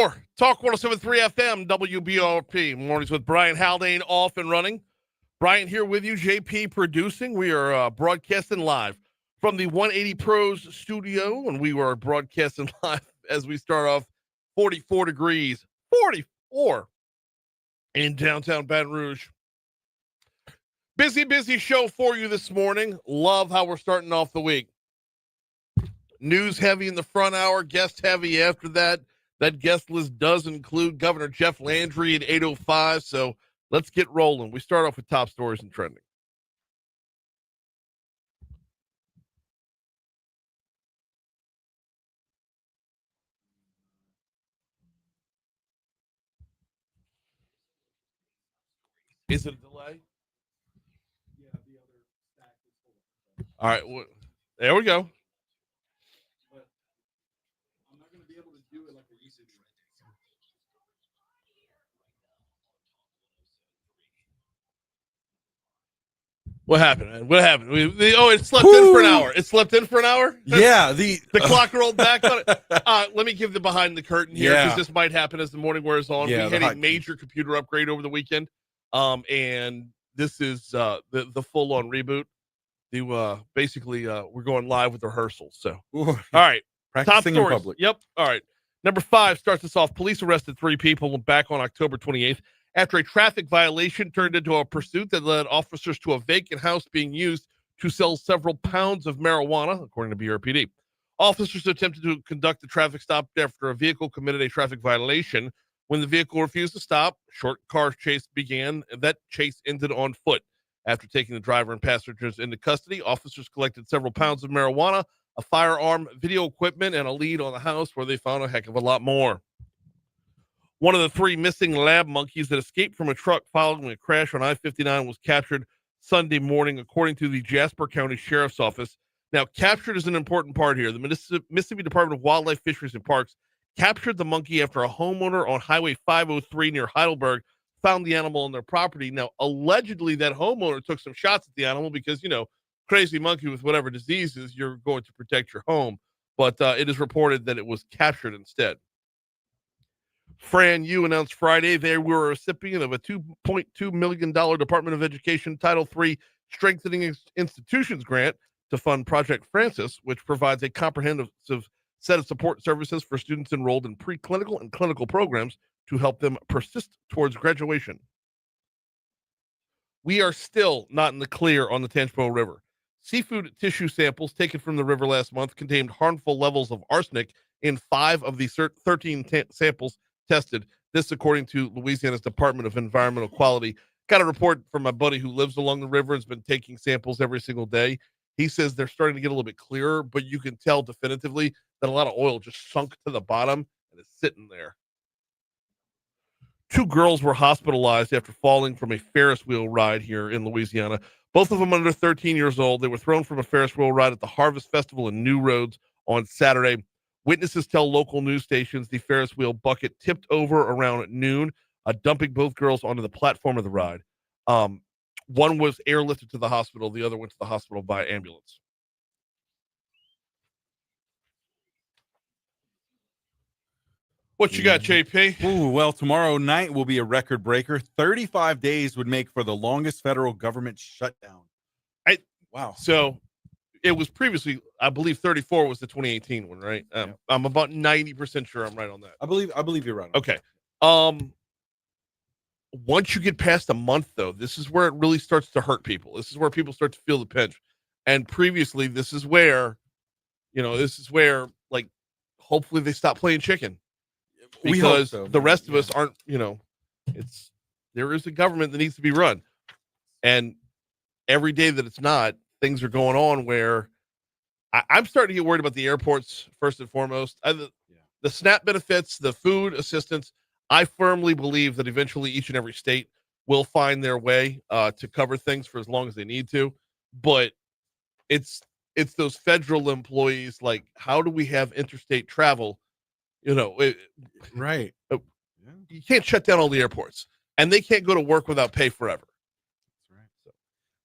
more. Talk 107.3 FM, WBRP. Mornings with Brian Haldane off and running. Brian here with you, JP producing. We are broadcasting live from the 180 Pros studio, and we are broadcasting live as we start off 44 degrees, 44 in downtown Baton Rouge. Busy show for you this morning. Love how we're starting off the week. News heavy in the front hour, guest heavy after that. That guest list does include Governor Jeff Landry at 8:05, so let's get rolling. We start off with top stories and trending. Is it a delay? Yeah, the other stack is full. All right, well, there we go. But I'm not going to be able to do it like I used to do. What happened, man? What happened? It slept in for an hour. It slept in for an hour? Yeah. The clock rolled back on it. Let me give the behind the curtain here, because this might happen as the morning wears on. Yeah, we had a major computer upgrade over the weekend, and this is the full-on reboot. Basically, we're going live with rehearsals. So, all right. Practicing in public. Yep. All right. Number 5 starts us off. Police arrested 3 people back on October 28th. After a traffic violation turned into a pursuit that led officers to a vacant house being used to sell several pounds of marijuana, according to BRPD. Officers attempted to conduct a traffic stop after a vehicle committed a traffic violation. When the vehicle refused to stop, short car chase began, and that chase ended on foot. After taking the driver and passengers into custody, officers collected several pounds of marijuana, a firearm, video equipment, and a lead on the house, where they found a heck of a lot more. One of the 3 missing lab monkeys that escaped from a truck following a crash on I-59 was captured Sunday morning, according to the Jasper County Sheriff's Office. Now, captured is an important part here. The Mississippi Department of Wildlife, Fisheries, and Parks captured the monkey after a homeowner on Highway 503 near Heidelberg found the animal on their property. Now, allegedly, that homeowner took some shots at the animal because, crazy monkey with whatever diseases, you're going to protect your home. But it is reported that it was captured instead. Fran Yu announced Friday they were a recipient of a $2.2 million Department of Education Title III Strengthening Institutions grant to fund Project Francis, which provides a comprehensive set of support services for students enrolled in preclinical and clinical programs to help them persist towards graduation. We are still not in the clear on the Tangipahoa River. Seafood tissue samples taken from the river last month contained harmful levels of arsenic in 5 of the 13 samples tested. This, according to Louisiana's Department of Environmental Quality. Got a report from my buddy who lives along the river and has been taking samples every single day. He says they're starting to get a little bit clearer, but you can tell definitively that a lot of oil just sunk to the bottom and is sitting there. 2 girls were hospitalized after falling from a Ferris wheel ride here in Louisiana. Both of them under 13 years old. They were thrown from a Ferris wheel ride at the Harvest Festival in New Roads on Saturday. Witnesses tell local news stations the Ferris wheel bucket tipped over around noon, dumping both girls onto the platform of the ride. One was airlifted to the hospital. The other went to the hospital by ambulance. What you got, JP? Ooh, well, tomorrow night will be a record breaker. 35 days would make for the longest federal government shutdown. Wow. So it was previously, I believe 34 was the 2018 one, right? I'm about 90% sure I'm right on that. I believe you're right. Okay. Once you get past a month, though, this is where it really starts to hurt people. This is where people start to feel the pinch. And previously, this is where, like, hopefully they stop playing chicken. Because the rest of us aren't, there is a government that needs to be run. And every day that it's not, things are going on where I'm starting to get worried about the airports, first and foremost. The SNAP benefits, the food assistance, I firmly believe that eventually each and every state will find their way to cover things for as long as they need to. But it's those federal employees, like, how do we have interstate travel? Right. You can't shut down all the airports, and they can't go to work without pay forever. That's right. So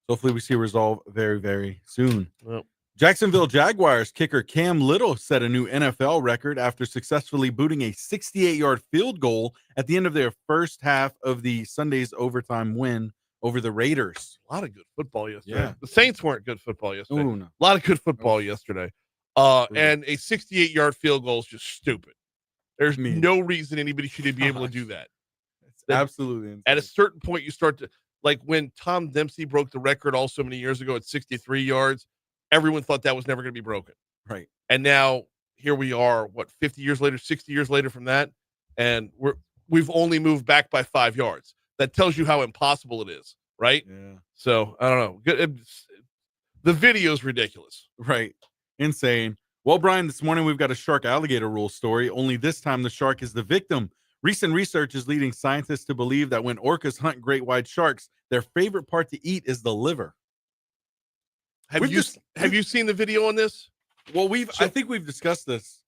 hopefully we see a resolve very, very soon. Well, Jacksonville Jaguars kicker Cam Little set a new NFL record after successfully booting a 68-yard field goal at the end of their first half of the Sunday's overtime win over the Raiders. A lot of good football yesterday. Yeah. The Saints weren't good football yesterday. Ooh, no. A lot of good football yesterday. And a 68-yard field goal is just stupid. There's no reason anybody should be able to do that. It's absolutely insane. At a certain point, you start to, like when Tom Dempsey broke the record also many years ago at 63 yards, everyone thought that was never going to be broken. Right. And now here we are, 50 years later, 60 years later from that, and we've only moved back by 5 yards. That tells you how impossible it is, right? Yeah. So I don't know. The video is ridiculous. Right. Insane. Well, Brian, this morning we've got a shark alligator rule story, only this time the shark is the victim. Recent research is leading scientists to believe that when orcas hunt great white sharks, their favorite part to eat is the liver. Have you seen the video on this? Well, I think we've discussed this.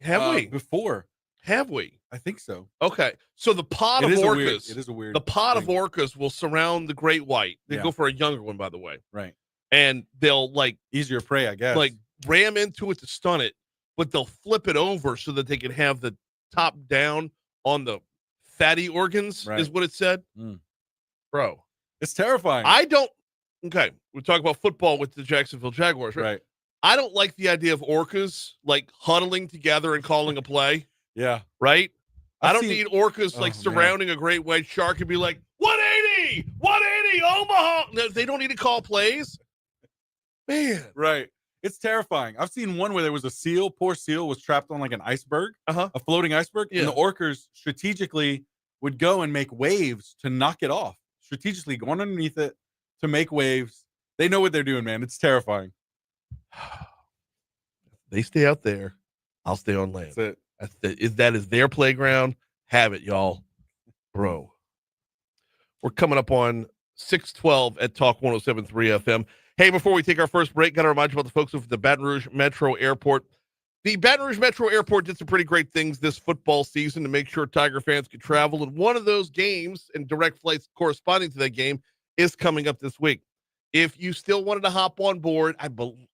Have we? Before. Have we? I think so. Okay. So the pod of orcas. It is a weird. The pod of orcas will surround the great white. They go for a younger one, by the way. Right. And they'll easier prey, I guess. Ram into it to stun it, but they'll flip it over so that they can have the top down on the fatty organs, is what it said. Bro. It's terrifying. Okay, we talk about football with the Jacksonville Jaguars, right? I don't like the idea of orcas huddling together and calling a play. Yeah. Right? I don't need orcas surrounding a great white shark and be like, 180, Omaha. No, they don't need to call plays. Man. Right. It's terrifying. I've seen one where there was a seal. Poor seal was trapped on an iceberg, a floating iceberg. Yeah. And the orcas strategically would go and make waves to knock it off. Strategically going underneath it to make waves. They know what they're doing, man. It's terrifying. They stay out there. I'll stay on land. That's it. That is their playground. Have it, y'all. Bro. We're coming up on 612 at Talk 107.3 FM. Hey, before we take our first break, got to remind you about the folks of the Baton Rouge Metro Airport. The Baton Rouge Metro Airport did some pretty great things this football season to make sure Tiger fans could travel. And one of those games and direct flights corresponding to that game is coming up this week. If you still wanted to hop on board, I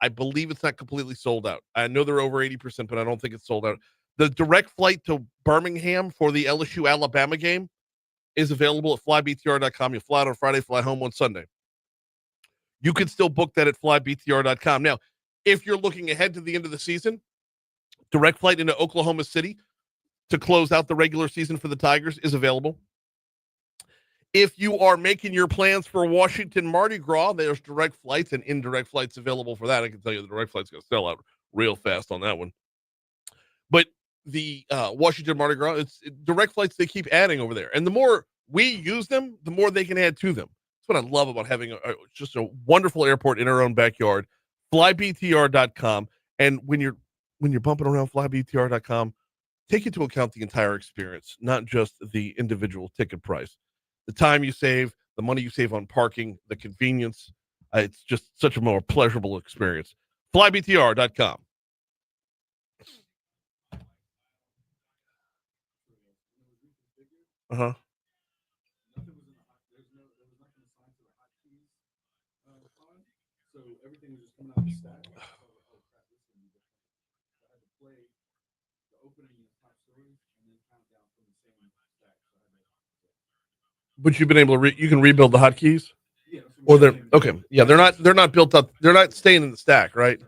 believe it's not completely sold out. I know they're over 80%, but I don't think it's sold out. The direct flight to Birmingham for the LSU-Alabama game is available at flybtr.com. You fly out on Friday, fly home on Sunday. You can still book that at flybtr.com. Now, if you're looking ahead to the end of the season, direct flight into Oklahoma City to close out the regular season for the Tigers is available. If you are making your plans for Washington Mardi Gras, there's direct flights and indirect flights available for that. I can tell you the direct flight's going to sell out real fast on that one. But the Washington Mardi Gras, direct flights they keep adding over there. And the more we use them, the more they can add to them. That's what I love about having just a wonderful airport in our own backyard. Flybtr.com. And when you're bumping around flybtr.com, take into account the entire experience, not just the individual ticket price. The time you save, the money you save on parking, the convenience. It's just such a more pleasurable experience. Flybtr.com. Uh-huh. So everything was just coming out of the stack. I had to play the opening and the top story and then count down from the same stack. But you've been able to you can rebuild the hotkeys? Yeah. Or they're okay. Yeah, they're not built up. They're not staying in the stack, right?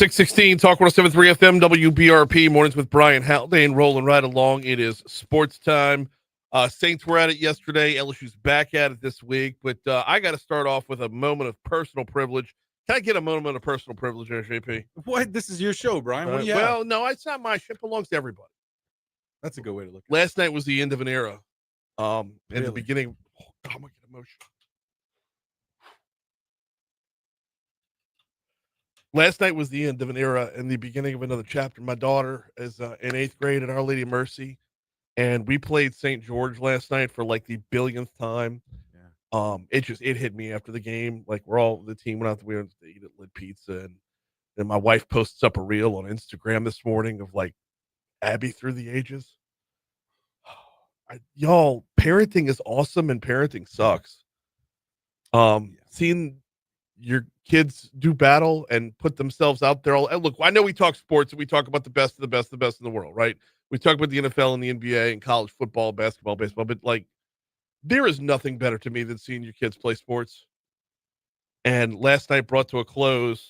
616 Talk 1073 FM WBRP mornings with Brian Haldane rolling right along. It is sports time. Saints were at it yesterday. LSU's back at it this week. But I got to start off with a moment of personal privilege. Can I get a moment of personal privilege, JP? What? This is your show, Brian. What do you have? Well, no, it's not my show. It belongs to everybody. That's a good way to look at it. Last night was the end of an era. Really? In the beginning. Oh, God, I'm going to get emotional. Last night was the end of an era and the beginning of another chapter. My daughter is in 8th grade at Our Lady of Mercy, and we played St. George last night for like the billionth time. Yeah. It hit me after the game. Like the team went out to eat at Lit Pizza, and my wife posts up a reel on Instagram this morning of like Abby through the ages. Y'all, parenting is awesome and parenting sucks. Seeing your kids do battle and put themselves out there. Look, I know we talk sports and we talk about the best of the best, the best in the world, right? We talk about the NFL and the NBA and college football, basketball, baseball, but like there is nothing better to me than seeing your kids play sports. And last night brought to a close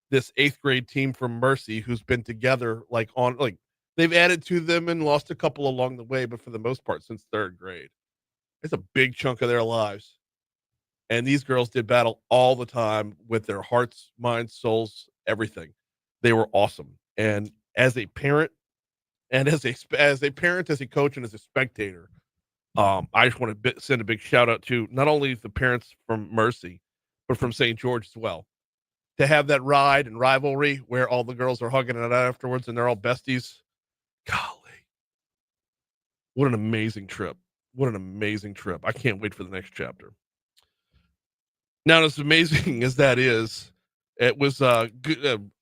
this 8th grade team from Mercy who's been together they've added to them and lost a couple along the way, but for the most part since 3rd grade. It's a big chunk of their lives. And these girls did battle all the time with their hearts, minds, souls, everything. They were awesome. And as a parent, and as a coach, and as a spectator, I just want to send a big shout out to not only the parents from Mercy, but from St. George as well. To have that ride and rivalry where all the girls are hugging it out afterwards and they're all besties. Golly, what an amazing trip! What an amazing trip! I can't wait for the next chapter. Now, as amazing as that is, it was a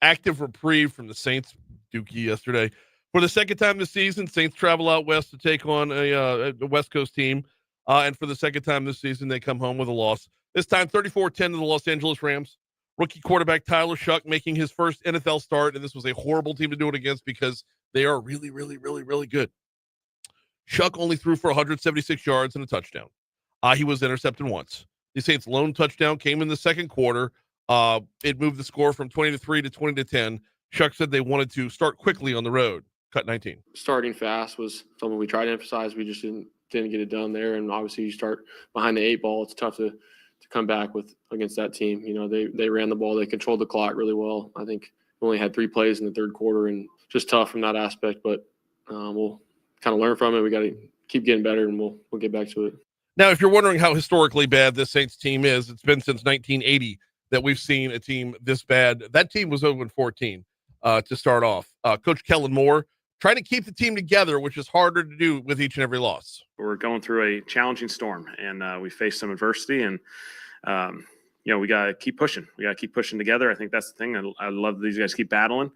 active reprieve from the Saints dookie yesterday. For the second time this season, Saints travel out west to take on a West Coast team. And for the second time this season, they come home with a loss. This time, 34-10 to the Los Angeles Rams. Rookie quarterback Tyler Shuck making his first NFL start. And this was a horrible team to do it against because they are really, really, really, really good. Shuck only threw for 176 yards and a touchdown. He was intercepted once. The Saints' lone touchdown came in the second quarter. It moved the score from 20-3 to 20-10. Shuck said they wanted to start quickly on the road. Cut 19. Starting fast was something we tried to emphasize. We just didn't get it done there. And obviously, you start behind the 8 ball. It's tough to come back against that team. You know, they ran the ball. They controlled the clock really well. I think we only had 3 plays in the 3rd quarter, and just tough from that aspect. But we'll kind of learn from it. We got to keep getting better, and we'll get back to it. Now, if you're wondering how historically bad this Saints team is, it's been since 1980 that we've seen a team this bad. That team was 0-14 to start off. Coach Kellen Moore trying to keep the team together, which is harder to do with each and every loss. We're going through a challenging storm, and we faced some adversity, and we got to keep pushing. We got to keep pushing together. I think that's the thing. I love these guys keep battling.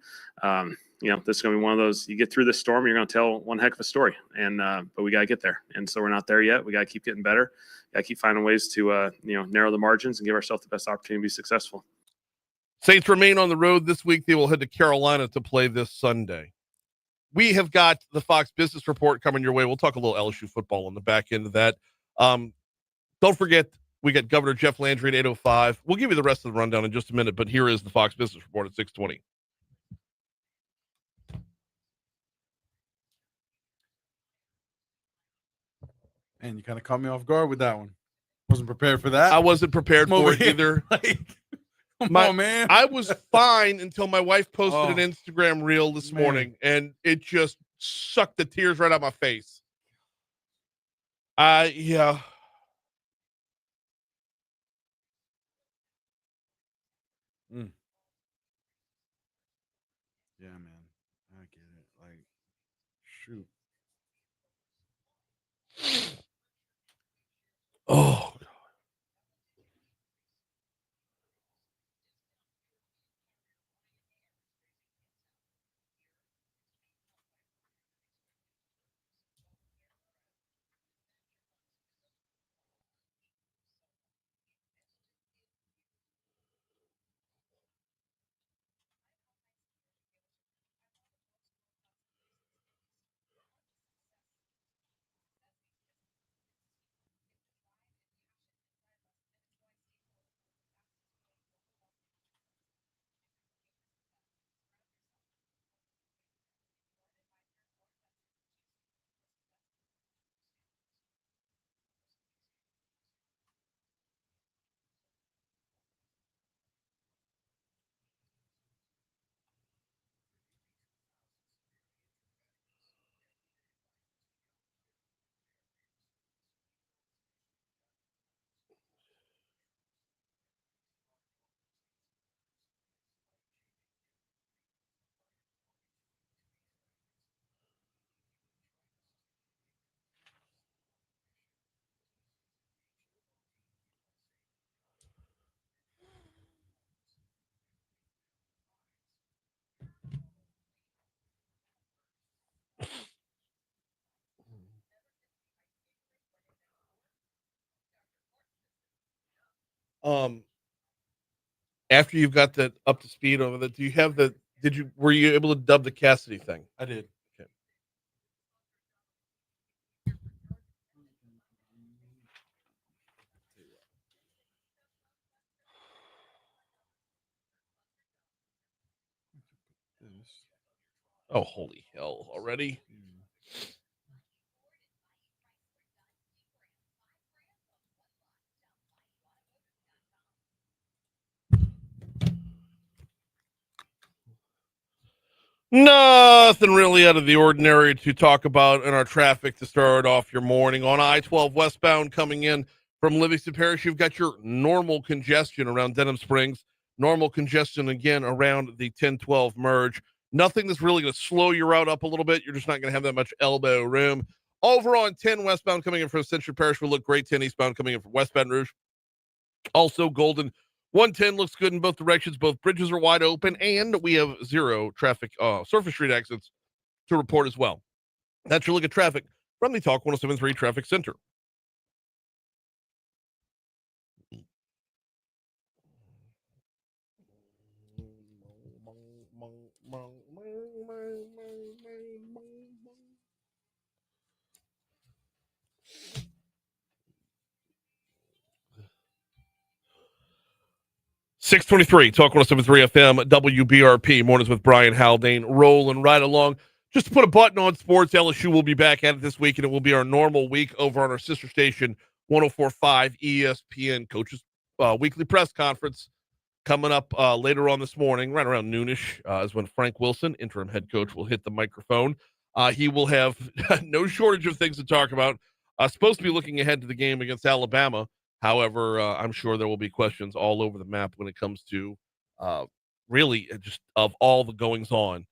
This is going to be one of those, you get through this storm, you're going to tell one heck of a story. And, but we got to get there. And so we're not there yet. We got to keep getting better. Got to keep finding ways to, narrow the margins and give ourselves the best opportunity to be successful. Saints remain on the road this week. They will head to Carolina to play this Sunday. We have got the Fox Business Report coming your way. We'll talk a little LSU football on the back end of that. Don't forget, we got Governor Jeff Landry at 8:05. We'll give you the rest of the rundown in just a minute, but here is the Fox Business Report at 6:20. And you kind of caught me off guard with that one. Wasn't prepared for that. I wasn't prepared for it either. Come on, man. I was fine until my wife posted an Instagram reel this morning, and it just sucked the tears right out of my face. Yeah. Yeah, man. I get it. Like, shoot. Oh, God. After you've got that up to speed over that, were you able to dub the Cassidy thing? I did. Okay. Oh, holy hell already. Nothing really out of the ordinary to talk about in our traffic to start off your morning. On I-12 westbound coming in from Livingston Parish, you've got your normal congestion around Denham Springs, normal congestion again around the 10-12 merge. Nothing that's really going to slow your route up a little bit. You're just not going to have that much elbow room. Over on 10 westbound coming in from Century Parish will look great. 10 eastbound coming in from West Baton Rouge. Also Golden. 110 looks good in both directions. Both bridges are wide open, and we have zero traffic, surface street accidents to report as well. That's your look at traffic from the Talk 107.3 Traffic Center. .623 Talk 107.3 FM WBRP mornings with Brian Haldane rolling right along. Just to put a button on sports, LSU will be back at it this week, and it will be our normal week over on our sister station 104.5 ESPN. Coaches weekly press conference coming up later on this morning, right around noonish, is when Frank Wilson, interim head coach, will hit the microphone. He will have no shortage of things to talk about. Supposed to be looking ahead to the game against Alabama. However, I'm sure there will be questions all over the map when it comes to really just of all the goings on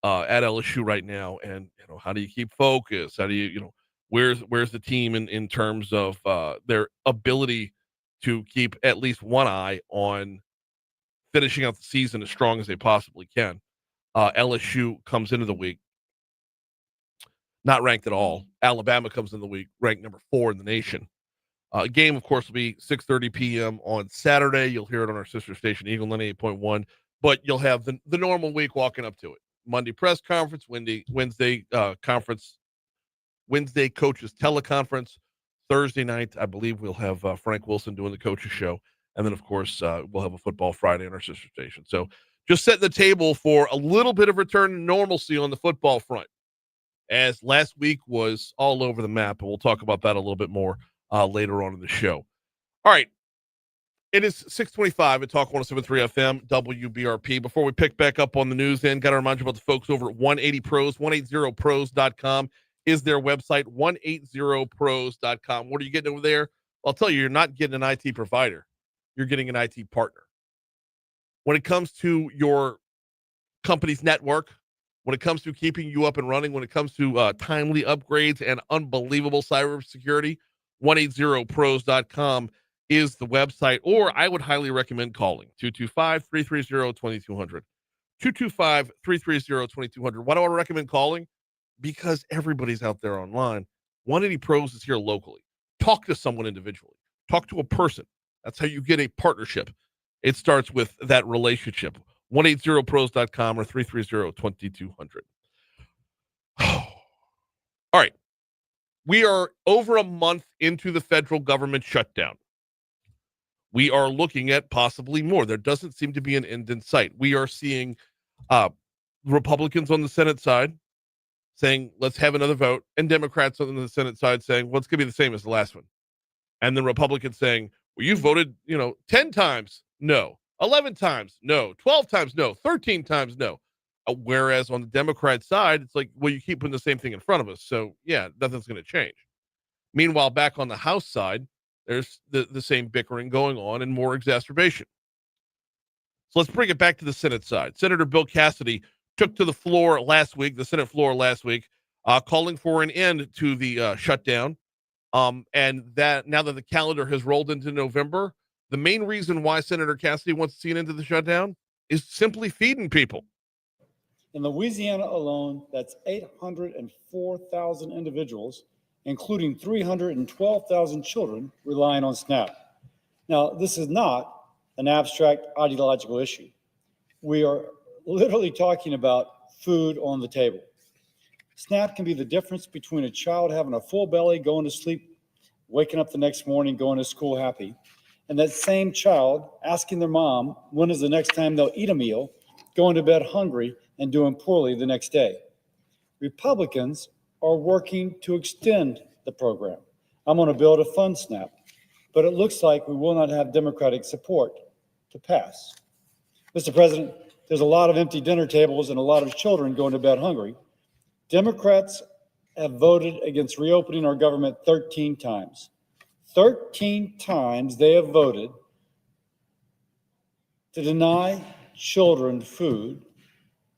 at LSU right now. And, how do you keep focus? How do you, where's the team in terms of their ability to keep at least one eye on finishing out the season as strong as they possibly can? LSU comes into the week not ranked at all. Alabama comes into the week ranked number 4 in the nation. Game, of course, will be 6:30 p.m. on Saturday. You'll hear it on our sister station, Eagle 98.1. But you'll have the normal week walking up to it. Monday press conference, Wednesday conference, Wednesday coaches teleconference. Thursday night, I believe we'll have Frank Wilson doing the coaches show. And then, of course, we'll have a football Friday on our sister station. So just setting the table for a little bit of return to normalcy on the football front, as last week was all over the map. And we'll talk about that a little bit more later on in the show. All right. It is 6:25 at Talk 107.3 FM, WBRP. Before we pick back up on the news, then, got to remind you about the folks over at 180pros. 180pros.com is their website, 180pros.com. What are you getting over there? I'll tell you, you're not getting an IT provider. You're getting an IT partner. When it comes to your company's network, when it comes to keeping you up and running, when it comes to timely upgrades and unbelievable cybersecurity, 180pros.com is the website, or I would highly recommend calling 225-330-2200. 225-330-2200. Why do I recommend calling? Because everybody's out there online. 180 Pros is here locally. Talk to someone individually. Talk to a person. That's how you get a partnership. It starts with that relationship. 180pros.com or 330-2200. All right. We are over a month into the federal government shutdown. We are looking at possibly more. There doesn't seem to be an end in sight. We are seeing Republicans on the Senate side saying, let's have another vote, and Democrats on the Senate side saying, well, it's going to be the same as the last one. And the Republicans saying, well, you voted, 10 times, no. 11 times, no. 12 times, no. 13 times, no. Whereas on the Democrat side, it's like, well, you keep putting the same thing in front of us. So, yeah, nothing's going to change. Meanwhile, back on the House side, there's the same bickering going on and more exacerbation. So let's bring it back to the Senate side. Senator Bill Cassidy took to the floor last week, the Senate floor last week, calling for an end to the shutdown. And that now that the calendar has rolled into November, the main reason why Senator Cassidy wants to see an end to the shutdown is simply feeding people. In Louisiana alone, that's 804,000 individuals, including 312,000 children relying on SNAP. Now, this is not an abstract ideological issue. We are literally talking about food on the table. SNAP can be the difference between a child having a full belly, going to sleep, waking up the next morning, going to school happy, and that same child asking their mom when is the next time they'll eat a meal, going to bed hungry, and doing poorly the next day. Republicans are working to extend the program. I'm on a bill to fund SNAP, but it looks like we will not have Democratic support to pass. Mr. President, there's a lot of empty dinner tables and a lot of children going to bed hungry. Democrats have voted against reopening our government 13 times. 13 times they have voted to deny children food,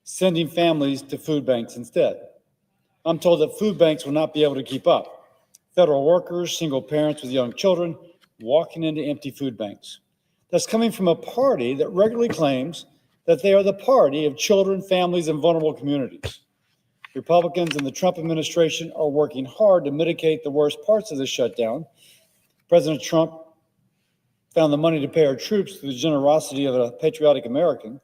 sending families to food banks instead. I'm told that food banks will not be able to keep up. Federal workers, single parents with young children, walking into empty food banks. That's coming from a party that regularly claims that they are the party of children, families, and vulnerable communities. Republicans and the Trump administration are working hard to mitigate the worst parts of this shutdown. President Trump found the money to pay our troops through the generosity of a patriotic American.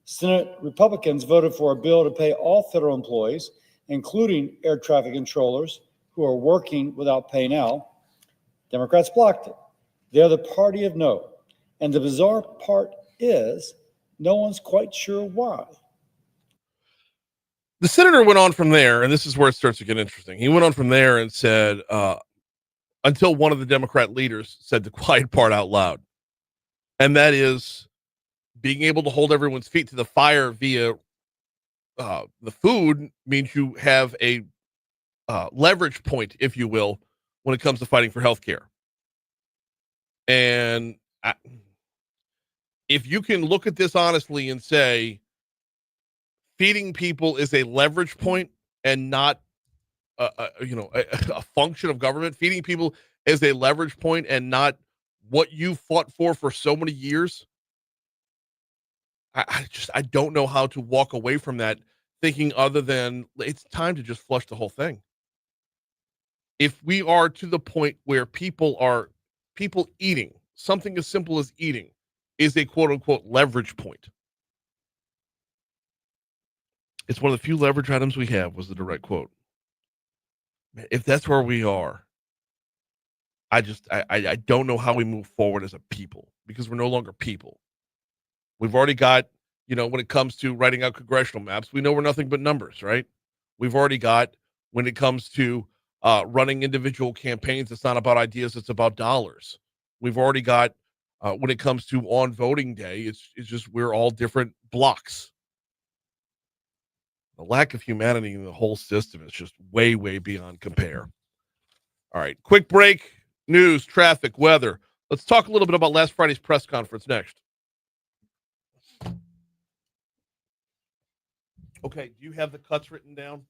Senate Republicans voted for a bill to pay all federal employees, including air traffic controllers, who are working without pay now. Democrats blocked it. They're the party of no. And the bizarre part is no one's quite sure why. The senator went on from there, and this is where it starts to get interesting. He went on from there and said, until one of the Democrat leaders said the quiet part out loud, and that is being able to hold everyone's feet to the fire via the food means you have a leverage point, if you will, when it comes to fighting for healthcare. And if you can look at this honestly and say feeding people is a leverage point and not a function of government, feeding people is a leverage point and not what you fought for so many years, I don't know how to walk away from that thinking other than it's time to just flush the whole thing. If we are to the point where people eating, something as simple as eating is a quote unquote leverage point. It's one of the few leverage items we have, was the direct quote. If that's where we are, I don't know how we move forward as a people, because we're no longer people. We've already got, when it comes to writing out congressional maps, we know we're nothing but numbers, right? We've already got, when it comes to running individual campaigns, it's not about ideas, it's about dollars. We've already got, when it comes to on voting day, it's just we're all different blocks. The lack of humanity in the whole system is just way, way beyond compare. All right, quick break. News, traffic, weather. Let's talk a little bit about last Friday's press conference next. Okay, do you have the cuts written down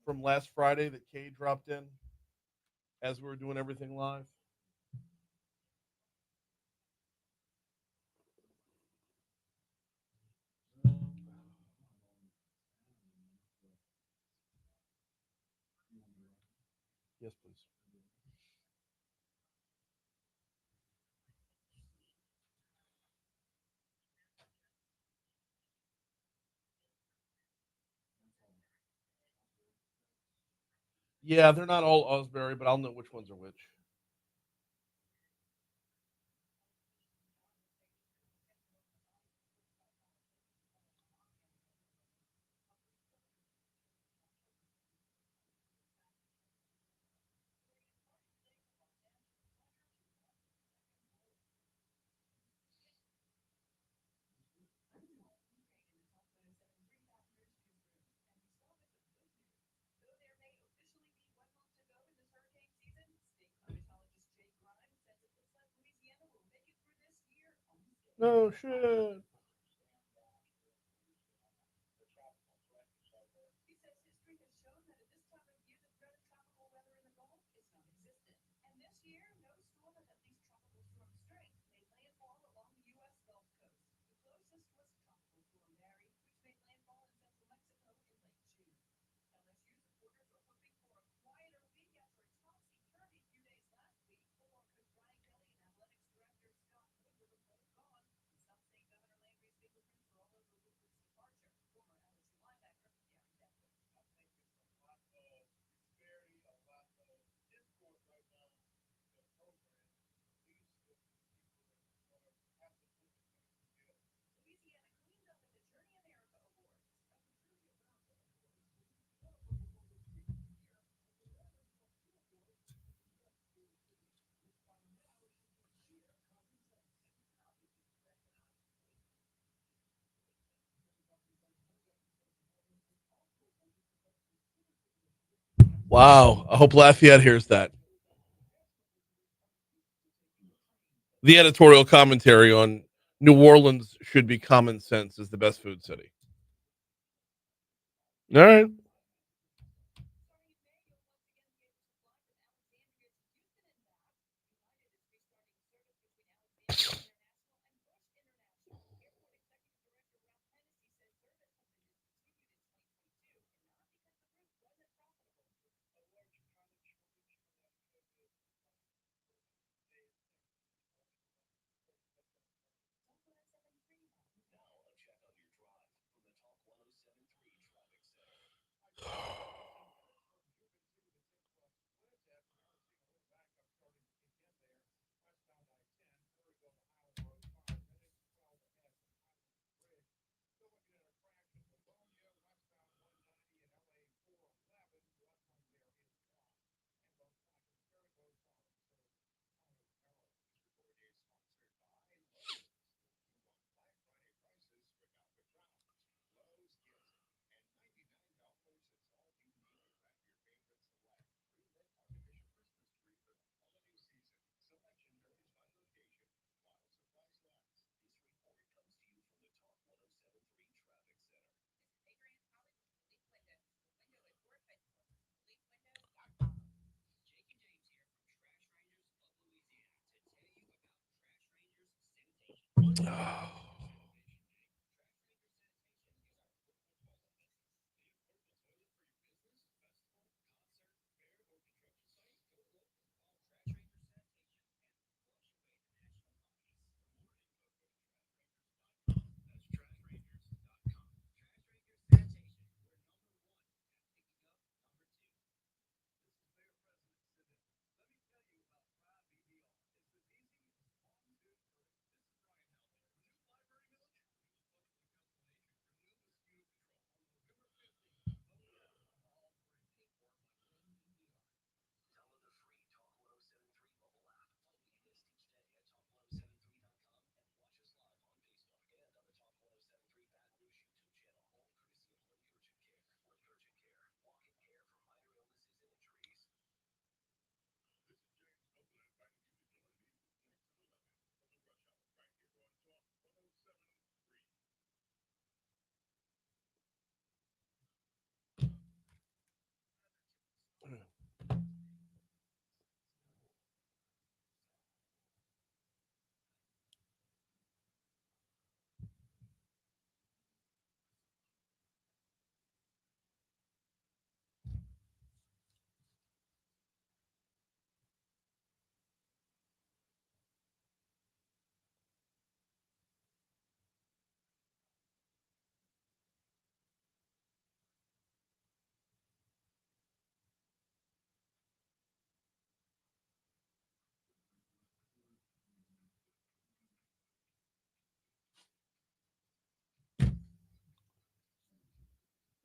from last Friday that Kay dropped in as we were doing everything live? Yes, please. Yeah, they're not all Osbury, but I'll know which ones are which. No shit. Wow. I hope Lafayette hears that. The editorial commentary on New Orleans should be common sense is the best food city. All right.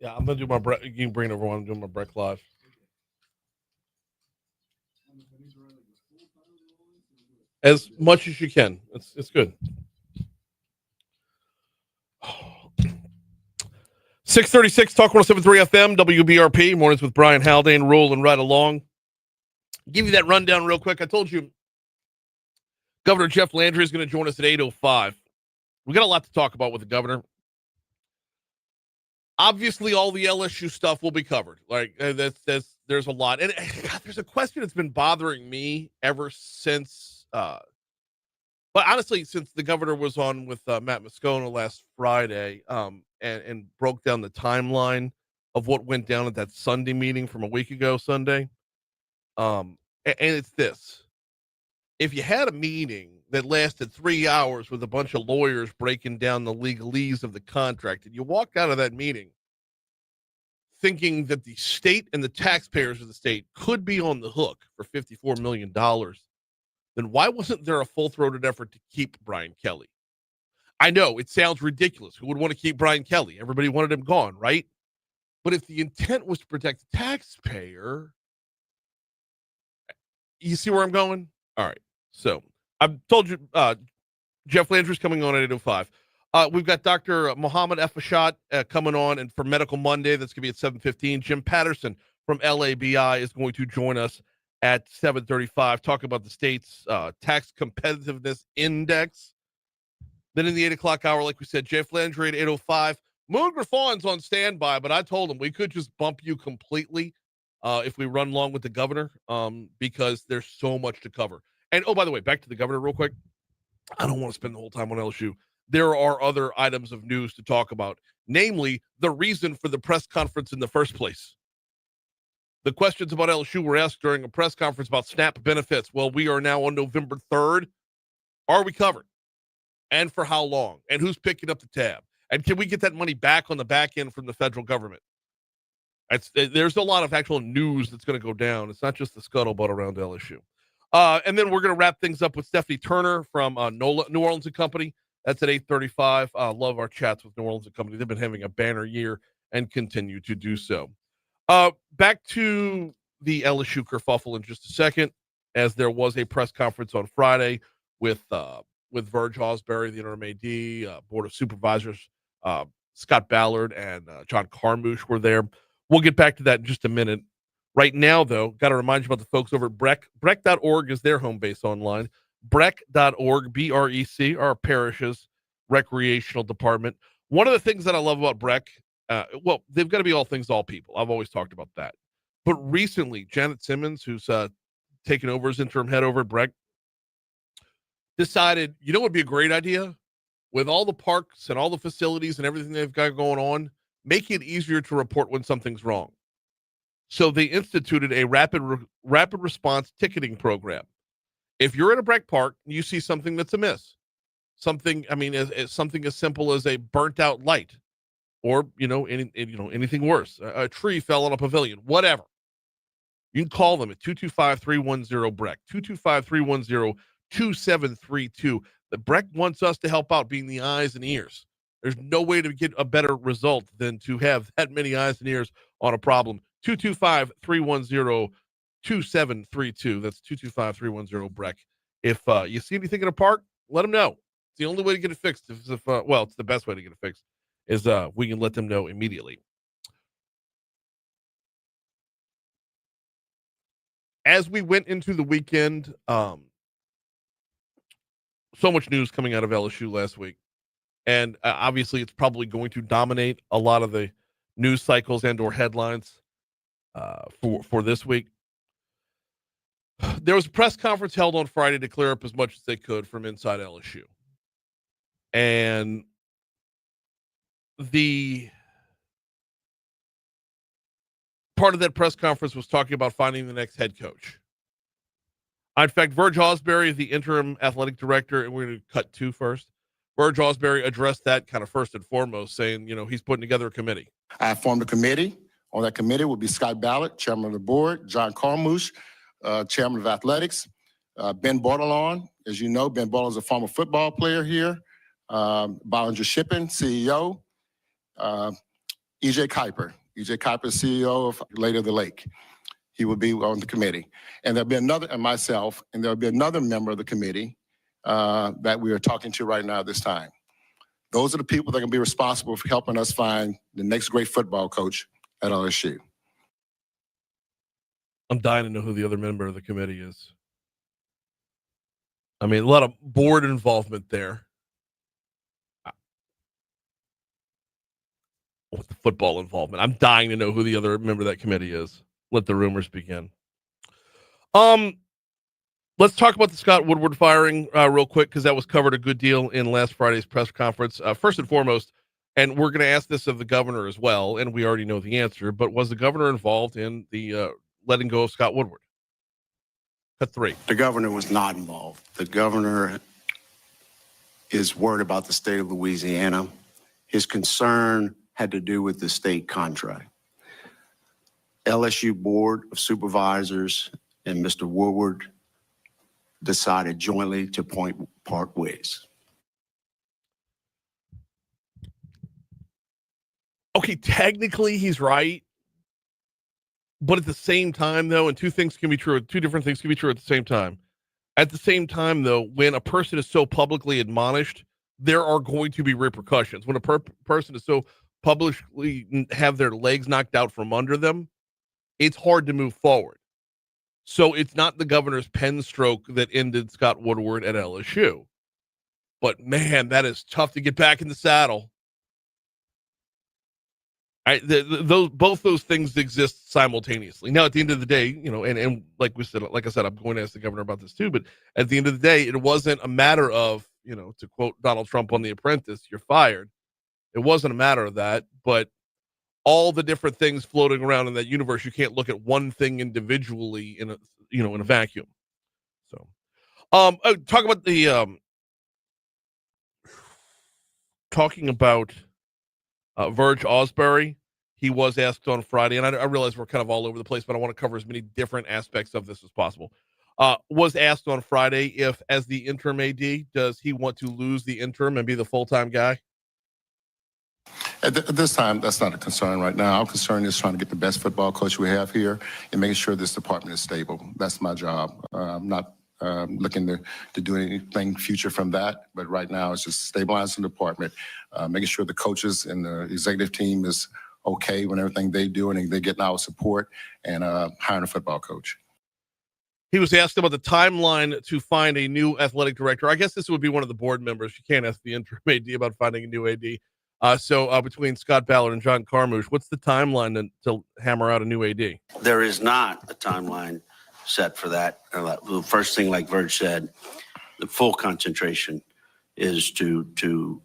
Yeah, I'm gonna do my break. You can bring it over. I'm doing my break live. As much as you can. It's good. 636 Talk 107.3 FM, WBRP, mornings with Brian Haldane, rolling right along. Give you that rundown real quick. I told you Governor Jeff Landry is going to join us at 8:05. We got a lot to talk about with the governor. Obviously, all the LSU stuff will be covered. Like there's a lot, and God, there's a question that's been bothering me ever since. But honestly, since the governor was on with Matt Moscona last Friday, and broke down the timeline of what went down at that Sunday meeting from a week ago Sunday. And it's this. If you had a meeting that lasted 3 hours with a bunch of lawyers breaking down the legalese of the contract, and you walked out of that meeting thinking that the state and the taxpayers of the state could be on the hook for $54 million, then why wasn't there a full-throated effort to keep Brian Kelly? I know it sounds ridiculous. Who would want to keep Brian Kelly? Everybody wanted him gone, right? But if the intent was to protect the taxpayer, you see where I'm going? All right. So I've told you, Jeff Landry's coming on at 8:05. We've got Dr. Mohammad Al Efishat coming on, and for Medical Monday, that's going to be at 7:15. Jim Patterson from LABI is going to join us at 7:35, talking about the state's tax competitiveness index. Then in the 8 o'clock hour, like we said, Jeff Landry at 8:05. Moon Griffon's on standby, but I told him we could just bump you completely if we run along with the governor because there's so much to cover. And, oh, by the way, back to the governor real quick. I don't want to spend the whole time on LSU. There are other items of news to talk about, namely the reason for the press conference in the first place. The questions about LSU were asked during a press conference about SNAP benefits. Well, we are now on November 3rd. Are we covered? And for how long? And who's picking up the tab? And can we get that money back on the back end from the federal government? There's a lot of actual news that's going to go down. It's not just the scuttlebutt around LSU. And then we're going to wrap things up with Stephanie Turner from New Orleans & Company. That's at 8:35. Love our chats with New Orleans & Company. They've been having a banner year and continue to do so. Back to the LSU kerfuffle in just a second, as there was a press conference on Friday with Verge Osbury, the interim AD, Board of Supervisors, Scott Ballard, and John Carmouche were there. We'll get back to that in just a minute. Right now, though, got to remind you about the folks over at Breck. Breck.org is their home base online. Breck.org, BREC, our parish's recreational department. One of the things that I love about Breck, well, they've got to be all things, all people. I've always talked about that. But recently, Janet Simmons, who's taken over as interim head over at Breck, decided, you know what would be a great idea? With all the parks and all the facilities and everything they've got going on, make it easier to report when something's wrong. So they instituted a rapid response ticketing program. If you're in a Breck Park and you see something that's amiss, something as simple as a burnt out light, or anything worse, a tree fell on a pavilion, whatever, you can call them at 225-310-BRECK, 225-310-2732. The Breck wants us to help out, being the eyes and ears. There's no way to get a better result than to have that many eyes and ears on a problem. 225-310-2732. That's 225-310-BRECK. If you see anything in a park, let them know. It's the only way to get it fixed. It's the best way to get it fixed is we can let them know immediately. As we went into the weekend, so much news coming out of LSU last week. And obviously it's probably going to dominate a lot of the news cycles and or headlines for this week. There was a press conference held on Friday to clear up as much as they could from inside LSU. And the part of that press conference was talking about finding the next head coach. In fact, Verge Osbury, the interim athletic director, and we're going to cut to first. Verge Osbury addressed that kind of first and foremost, saying, he's putting together a committee. I formed a committee. On that committee will be Scott Ballard, chairman of the board, John Carmouche, chairman of athletics, Ben Bordelon. As you know, Ben Bordelon is a former football player here, Bollinger Shipping, CEO, E.J. Kuiper. E.J. Kuiper, CEO of Lady of the Lake. He will be on the committee. And there'll be another, and myself, and there'll be another member of the committee that we are talking to right now at this time. Those are the people that can be responsible for helping us find the next great football coach at LSU. I'm dying to know who the other member of the committee is. I mean, a lot of board involvement there. With the football involvement. I'm dying to know who the other member of that committee is. Let the rumors begin. Let's talk about the Scott Woodward firing real quick, because that was covered a good deal in last Friday's press conference. First and foremost, and we're going to ask this of the governor as well, and we already know the answer, but was the governor involved in the letting go of Scott Woodward? Cut 3. The governor was not involved. The governor is worried about the state of Louisiana. His concern had to do with the state contract. LSU Board of Supervisors and Mr. Woodward decided jointly to part ways. Okay, technically he's right. But at the same time, though, and two different things can be true at the same time. At the same time, though, when a person is so publicly admonished, there are going to be repercussions. When a person is so publicly have their legs knocked out from under them, it's hard to move forward. So it's not the governor's pen stroke that ended Scott Woodward at LSU. But man, that is tough to get back in the saddle. Both those things exist simultaneously. Now, at the end of the day, and like I said, I'm going to ask the governor about this too. But at the end of the day, it wasn't a matter of, to quote Donald Trump on The Apprentice, "You're fired." It wasn't a matter of that, but all the different things floating around in that universe, you can't look at one thing individually in a vacuum. So, talk about talking about Verge Osbury. He was asked on Friday, and I realize we're kind of all over the place, but I want to cover as many different aspects of this as possible. Was asked on Friday if, as the interim AD, does he want to lose the interim and be the full-time guy? At this time, that's not a concern right now. Our concern is trying to get the best football coach we have here and making sure this department is stable. That's my job. I'm not looking to do anything future from that, but right now it's just stabilizing the department, making sure the coaches and the executive team is okay with everything they do and they're getting our support, and hiring a football coach. He was asked about the timeline to find a new athletic director. I guess this would be one of the board members. You can't ask the interim AD about finding a new AD. So between Scott Ballard and John Carmouche, what's the timeline to hammer out a new AD? There is not a timeline set for that. The first thing, like Verge said, the full concentration is to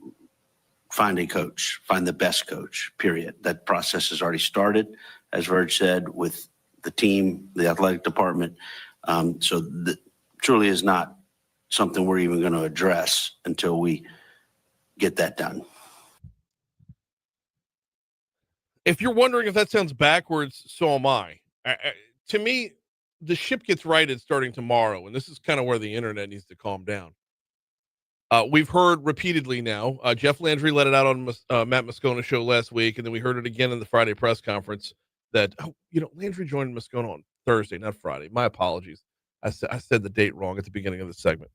find a coach, find the best coach, period. That process has already started, as Verge said, with the team, the athletic department. So that truly is not something we're even going to address until we get that done. If you're wondering if that sounds backwards, so am I. To me, the ship gets righted starting tomorrow, and this is kind of where the internet needs to calm down. We've heard repeatedly now. Jeff Landry let it out on Matt Moscona's show last week, and then we heard it again in the Friday press conference that Landry joined Moscona on Thursday, not Friday. My apologies. I said the date wrong at the beginning of the segment.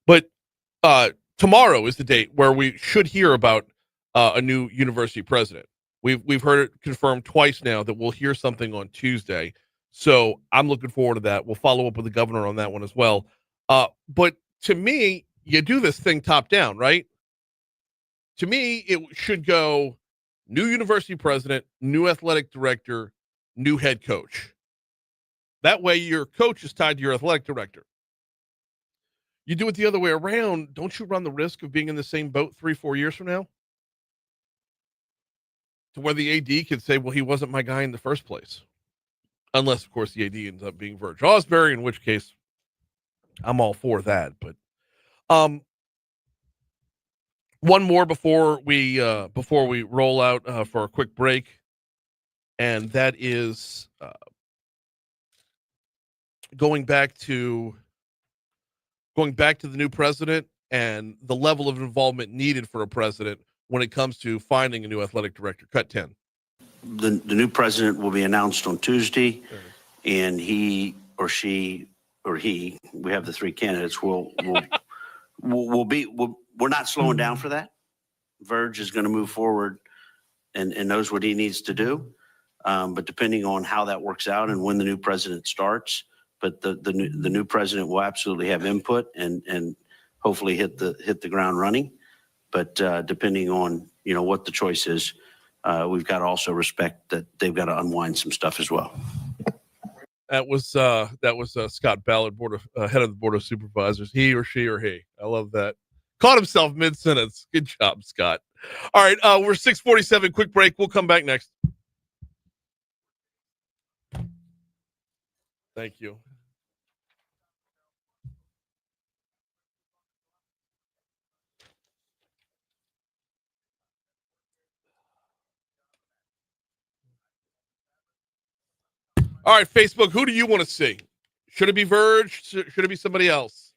But tomorrow is the date where we should hear about a new university president. We've heard it confirmed twice now that we'll hear something on Tuesday. So I'm looking forward to that. We'll follow up with the governor on that one as well. But to me, you do this thing top down, right? To me, it should go new university president, new athletic director, new head coach. That way your coach is tied to your athletic director. You do it the other way around, don't you run the risk of being in the same boat 3-4 years from now? To where the AD could say, well, he wasn't my guy in the first place. Unless, of course, the AD ends up being Verge Osbury, in which case I'm all for that. But one more before we roll out for a quick break, and that is going back to the new president and the level of involvement needed for a president when it comes to finding a new athletic director. Cut 10. The new president will be announced on Tuesday, and he or she or he, we have the three candidates, we're not slowing down for that. Verge is going to move forward and knows what he needs to do. But depending on how that works out and when the new president starts, but the new president will absolutely have input and hopefully hit the ground running. But depending on what the choice is, we've got to also respect that they've got to unwind some stuff as well. That was Scott Ballard, head of the board of supervisors. He or she or he. I love that. Caught himself mid-sentence. Good job, Scott. All right, we're 6:47. Quick break. We'll come back next. Thank you. All right, Facebook, who do you want to see? Should it be Verge? Should it be somebody else?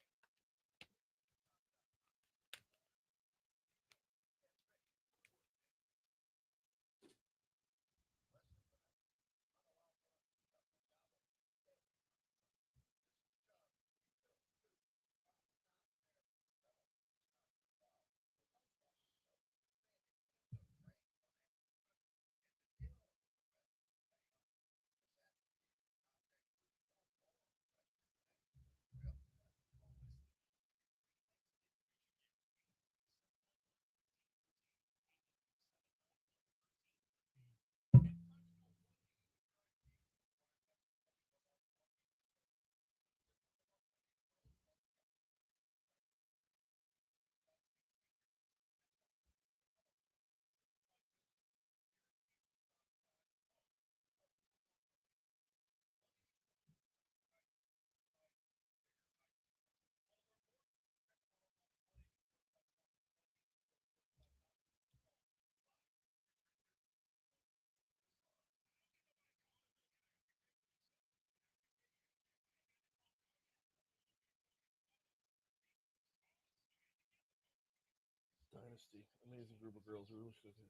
Honesty. Amazing group of girls. Really should have.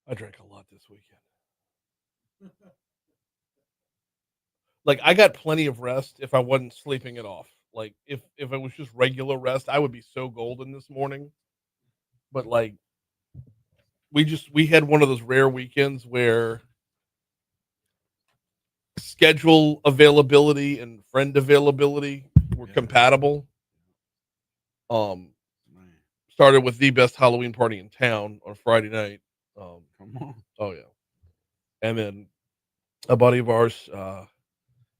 I drank a lot this weekend. Like, I got plenty of rest if I wasn't sleeping it off. Like, if it was just regular rest, I would be so golden this morning. But like, we had one of those rare weekends where schedule availability and friend availability were compatible. Started with the best Halloween party in town on Friday night. Come on. Oh yeah. And then a buddy of ours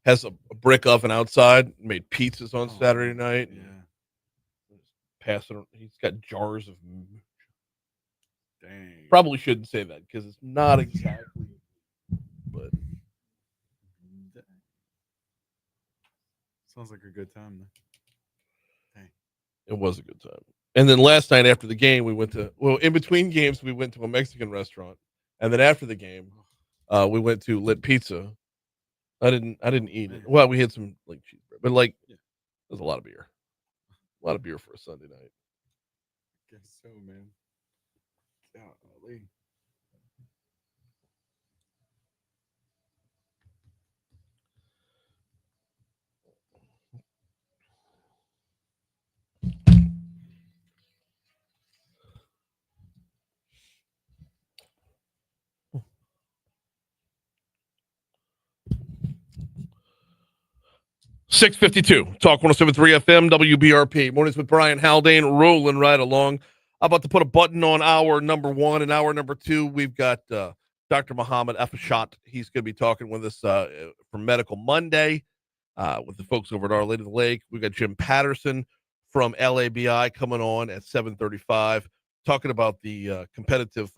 has a brick oven outside, made pizzas on Saturday night. Yeah. Passing, he's got jars of. Dang. Probably shouldn't say that because it's not exactly. But sounds like a good time though. Dang. It was a good time. And then last night after the game, we went to in between games we went to a Mexican restaurant, and then after the game, we went to Lit Pizza. I didn't eat it. Well, we had some like cheeseburger, but like there's a lot of beer. A lot of beer for a Sunday night. Guess so, man. Golly. .652 Talk 107.3 FM WBRP. Mornings with Brian Haldane rolling right along. I'm about to put a button on hour number 1 and hour number 2. We've got Dr. Mohammad Al Efishat. He's going to be talking with us from Medical Monday with the folks over at Our Lady of the Lake. We've got Jim Patterson from LABI coming on at 7:35, talking about the competitive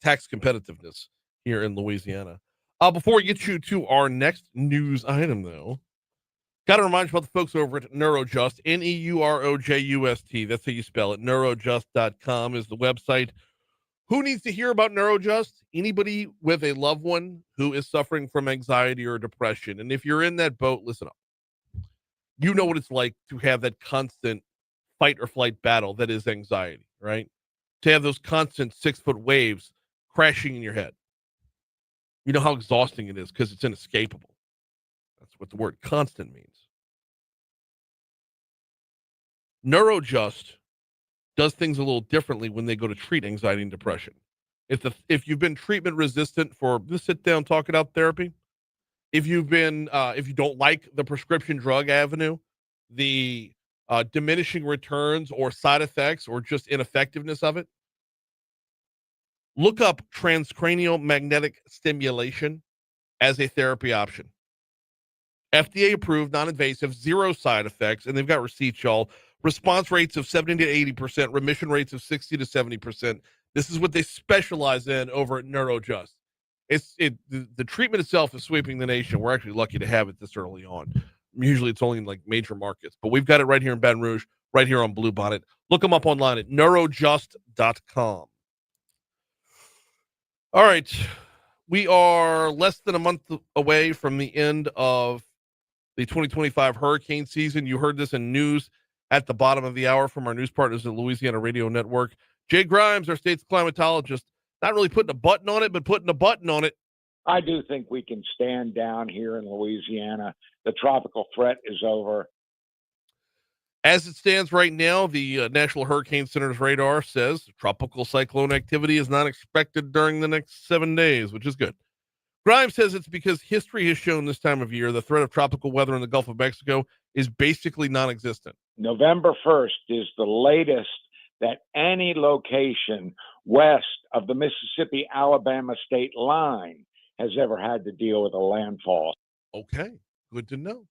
tax competitiveness here in Louisiana. Before we get you to our next news item, though, got to remind you about the folks over at Neurojust, Neurojust. That's how you spell it. Neurojust.com is the website. Who needs to hear about Neurojust? Anybody with a loved one who is suffering from anxiety or depression. And if you're in that boat, listen up. You know what it's like to have that constant fight or flight battle that is anxiety, right? To have those constant 6-foot waves crashing in your head. You know how exhausting it is because it's inescapable. That's what the word constant means. Neurojust does things a little differently when they go to treat anxiety and depression. If you've been treatment resistant for the sit down, talk it out therapy, if you don't like the prescription drug avenue, the diminishing returns or side effects or just ineffectiveness of it, look up transcranial magnetic stimulation as a therapy option. FDA approved, non-invasive, zero side effects, and they've got receipts, y'all. Response rates of 70 to 80%, remission rates of 60 to 70%. This is what they specialize in over at NeuroJust. The treatment itself is sweeping the nation. We're actually lucky to have it this early on. Usually it's only in like major markets, but we've got it right here in Baton Rouge, right here on Bluebonnet. Look them up online at neurojust.com. All right. We are less than a month away from the end of the 2025 hurricane season. You heard this in news at the bottom of the hour from our news partners at Louisiana Radio Network. Jay Grimes, our state's climatologist, not really putting a button on it, but putting a button on it. I do think we can stand down here in Louisiana. The tropical threat is over. As it stands right now, the National Hurricane Center's radar says tropical cyclone activity is not expected during the next 7 days, which is good. Grimes says it's because history has shown this time of year the threat of tropical weather in the Gulf of Mexico is basically non-existent. November 1st is the latest that any location west of the Mississippi-Alabama state line has ever had to deal with a landfall. Okay, good to know.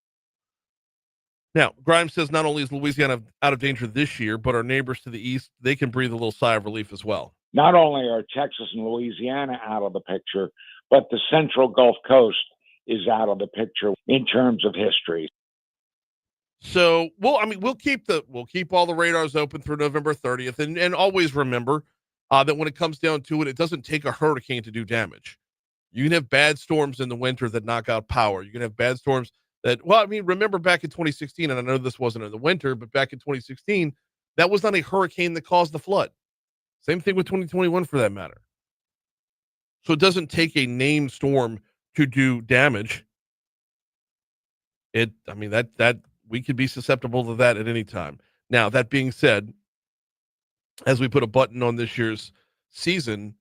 Now, Grimes says not only is Louisiana out of danger this year, but our neighbors to the east, they can breathe a little sigh of relief as well. Not only are Texas and Louisiana out of the picture, but the central Gulf Coast is out of the picture in terms of history. So, we'll keep all the radars open through November 30th, and always remember that when it comes down to it, it doesn't take a hurricane to do damage. You can have bad storms in the winter that knock out power. You can have bad storms that, remember back in 2016, and I know this wasn't in the winter, but back in 2016, that was not a hurricane that caused the flood. Same thing with 2021 for that matter. So it doesn't take a named storm to do damage. That we could be susceptible to that at any time. Now, that being said, as we put a button on this year's season,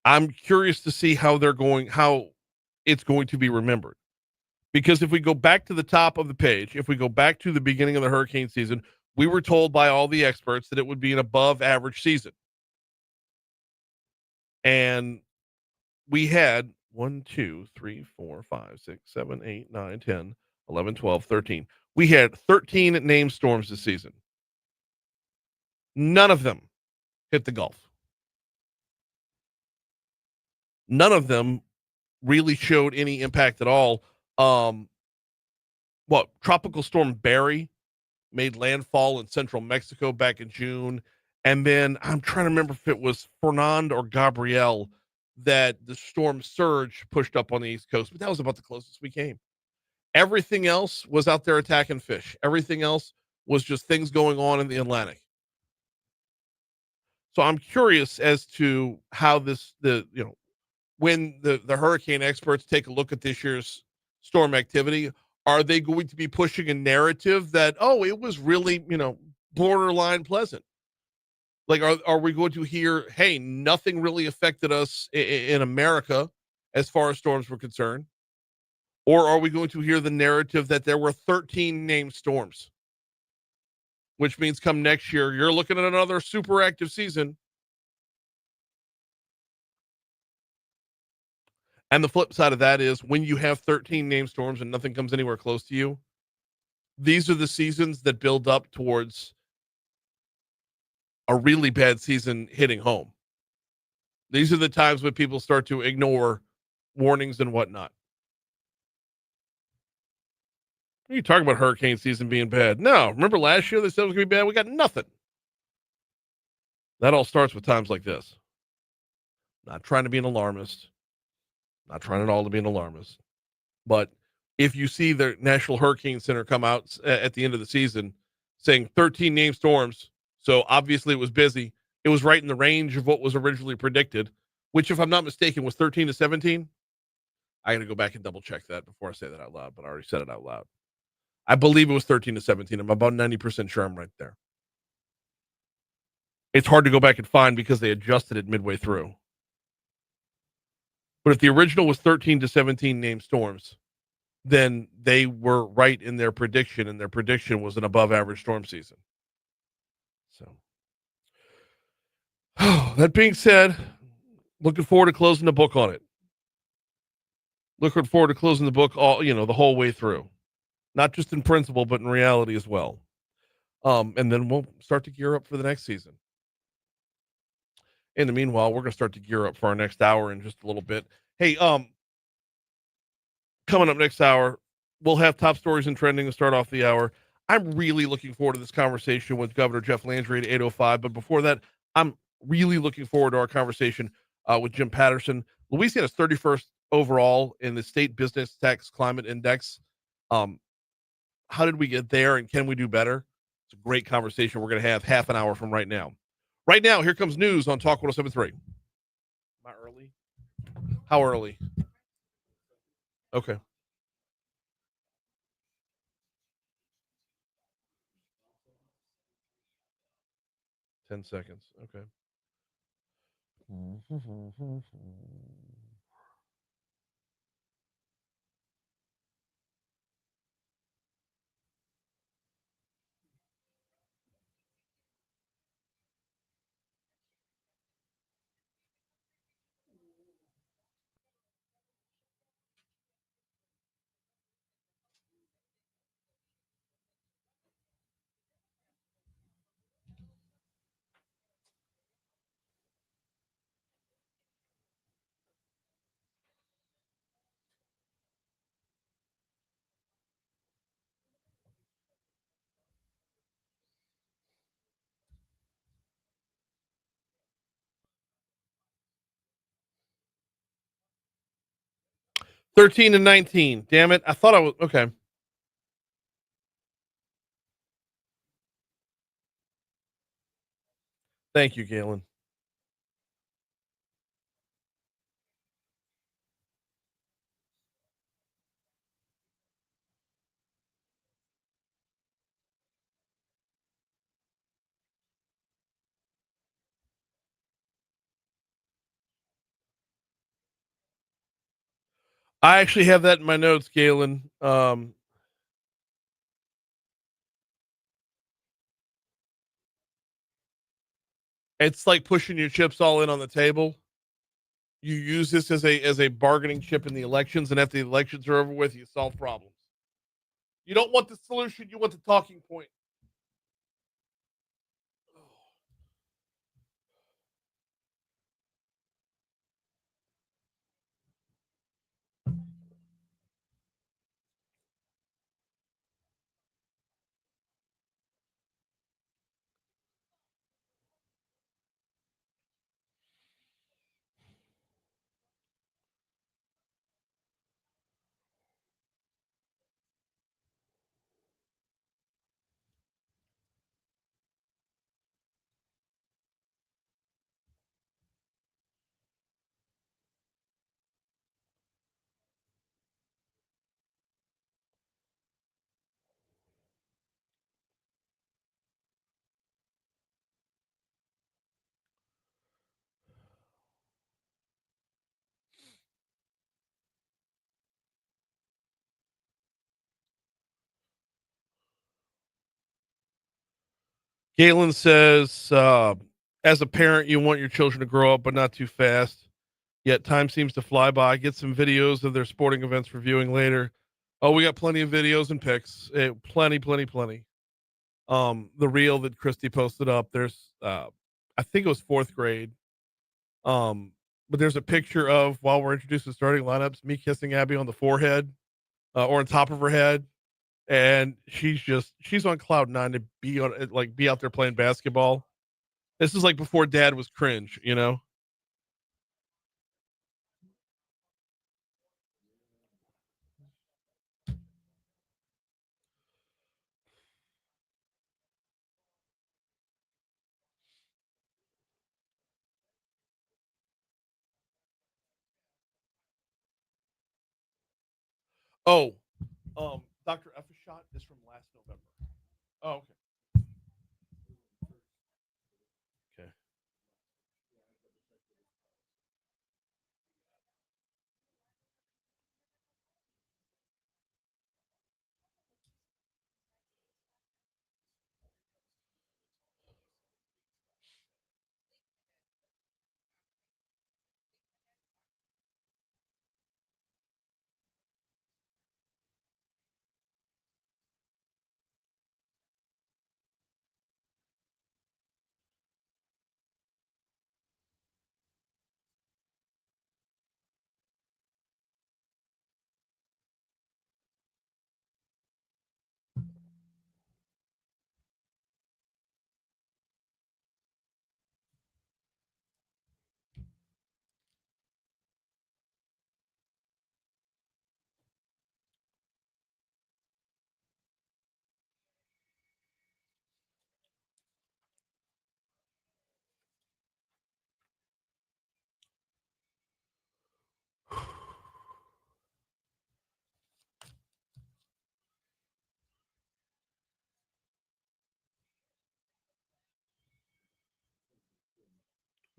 I'm curious to see how it's going to be remembered. Because if we go back to the top of the page, if we go back to the beginning of the hurricane season, we were told by all the experts that it would be an above average season. And we had 1, 2, 3, 4, 5, 6, 7, 8, 9, 10, 11, 12, 13. We had 13 named storms this season. None of them hit the Gulf. None of them really showed any impact at all. Tropical Storm Barry made landfall in central Mexico back in June. And then I'm trying to remember if it was Fernand or Gabrielle that the storm surge pushed up on the East Coast, but that was about the closest we came. Everything else was out there attacking fish. Everything else was just things going on in the Atlantic. So I'm curious as to how when the hurricane experts take a look at this year's storm activity, are they going to be pushing a narrative that, it was really, borderline pleasant? Like, are we going to hear, hey, nothing really affected us in America as far as storms were concerned? Or are we going to hear the narrative that there were 13 named storms? Which means come next year, you're looking at another super active season. And the flip side of that is when you have 13 named storms and nothing comes anywhere close to you, these are the seasons that build up towards a really bad season hitting home. These are the times when people start to ignore warnings and whatnot. What are you talking about hurricane season being bad? No, remember last year they said it was going to be bad? We got nothing. That all starts with times like this. Not trying to be an alarmist. Not trying at all to be an alarmist. But if you see the National Hurricane Center come out at the end of the season saying 13 named storms, so obviously it was busy. It was right in the range of what was originally predicted, which, if I'm not mistaken, was 13 to 17. I got to go back and double check that before I say that out loud, but I already said it out loud. I believe it was 13 to 17. I'm about 90% sure I'm right there. It's hard to go back and find because they adjusted it midway through. But if the original was 13 to 17 named storms, then they were right in their prediction, and their prediction was an above average storm season. So, that being said, looking forward to closing the book on it. Looking forward to closing the book the whole way through, not just in principle, but in reality as well. And then we'll start to gear up for the next season. In the meanwhile, we're going to start to gear up for our next hour in just a little bit. Hey, coming up next hour, we'll have top stories and trending to start off the hour. I'm really looking forward to this conversation with Governor Jeff Landry at 8:05. But before that, I'm really looking forward to our conversation with Jim Patterson. Louisiana's 31st overall in the state business tax climate index. How did we get there, and can we do better? It's a great conversation we're going to have half an hour from right now. Right now, here comes news on Talk 107.3. Am I early? How early? Okay. Ten seconds. Okay. $13 and $19. Damn it. I thought I was okay. Thank you, Galen. I actually have that in my notes, Galen. It's like pushing your chips all in on the table. You use this as a bargaining chip in the elections, and after the elections are over with, you solve problems. You don't want the solution, you want the talking point. Galen says, as a parent, you want your children to grow up, but not too fast. Yet time seems to fly by. Get some videos of their sporting events for viewing later. Oh, we got plenty of videos and pics. Plenty. The reel that Christy posted up, there's, I think it was fourth grade. But there's a picture of, while we're introducing starting lineups, me kissing Abby on the forehead, or on top of her head. And she's on cloud nine to be out there playing basketball. This is like before dad was cringe, you know? Oh, Dr. Efishat is from last November. Oh, okay. Okay.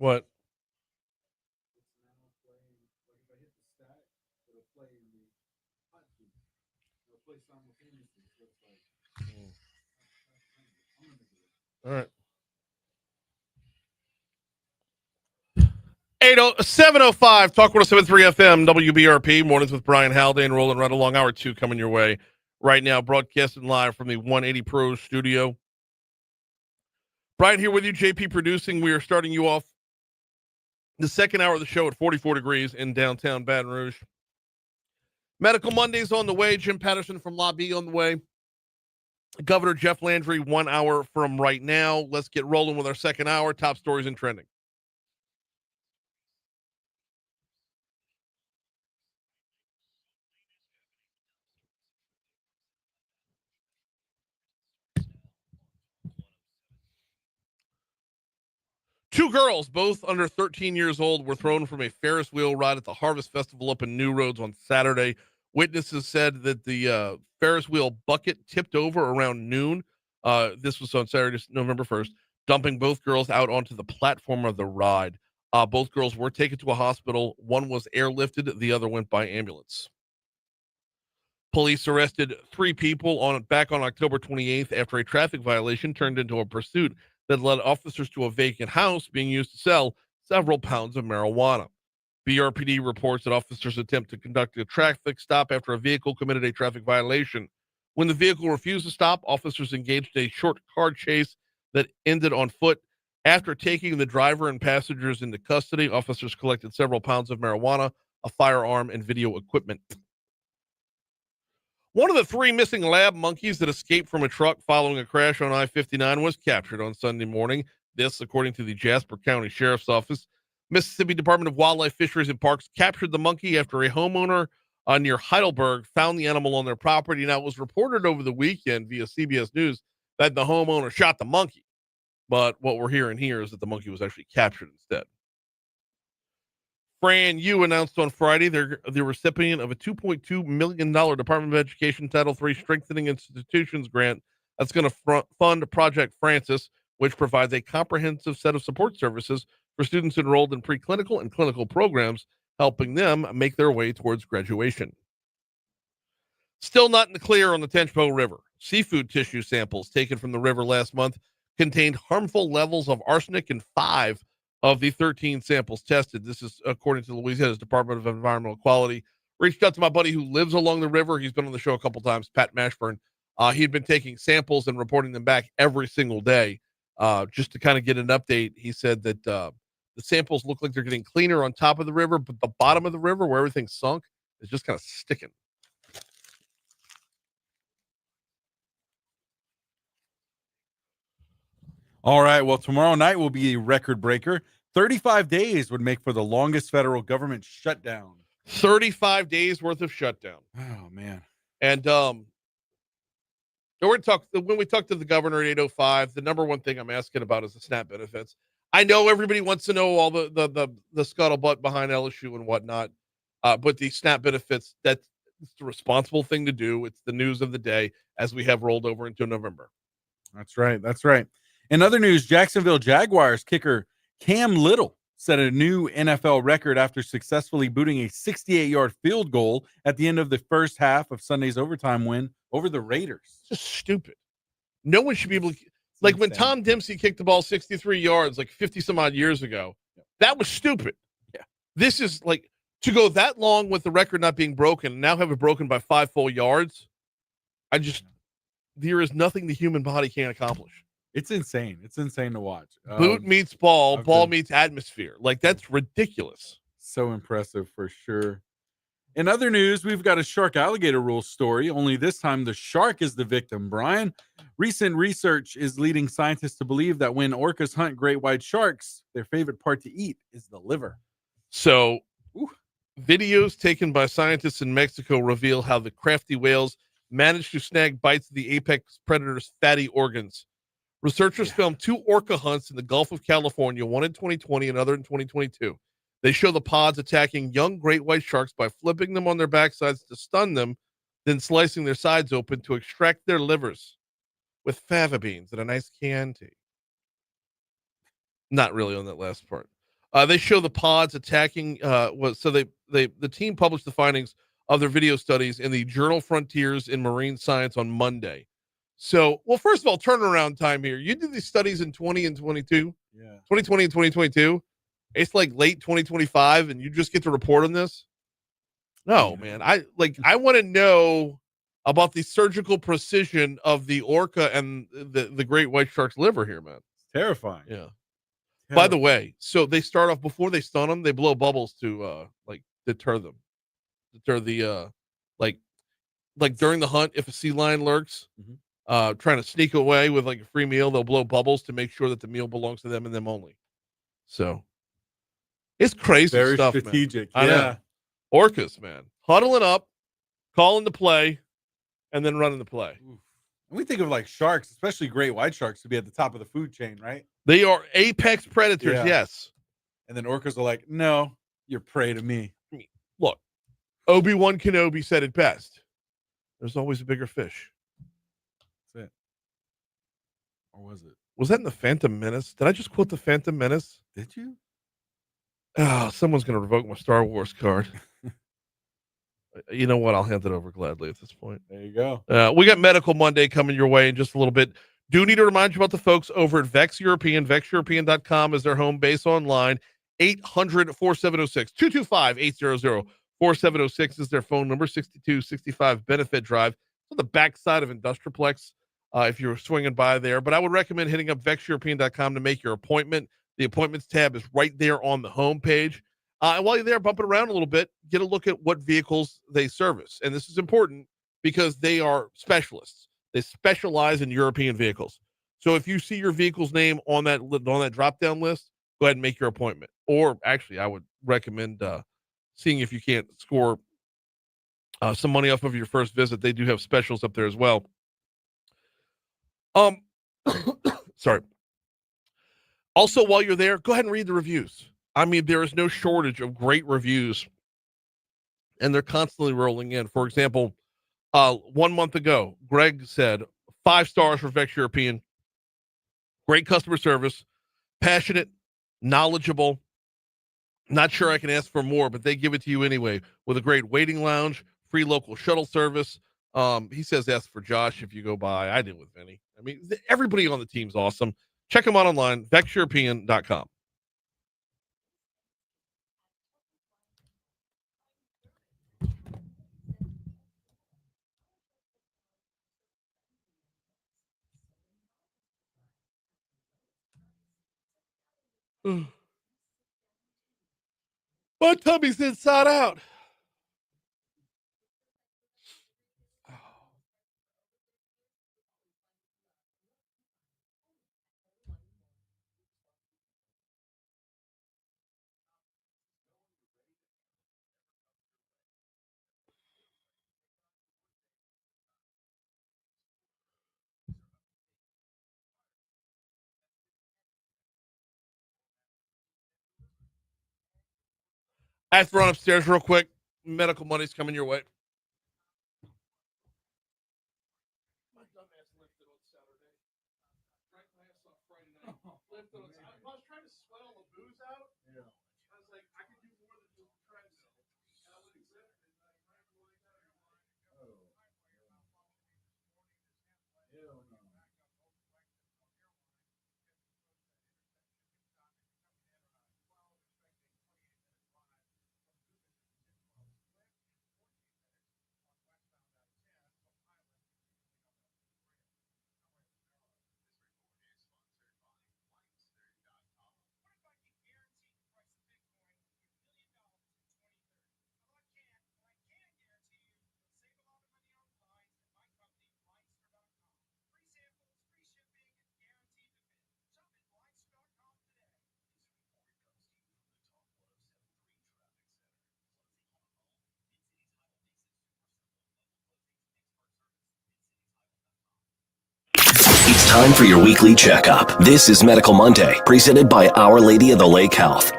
What? All right. 705 Talk 1073 FM WBRP mornings with Brian Haldane rolling right along. Hour 2 coming your way right now, broadcasting live from the 180 Pro studio. Brian here with you, JP producing. We are starting you off the second hour of the show at 44 degrees in downtown Baton Rouge. Medical Mondays on the way. Jim Patterson from Lobby on the way. Governor Jeff Landry 1 hour from right now. Let's get rolling with our second hour. Top stories and trending. Two girls, both under 13 years old, were thrown from a Ferris wheel ride at the Harvest Festival up in New Roads on Saturday. Witnesses said that the Ferris wheel bucket tipped over around noon. This was on Saturday, November 1st, dumping both girls out onto the platform of the ride. Both girls were taken to a hospital. One was airlifted. The other went by ambulance. Police arrested 3 people back on October 28th after a traffic violation turned into a pursuit that led officers to a vacant house being used to sell several pounds of marijuana. BRPD reports that officers attempt to conduct a traffic stop after a vehicle committed a traffic violation. When the vehicle refused to stop, officers engaged a short car chase that ended on foot. After taking the driver and passengers into custody, officers collected several pounds of marijuana, a firearm, and video equipment. One of the 3 missing lab monkeys that escaped from a truck following a crash on I-59 was captured on Sunday morning. This, according to the Jasper County Sheriff's Office. Mississippi Department of Wildlife, Fisheries, and Parks captured the monkey after a homeowner near Heidelberg found the animal on their property. Now, it was reported over the weekend via CBS News that the homeowner shot the monkey. But what we're hearing here is that the monkey was actually captured instead. Fran Yu announced on Friday they're the recipient of a $2.2 million Department of Education Title III Strengthening Institutions grant that's going to fund Project Francis, which provides a comprehensive set of support services for students enrolled in preclinical and clinical programs, helping them make their way towards graduation. Still not in the clear on the Tenchpo River. Seafood tissue samples taken from the river last month contained harmful levels of arsenic in 5 of the 13 samples tested. This is according to Louisiana's Department of Environmental Quality. Reached out to my buddy who lives along the river. He's been on the show a couple times, Pat Mashburn. He'd been taking samples and reporting them back every single day just to kind of get an update. He said that the samples look like they're getting cleaner on top of the river, but the bottom of the river where everything sunk is just kind of sticking. All right. Well, tomorrow night will be a record breaker. 35 days would make for the longest federal government shutdown. 35 days worth of shutdown. Oh, man. And when we talk to the governor at 8:05, the number one thing I'm asking about is the SNAP benefits. I know everybody wants to know all the scuttlebutt behind LSU and whatnot, but the SNAP benefits, that's the responsible thing to do. It's the news of the day as we have rolled over into November. That's right. That's right. In other news, Jacksonville Jaguars kicker Cam Little set a new NFL record after successfully booting a 68-yard field goal at the end of the first half of Sunday's overtime win over the Raiders. It's just stupid. No one should be able to, like when Tom Dempsey kicked the ball 63 yards like 50 some odd years ago. That was stupid. Yeah. This is like to go that long with the record not being broken and now have it broken by 5 full yards. There is nothing the human body can't accomplish. It's insane. It's insane to watch. Boot meets ball, ball meets atmosphere. Like, that's ridiculous. So impressive for sure. In other news, we've got a shark alligator rule story, only this time the shark is the victim, Brian. Recent research is leading scientists to believe that when orcas hunt great white sharks, their favorite part to eat is the liver. So, videos taken by scientists in Mexico reveal how the crafty whales managed to snag bites of the apex predator's fatty organs. Researchers filmed 2 orca hunts in the Gulf of California, one in 2020 and another in 2022. They show the pods attacking young great white sharks by flipping them on their backsides to stun them, then slicing their sides open to extract their livers with fava beans and a nice Chianti. Not really on that last part. They show the pods attacking. The team published the findings of their video studies in the journal Frontiers in Marine Science on Monday. So, well, first of all, turnaround time here. You did these studies in 20 and 22, 2020 and 2022. It's like late 2025, and you just get to report on this. No, man. I want to know about the surgical precision of the orca and the great white shark's liver here, man. It's terrifying. Yeah. By the way, so they start off before they stun them, they blow bubbles to deter them. Deter the like during the hunt, if a sea lion lurks, trying to sneak away with like a free meal, they'll blow bubbles to make sure that the meal belongs to them and them only. So it's crazy Very stuff. strategic. Man. I know. Orcas, man. Huddling up, calling the play, and then running the play. And we think of like sharks, especially great white sharks, to be at the top of the food chain, right? They are apex predators, yes. And then orcas are like, no, you're prey to me. Look, Obi-Wan Kenobi said it best. There's always a bigger fish. That's it. Or was it? Was that in the Phantom Menace? Did I just quote the Phantom Menace? Did you? Oh, someone's going to revoke my Star Wars card. You know what? I'll hand it over gladly at this point. There you go. We got Medical Monday coming your way in just a little bit. Do need to remind you about the folks over at Vex European. VexEuropean.com is their home base online. 800-4706. 225-800-4706 is their phone number. 6265 Benefit Drive. On the backside of Industriplex if you're swinging by there. But I would recommend hitting up VexEuropean.com to make your appointment. The appointments tab is right there on the homepage. And while you're there bumping around a little bit, get a look at what vehicles they service. And this is important because they are specialists. They specialize in European vehicles. So if you see your vehicle's name on that drop-down list, go ahead and make your appointment. Or actually, I would recommend seeing if you can't score some money off of your first visit. They do have specials up there as well. Sorry. Also, while you're there, go ahead and read the reviews. I mean, there is no shortage of great reviews, and they're constantly rolling in. For example, 1 month ago, Greg said 5 stars for Vex European. Great customer service, passionate, knowledgeable. Not sure I can ask for more, but they give it to you anyway with a great waiting lounge, free local shuttle service. He says ask for Josh if you go by. I did with Vinny. I mean, everybody on the team's awesome. Check them out online, VexEuropean.com. My tummy's inside out. I have to run upstairs real quick. Medical money's coming your way. My dumb ass lifted on Saturday. Drank my ass off Friday night. Lifted on Saturday. I was trying to sweat all the booze out. Yeah. I was like, I could do more than just try to sell. I was excited. It's time for your weekly checkup. This is Medical Monday, presented by Our Lady of the Lake Health.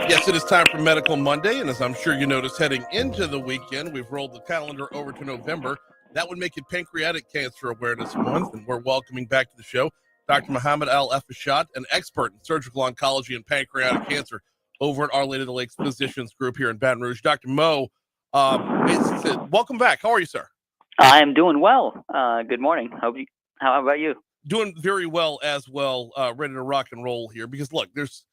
Yes, it is time for Medical Monday, and as I'm sure you noticed, heading into the weekend, we've rolled the calendar over to November. That would make it Pancreatic Cancer Awareness Month, and we're welcoming back to the show Dr. Mohammad Al Efishat, an expert in surgical oncology and pancreatic cancer over at Our Lady of the Lakes Physicians Group here in Baton Rouge. Dr. Mo, welcome back. How are you, sir? I'm doing well. Good morning. How about you? Doing very well as well. Ready to rock and roll here because look, there's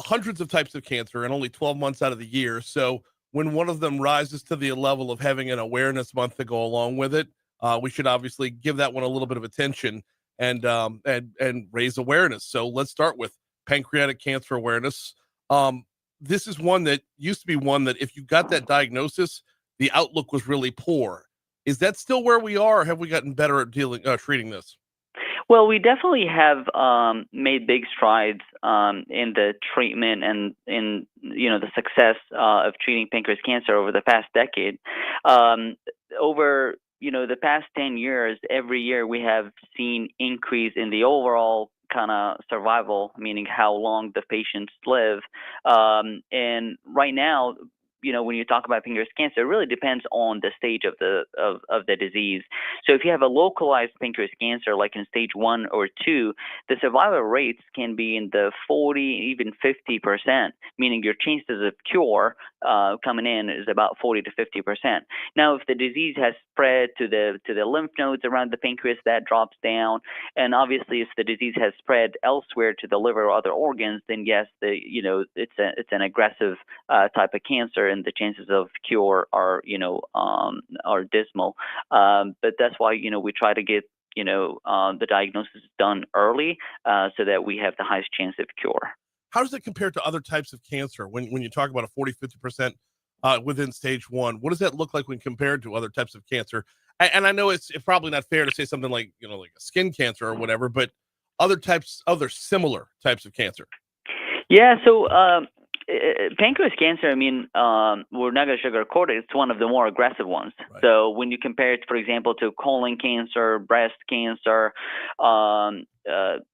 hundreds of types of cancer and only 12 months out of the year. So when one of them rises to the level of having an awareness month to go along with it, we should obviously give that one a little bit of attention and raise awareness. So let's start with pancreatic cancer awareness. This is one that used to be one that if you got that diagnosis, the outlook was really poor. Is that still where we are? Or have we gotten better at treating this? Well, we definitely have made big strides in the treatment and in the success of treating pancreatic cancer over the past decade. Over the past 10 years, every year we have seen increase in the overall kind of survival, meaning how long the patients live. And right now, when you talk about pancreatic cancer, it really depends on the stage of the disease. So if you have a localized pancreatic cancer, like in stage 1 or 2, the survival rates can be in the 40, even 50%, meaning your chances of cure coming in is about 40 to 50%. Now, if the disease has spread to the lymph nodes around the pancreas, that drops down. And obviously, if the disease has spread elsewhere to the liver or other organs, then yes, it's an aggressive type of cancer, and the chances of cure are dismal. But that's why we try to get the diagnosis done early so that we have the highest chance of cure. How does it compare to other types of cancer? When you talk about a 40-50% within stage 1, what does that look like when compared to other types of cancer? And I know it's probably not fair to say something like like a skin cancer or whatever, but other similar types of cancer. Yeah. So pancreatic cancer, we're not going to sugarcoat it. It's one of the more aggressive ones. Right. So when you compare it, for example, to colon cancer, breast cancer,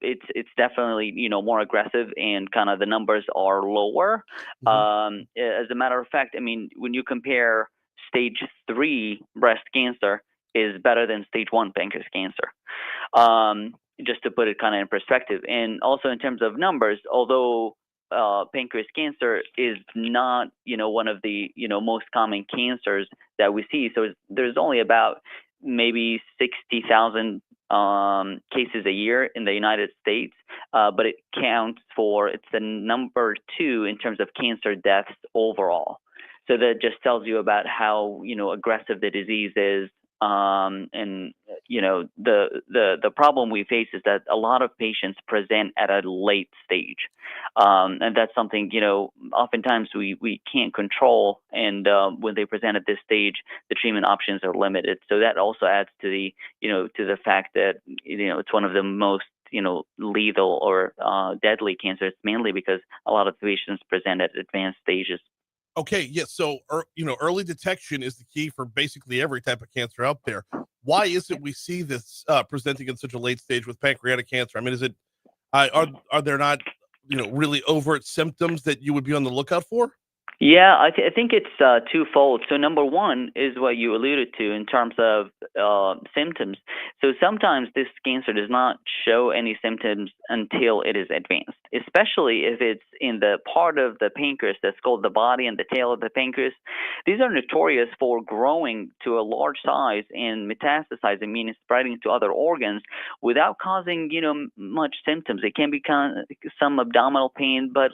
it's definitely more aggressive, and kind of the numbers are lower. Mm-hmm. As a matter of fact, when you compare stage 3 breast cancer is better than stage 1 pancreatic cancer. Just to put it kind of in perspective, and also in terms of numbers, although pancreatic cancer is not, one of the, most common cancers that we see. So there's only about maybe 60,000 cases a year in the United States, but it's the number 2 in terms of cancer deaths overall. So that just tells you about how, aggressive the disease is. And the problem we face is that a lot of patients present at a late stage, and that's something oftentimes we can't control. And when they present at this stage, the treatment options are limited. So that also adds to the fact that it's one of the most lethal or deadly cancers, mainly because a lot of the patients present at advanced stages. Okay, yes. So, early detection is the key for basically every type of cancer out there. Why is it we see this presenting in such a late stage with pancreatic cancer? Is it are there not really overt symptoms that you would be on the lookout for? Yeah, I think it's twofold. So number one is what you alluded to in terms of symptoms. So sometimes this cancer does not show any symptoms until it is advanced, especially if it's in the part of the pancreas that's called the body and the tail of the pancreas. These are notorious for growing to a large size and metastasizing, meaning spreading to other organs without causing, much symptoms. It can be some abdominal pain, but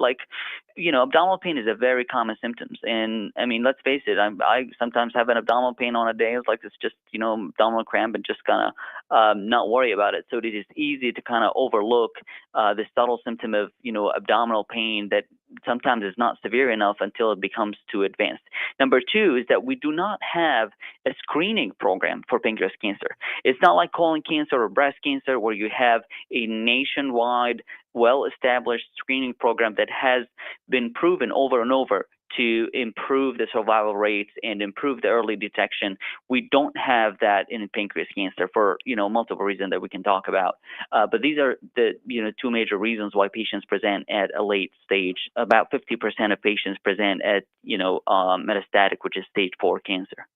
abdominal pain is a very common symptoms. And let's face it, I sometimes have an abdominal pain on a day. It's like it's just, abdominal cramp, and just kind of not worry about it. So it is easy to kind of overlook the subtle symptom of, abdominal pain that sometimes is not severe enough until it becomes too advanced. Number two is that we do not have a screening program for pancreatic cancer. It's not like colon cancer or breast cancer where you have a nationwide, well-established screening program that has been proven over and over to improve the survival rates and improve the early detection. We don't have that in pancreatic cancer for multiple reasons that we can talk about. But these are the two major reasons why patients present at a late stage. About 50% of patients present at metastatic, which is stage 4 cancer.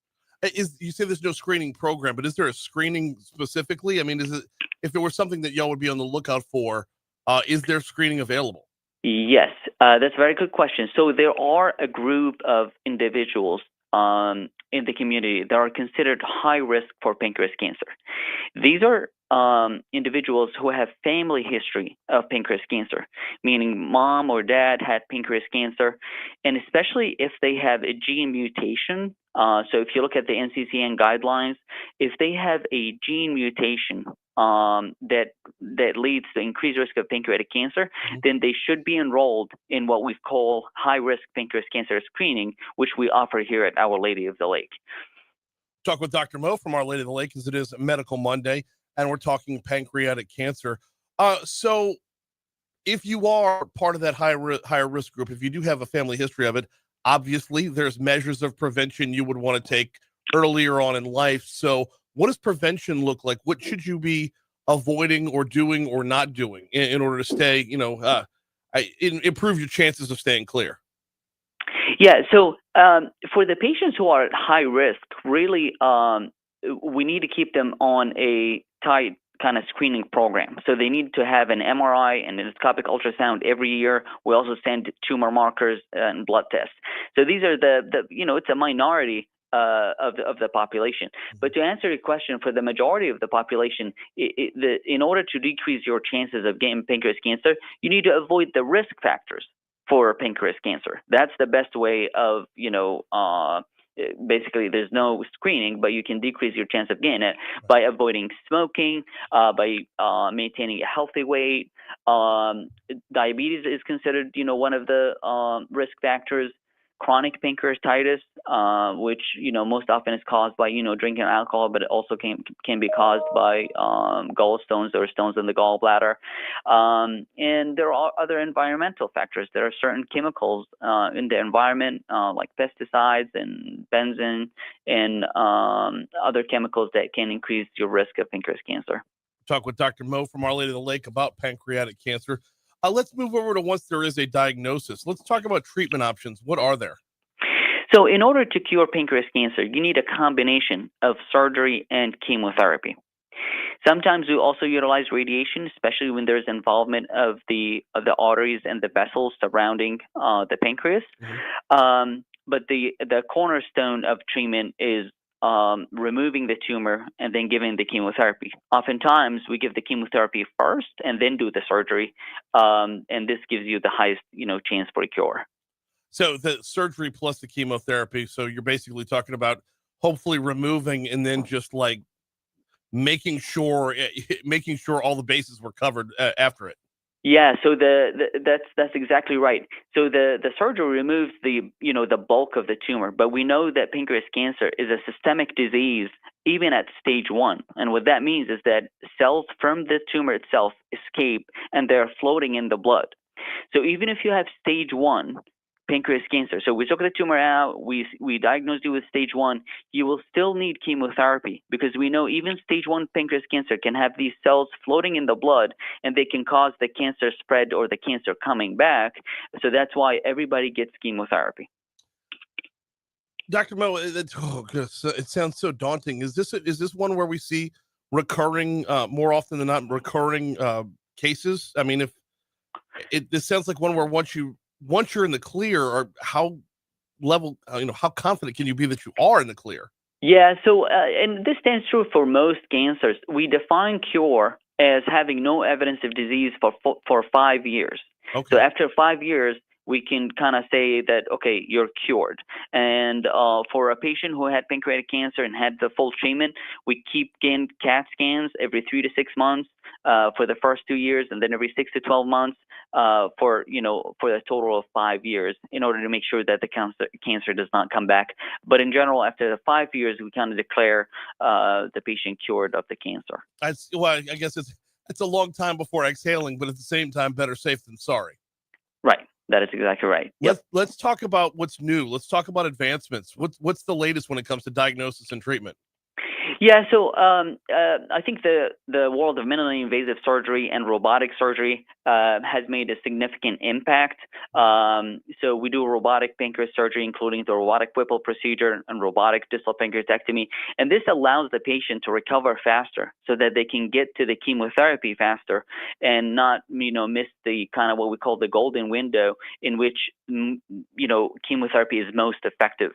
You say there's no screening program, but is there a screening specifically? Is it if it were something that y'all would be on the lookout for, is there screening available? Yes, that's a very good question. So there are a group of individuals in the community that are considered high risk for pancreas cancer. These are individuals who have family history of pancreas cancer, meaning mom or dad had pancreas cancer, and especially if they have a gene mutation. So if you look at the NCCN guidelines, if they have a gene mutation that leads to increased risk of pancreatic cancer, then they should be enrolled in what we call high-risk pancreas cancer screening, which we offer here at Our Lady of the Lake. Talk with Dr. Mo from Our Lady of the Lake, as it is Medical Monday, and we're talking pancreatic cancer. So if you are part of that higher risk group, if you do have a family history of it, obviously there's measures of prevention you would want to take earlier on in life. So what does prevention look like? What should you be avoiding or doing or not doing in order to stay, improve your chances of staying clear? Yeah, so for the patients who are at high risk, really, we need to keep them on a tight kind of screening program. So they need to have an MRI and endoscopic ultrasound every year. We also send tumor markers and blood tests. So these are it's a minority of the population. But to answer your question, for the majority of the population, in order to decrease your chances of getting pancreas cancer, you need to avoid the risk factors for pancreas cancer. That's the best way of, basically there's no screening, but you can decrease your chance of getting it by avoiding smoking, by maintaining a healthy weight. Diabetes is considered, one of the risk factors. Chronic pancreatitis, which most often is caused by drinking alcohol, but it also can be caused by gallstones or stones in the gallbladder. And there are other environmental factors. There are certain chemicals in the environment, like pesticides and benzene and other chemicals that can increase your risk of pancreas cancer. Talk with Dr. Mo from Our Lady of the Lake about pancreatic cancer. Let's move over to once there is a diagnosis. Let's talk about treatment options. What are there? So in order to cure pancreas cancer, you need a combination of surgery and chemotherapy. Sometimes we also utilize radiation, especially when there's involvement of the arteries and the vessels surrounding the pancreas. But the cornerstone of treatment is removing the tumor and then giving the chemotherapy. Oftentimes, we give the chemotherapy first and then do the surgery, and this gives you the highest, chance for a cure. So the surgery plus the chemotherapy. So you're basically talking about hopefully removing and then just like making sure all the bases were covered after it. Yeah, so that's exactly right. So the surgery removes the bulk of the tumor, but we know that pancreas cancer is a systemic disease even at stage 1. And what that means is that cells from the tumor itself escape and they're floating in the blood. So even if you have stage 1 pancreas cancer, so we took the tumor out, we diagnosed you with stage 1, you will still need chemotherapy because we know even stage 1 pancreas cancer can have these cells floating in the blood and they can cause the cancer spread or the cancer coming back. So that's why everybody gets chemotherapy. Dr. Mo, it sounds so daunting. Is this one where we see recurring, more often than not, recurring cases? I mean, this sounds like one where once you're in the clear, or how confident can you be that you are in the clear? Yeah, so and this stands true for most cancers. We define cure as having no evidence of disease for 5 years. Okay. So after 5 years, we can kind of say that, okay, you're cured. And for a patient who had pancreatic cancer and had the full treatment, we keep getting CAT scans every 3 to 6 months for the first 2 years, and then every 6 to 12 months for a total of 5 years in order to make sure that the cancer does not come back. But in general, after the 5 years, we kind of declare the patient cured of the cancer. I guess it's a long time before exhaling, but at the same time, better safe than sorry. Right. That is exactly right. Yep. Let's talk about what's new. Let's talk about advancements. What's the latest when it comes to diagnosis and treatment? Yeah, so I think the world of minimally invasive surgery and robotic surgery has made a significant impact. So we do robotic pancreas surgery, including the robotic Whipple procedure and robotic distal pancreatectomy, and this allows the patient to recover faster, so that they can get to the chemotherapy faster and not miss the kind of what we call the golden window in which chemotherapy is most effective.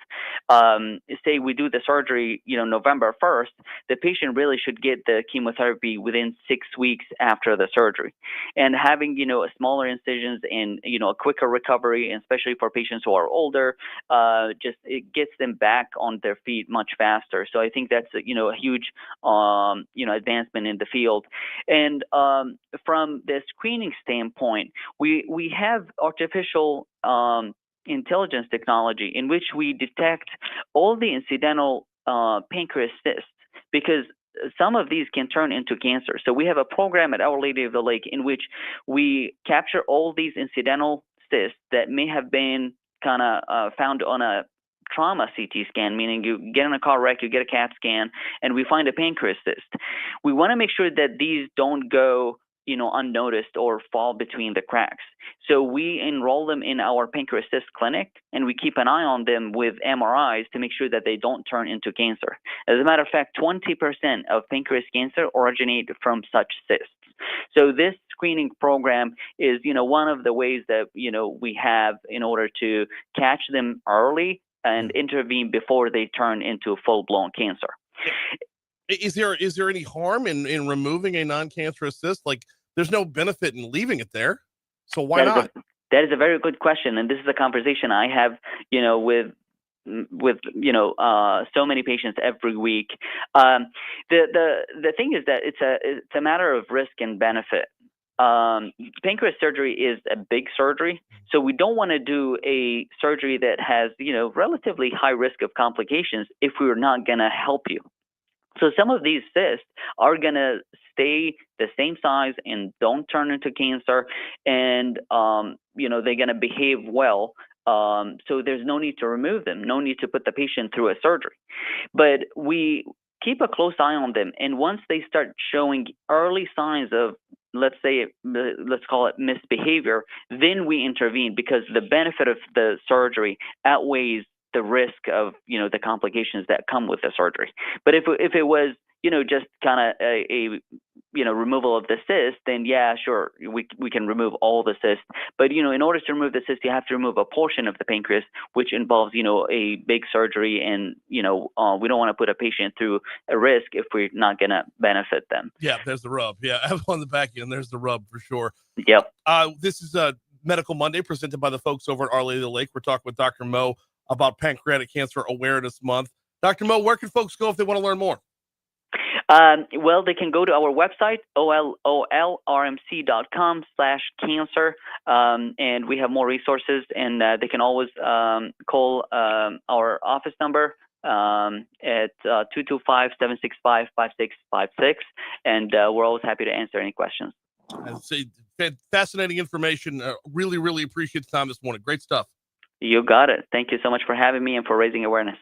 Say we do the surgery November 1st, the patient really should get the chemotherapy within 6 weeks after the surgery. And having, smaller incisions and, a quicker recovery, and especially for patients who are older, it gets them back on their feet much faster. So I think that's, a huge, advancement in the field. And from the screening standpoint, we have artificial intelligence technology in which we detect all the incidental pancreas cysts, because some of these can turn into cancer. So we have a program at Our Lady of the Lake in which we capture all these incidental cysts that may have been kind of found on a trauma CT scan, meaning you get in a car wreck, you get a CAT scan, and we find a pancreas cyst. We want to make sure that these don't go unnoticed or fall between the cracks. So we enroll them in our pancreas cyst clinic, and we keep an eye on them with MRIs to make sure that they don't turn into cancer. As a matter of fact, 20% of pancreas cancer originate from such cysts. So this screening program is, one of the ways that, we have in order to catch them early and intervene before they turn into full-blown cancer. Is there any harm in removing a non-cancerous cyst? Like, there's no benefit in leaving it there, so why not? That is a very good question, and this is a conversation I have, with so many patients every week. The thing is that it's a matter of risk and benefit. Pancreas surgery is a big surgery, so we don't want to do a surgery that has relatively high risk of complications if we're not going to help you. So some of these cysts are going to stay the same size and don't turn into cancer, and they're going to behave well. So there's no need to remove them, no need to put the patient through a surgery. But we keep a close eye on them, and once they start showing early signs of, let's call it misbehavior, then we intervene, because the benefit of the surgery outweighs the risk of the complications that come with the surgery. But if it was just kind of a removal of the cyst, then yeah, sure, we can remove all the cyst. But in order to remove the cyst, you have to remove a portion of the pancreas, which involves a big surgery, and we don't want to put a patient through a risk if we're not going to benefit them. Yeah, there's the rub. Yeah, on the back end, there's the rub for sure. Yep. This is Medical Monday, presented by the folks over at Our Lady of the Lake. We're talking with Dr. Mo about Pancreatic Cancer Awareness Month. Dr. Mo, where can folks go if they want to learn more? Well, they can go to our website, olrmc.com/cancer, and we have more resources, and they can always call our office number at 225-765-5656, and we're always happy to answer any questions. Fascinating information. Really, really appreciate the time this morning. Great stuff. You got it. Thank you so much for having me and for raising awareness.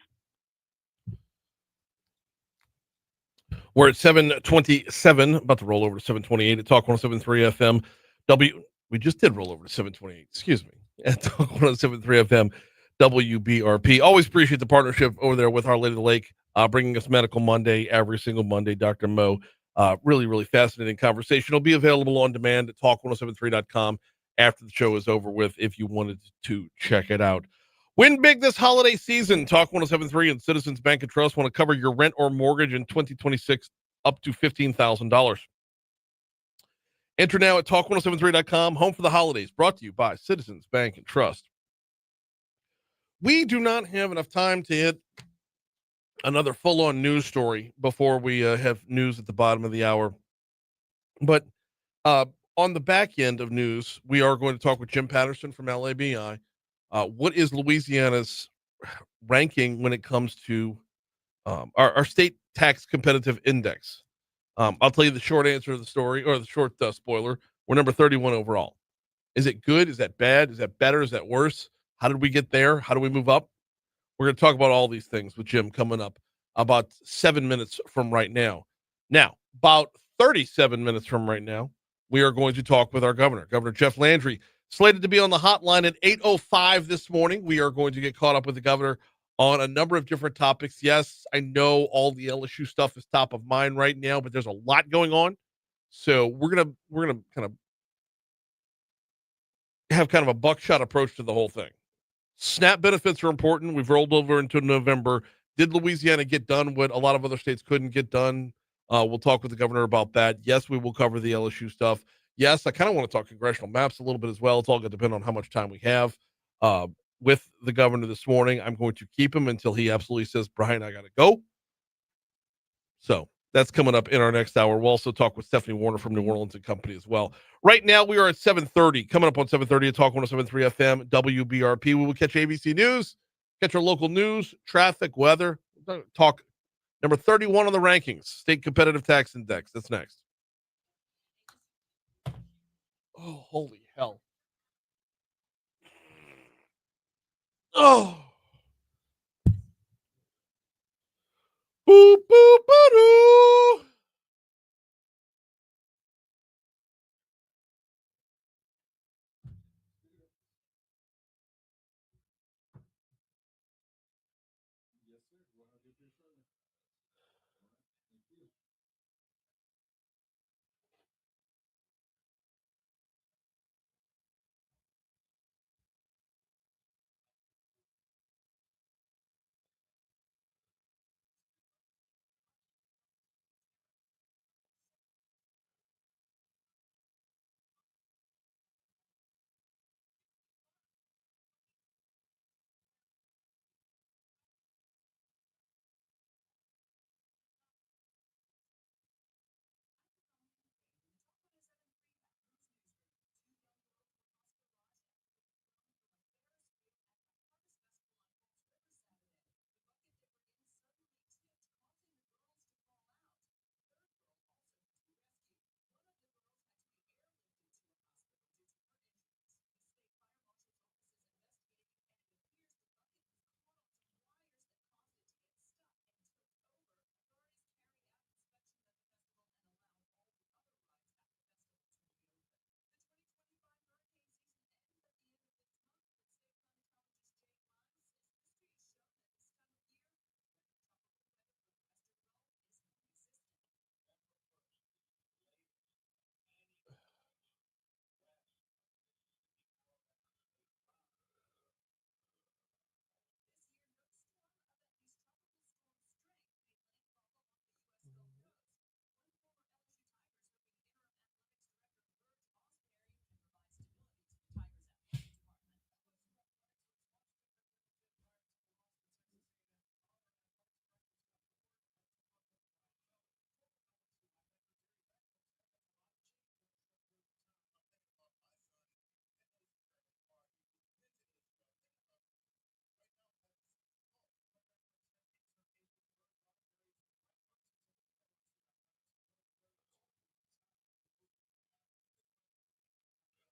We're at 7:27, about to roll over to 7:28 at Talk 107.3 FM. We just did roll over to 7:28. Excuse me. At Talk 107.3 FM WBRP. Always appreciate the partnership over there with Our Lady of the Lake, bringing us Medical Monday every single Monday. Dr. Mo, really, really fascinating conversation. It'll be available on demand at talk1073.com after the show is over with, if you wanted to check it out. Win big this holiday season. Talk 107.3 and Citizens Bank and Trust want to cover your rent or mortgage in 2026 up to $15,000. Enter now at talk1073.com. Home for the holidays, brought to you by Citizens Bank and Trust. We do not have enough time to hit another full-on news story before we have news at the bottom of the hour. But on the back end of news, we are going to talk with Jim Patterson from LABI. What is Louisiana's ranking when it comes to our state tax competitive index? I'll tell you the short answer of the story, or the short spoiler. We're number 31 overall. Is it good? Is that bad? Is that better? Is that worse? How did we get there? How do we move up? We're going to talk about all these things with Jim coming up about 7 minutes from right now. Now, about 37 minutes from right now, we are going to talk with our governor, Governor Jeff Landry, slated to be on the hotline at 8:05 this morning. We are going to get caught up with the governor on a number of different topics. Yes, I know all the LSU stuff is top of mind right now, but there's a lot going on. So we're gonna kind of have kind of a buckshot approach to the whole thing. SNAP benefits are important. We've rolled over into November. Did Louisiana get done what a lot of other states couldn't get done? We'll talk with the governor about that. Yes, we will cover the LSU stuff. Yes, I kind of want to talk congressional maps a little bit as well. It's all going to depend on how much time we have with the governor this morning. I'm going to keep him until he absolutely says, Brian, I got to go. So that's coming up in our next hour. We'll also talk with Stephanie Warner from New Orleans and Company as well. Right now, we are at 7:30. Coming up on 7:30 at Talk 107.3 FM, WBRP. We will catch ABC News, catch our local news, traffic, weather. Talk number 31 on the rankings, State Competitive Tax Index. That's next. Oh, holy hell. Oh. Boop, boop, ba-doo.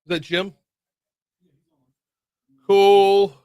Is that Jim? Cool.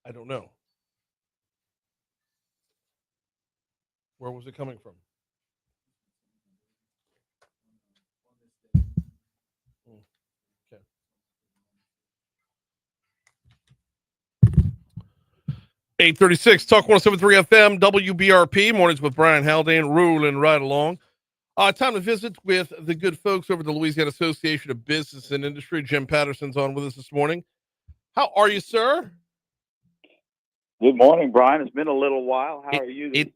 I don't know. Where was it coming from? 836 Talk 107.3 FM WBRP mornings with Brian Haldane rolling right along. Time to visit with the good folks over the Louisiana Association of Business and Industry. Jim Patterson's on with us this morning. How are you, sir? Good morning, Brian. It's been a little while. How are you this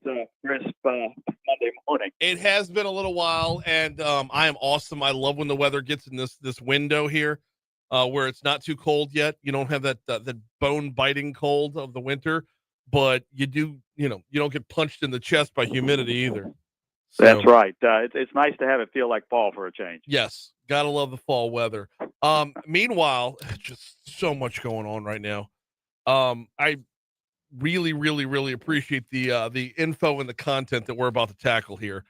crisp Monday morning? It has been a little while, and I am awesome. I love when the weather gets in this window here, where it's not too cold yet. You don't have that bone biting cold of the winter, but you do. You don't get punched in the chest by humidity either. So, that's right. It's nice to have it feel like fall for a change. Yes, gotta love the fall weather. Meanwhile, just so much going on right now. I really, really, really appreciate the info and the content that we're about to tackle here,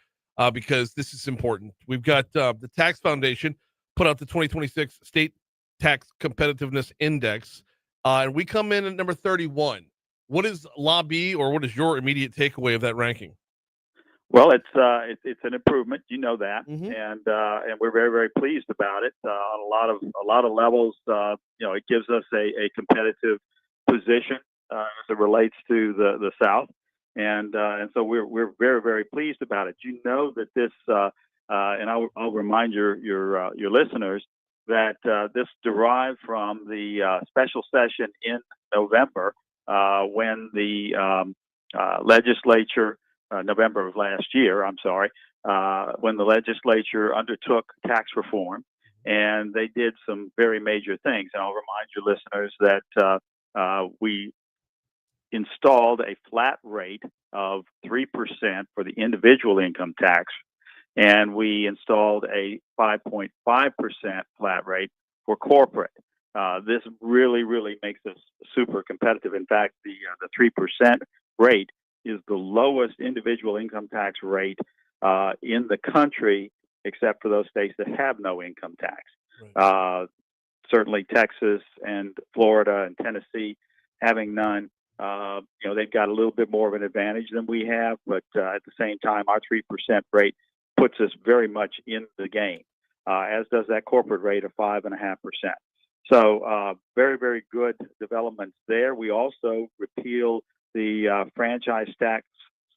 because this is important. We've got the Tax Foundation put out the 2026 State Tax Competitiveness Index, and we come in at number 31. What is Lobby, or what is your immediate takeaway of that ranking? Well, it's an improvement, you know that, Mm-hmm. and we're very, very pleased about it on a lot of levels. It gives us a competitive position as it relates to the South, and so we're very, very pleased about it. You know that this, and I'll remind your listeners that this derived from the special session in November when the legislature. November of last year, when the legislature undertook tax reform, and they did some very major things. And I'll remind your listeners that we installed a flat rate of 3% for the individual income tax, and we installed a 5.5% flat rate for corporate. This really, really makes us super competitive. In fact, the 3% rate is the lowest individual income tax rate in the country, except for those states that have no income tax. Right. Certainly Texas and Florida and Tennessee having none, they've got a little bit more of an advantage than we have, but at the same time, our 3% rate puts us very much in the game, as does that corporate rate of 5.5%. So very, very good developments there. We also repealed the franchise tax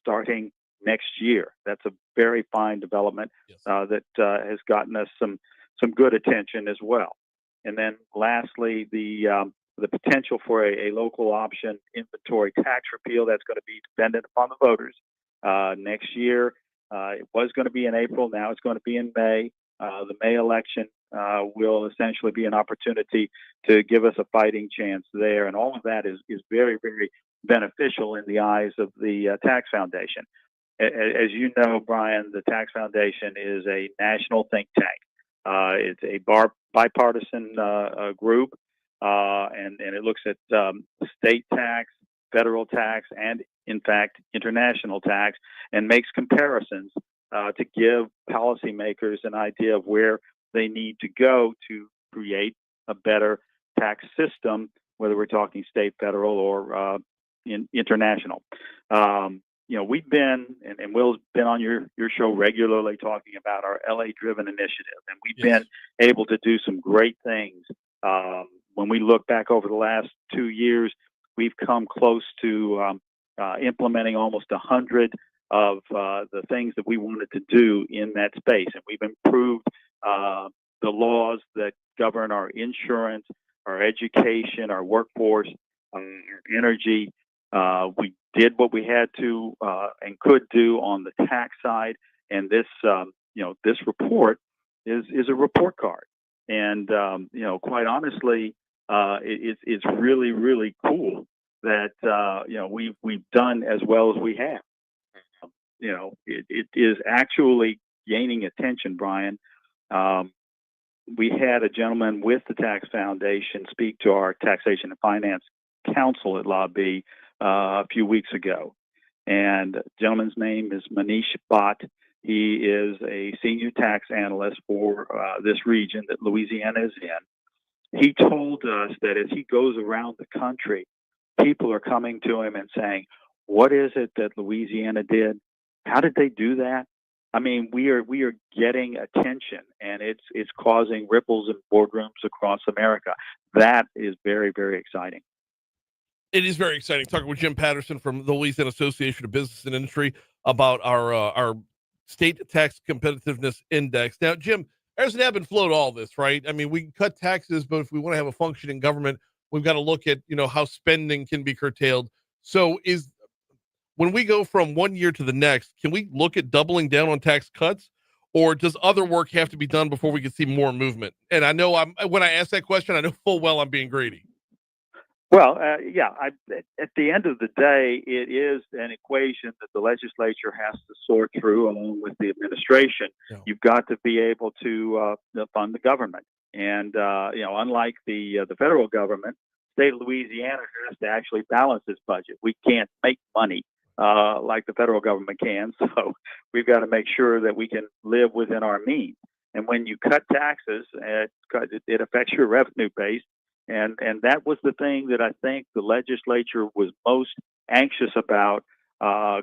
starting next year. That's a very fine development. Yes. That has gotten us some good attention as well. And then lastly, the potential for a local option inventory tax repeal that's going to be dependent upon the voters next year. It was going to be in April. Now it's going to be in May. The May election will essentially be an opportunity to give us a fighting chance there. And all of that is very, very beneficial in the eyes of the Tax Foundation. As you know, Brian, the Tax Foundation is a national think tank. It's a bipartisan group, and it looks at state tax, federal tax, and in fact, international tax, and makes comparisons to give policymakers an idea of where they need to go to create a better tax system, whether we're talking state, federal, or international. We've been, and Will's been on your show regularly talking about our LA Driven initiative, and we've been able to do some great things. When we look back over the last 2 years, we've come close to implementing almost 100 of the things that we wanted to do in that space, and we've improved the laws that govern our insurance, our education, our workforce, our energy. We did what we had to and could do on the tax side, and this report is a report card. And quite honestly, it's really, really cool that we've done as well as we have. It is actually gaining attention, Brian. We had a gentleman with the Tax Foundation speak to our Taxation and Finance Council at Lobby a few weeks ago. And the gentleman's name is Manish Bhatt. He is a senior tax analyst for this region that Louisiana is in. He told us that as he goes around the country people are coming to him and saying, what is it that Louisiana did? How did they do that? I mean, we are getting attention, and it's causing ripples in boardrooms across America. That is very, very exciting. It is very exciting. Talking with Jim Patterson from the Louisiana Association of Business and Industry about our state tax competitiveness index. Now, Jim, there's an ebb and flow to all this, right? I mean, we can cut taxes, but if we want to have a functioning government, we've got to look at, how spending can be curtailed. So when we go from one year to the next, can we look at doubling down on tax cuts, or does other work have to be done before we can see more movement? And I know when I ask that question, I know full well I'm being greedy. Well, at the end of the day, it is an equation that the legislature has to sort through along with the administration. Yeah. You've got to be able to fund the government. And, unlike the federal government, the state of Louisiana has to actually balance its budget. We can't make money like the federal government can. So we've got to make sure that we can live within our means. And when you cut taxes, it affects your revenue base. And that was the thing that I think the legislature was most anxious about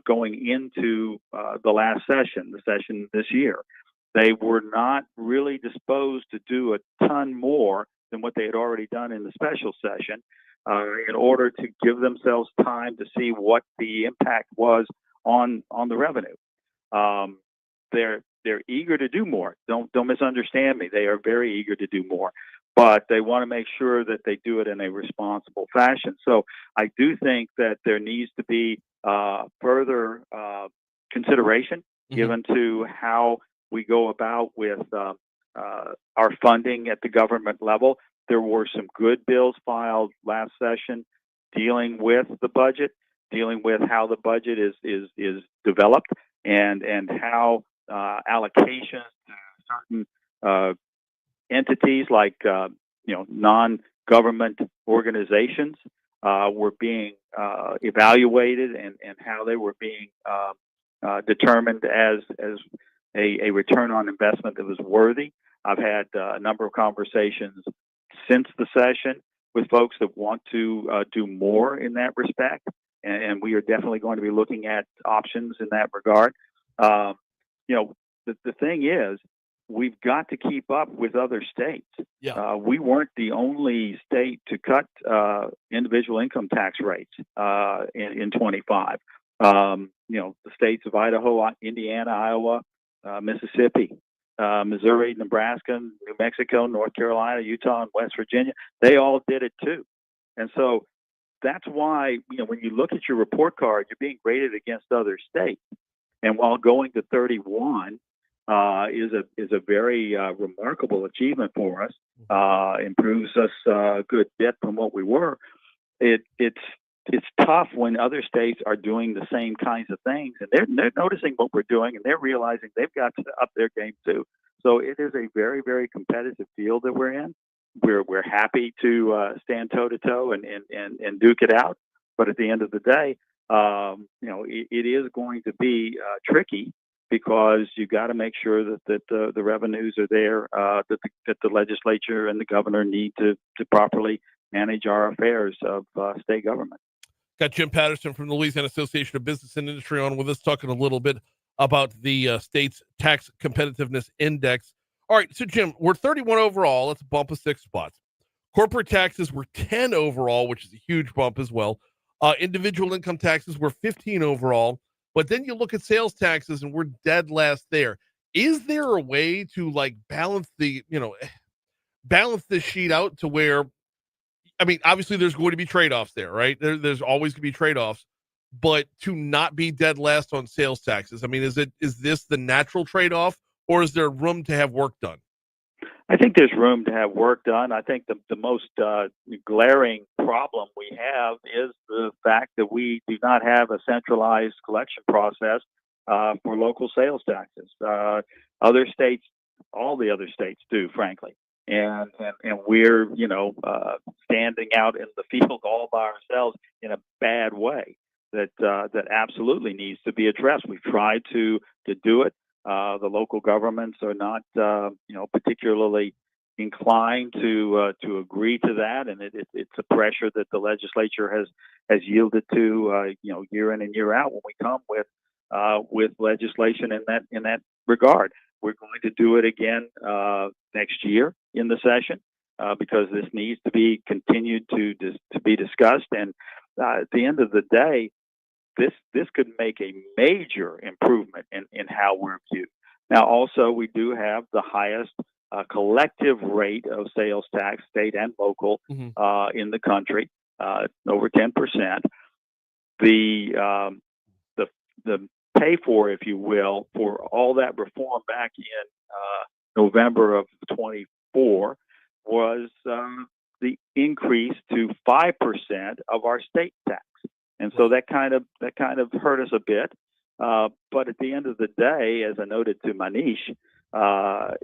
going into the last session, the session this year. They were not really disposed to do a ton more than what they had already done in the special session in order to give themselves time to see what the impact was on the revenue. They're eager to do more. Don't misunderstand me. They are very eager to do more. But they want to make sure that they do it in a responsible fashion. So I do think that there needs to be further consideration given to how we go about with our funding at the government level. There were some good bills filed last session dealing with the budget, dealing with how the budget is developed and how allocations to certain entities like non-government organizations were being evaluated and how they were being determined as a return on investment that was worthy. I've had a number of conversations since the session with folks that want to do more in that respect, and we are definitely going to be looking at options in that regard. The thing is, we've got to keep up with other states. Yeah. We weren't the only state to cut individual income tax rates in 25. The states of Idaho, Indiana, Iowa, Mississippi, Missouri, Nebraska, New Mexico, North Carolina, Utah, and West Virginia, they all did it too. And so that's why, when you look at your report card, you're being graded against other states. And while going to 31 is a very remarkable achievement for us, improves us a good bit from what we were, it's tough when other states are doing the same kinds of things, and they're noticing what we're doing, and they're realizing they've got to up their game too. So it is a very, very competitive field that we're in. We're happy to stand toe to toe and duke it out, but at the end of the day, it is going to be tricky because you got to make sure that the revenues are there, that the legislature and the governor need to properly manage our affairs of state government. Got Jim Patterson from the Louisiana Association of Business and Industry on with us, talking a little bit about the state's tax competitiveness index. All right, so Jim, we're 31 overall. That's a bump of 6 spots. Corporate taxes were 10 overall, which is a huge bump as well. Individual income taxes were 15 overall. But then you look at sales taxes and we're dead last there. Is there a way to balance this sheet out to where, obviously there's going to be trade-offs there, right? There's always going to be trade-offs, but to not be dead last on sales taxes, is this the natural trade-off, or is there room to have work done? I think there's room to have work done. I think the most glaring problem we have is the fact that we do not have a centralized collection process for local sales taxes. Other states, all the other states do, frankly. And we're, standing out in the field all by ourselves in a bad way that absolutely needs to be addressed. We've tried to do it. The local governments are not, particularly inclined to agree to that, and it's a pressure that the legislature has yielded to year in and year out when we come with legislation in that regard. We're going to do it again next year in the session because this needs to be continued to be discussed. And at the end of the day, this could make a major improvement in how we're viewed. Now, also, we do have the highest collective rate of sales tax, state and local, in the country, over 10%. The pay for, if you will, for all that reform back in November of 24 was the increase to 5% of our state tax, and so that kind of hurt us a bit. But at the end of the day, as I noted to Manish,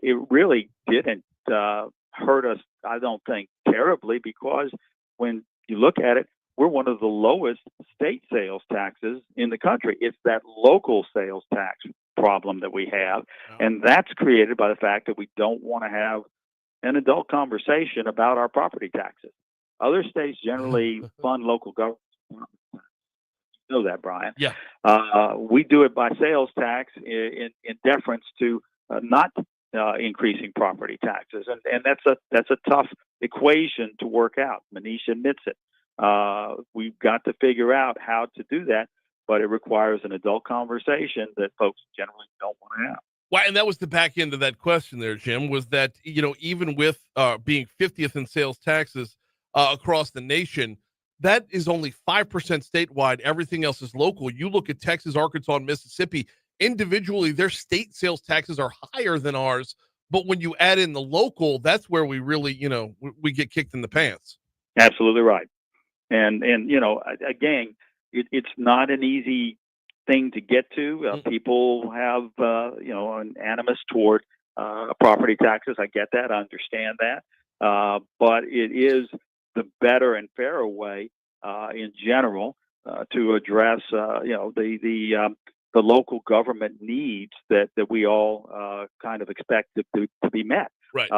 it really didn't hurt us, I don't think, terribly, because when you look at it, we're one of the lowest state sales taxes in the country. It's that local sales tax problem that we have, and that's created by the fact that we don't want to have an adult conversation about our property taxes. Other states generally fund local governments. You know that, Brian. Yeah. We do it by sales tax in deference to not increasing property taxes, and that's a tough equation to work out. Manish admits it. We've got to figure out how to do that, but it requires an adult conversation that folks generally don't want to have. Well, and that was the back end of that question there, Jim, was that, even with being 50th in sales taxes across the nation, that is only 5% statewide. Everything else is local. You look at Texas, Arkansas, and Mississippi, individually, their state sales taxes are higher than ours. But when you add in the local, that's where we really, we get kicked in the pants. Absolutely right. And again, it's not an easy thing to get to. People have, an animus toward property taxes. I get that. I understand that. But it is the better and fairer way in general to address, the local government needs that we all kind of expect to be met. Right.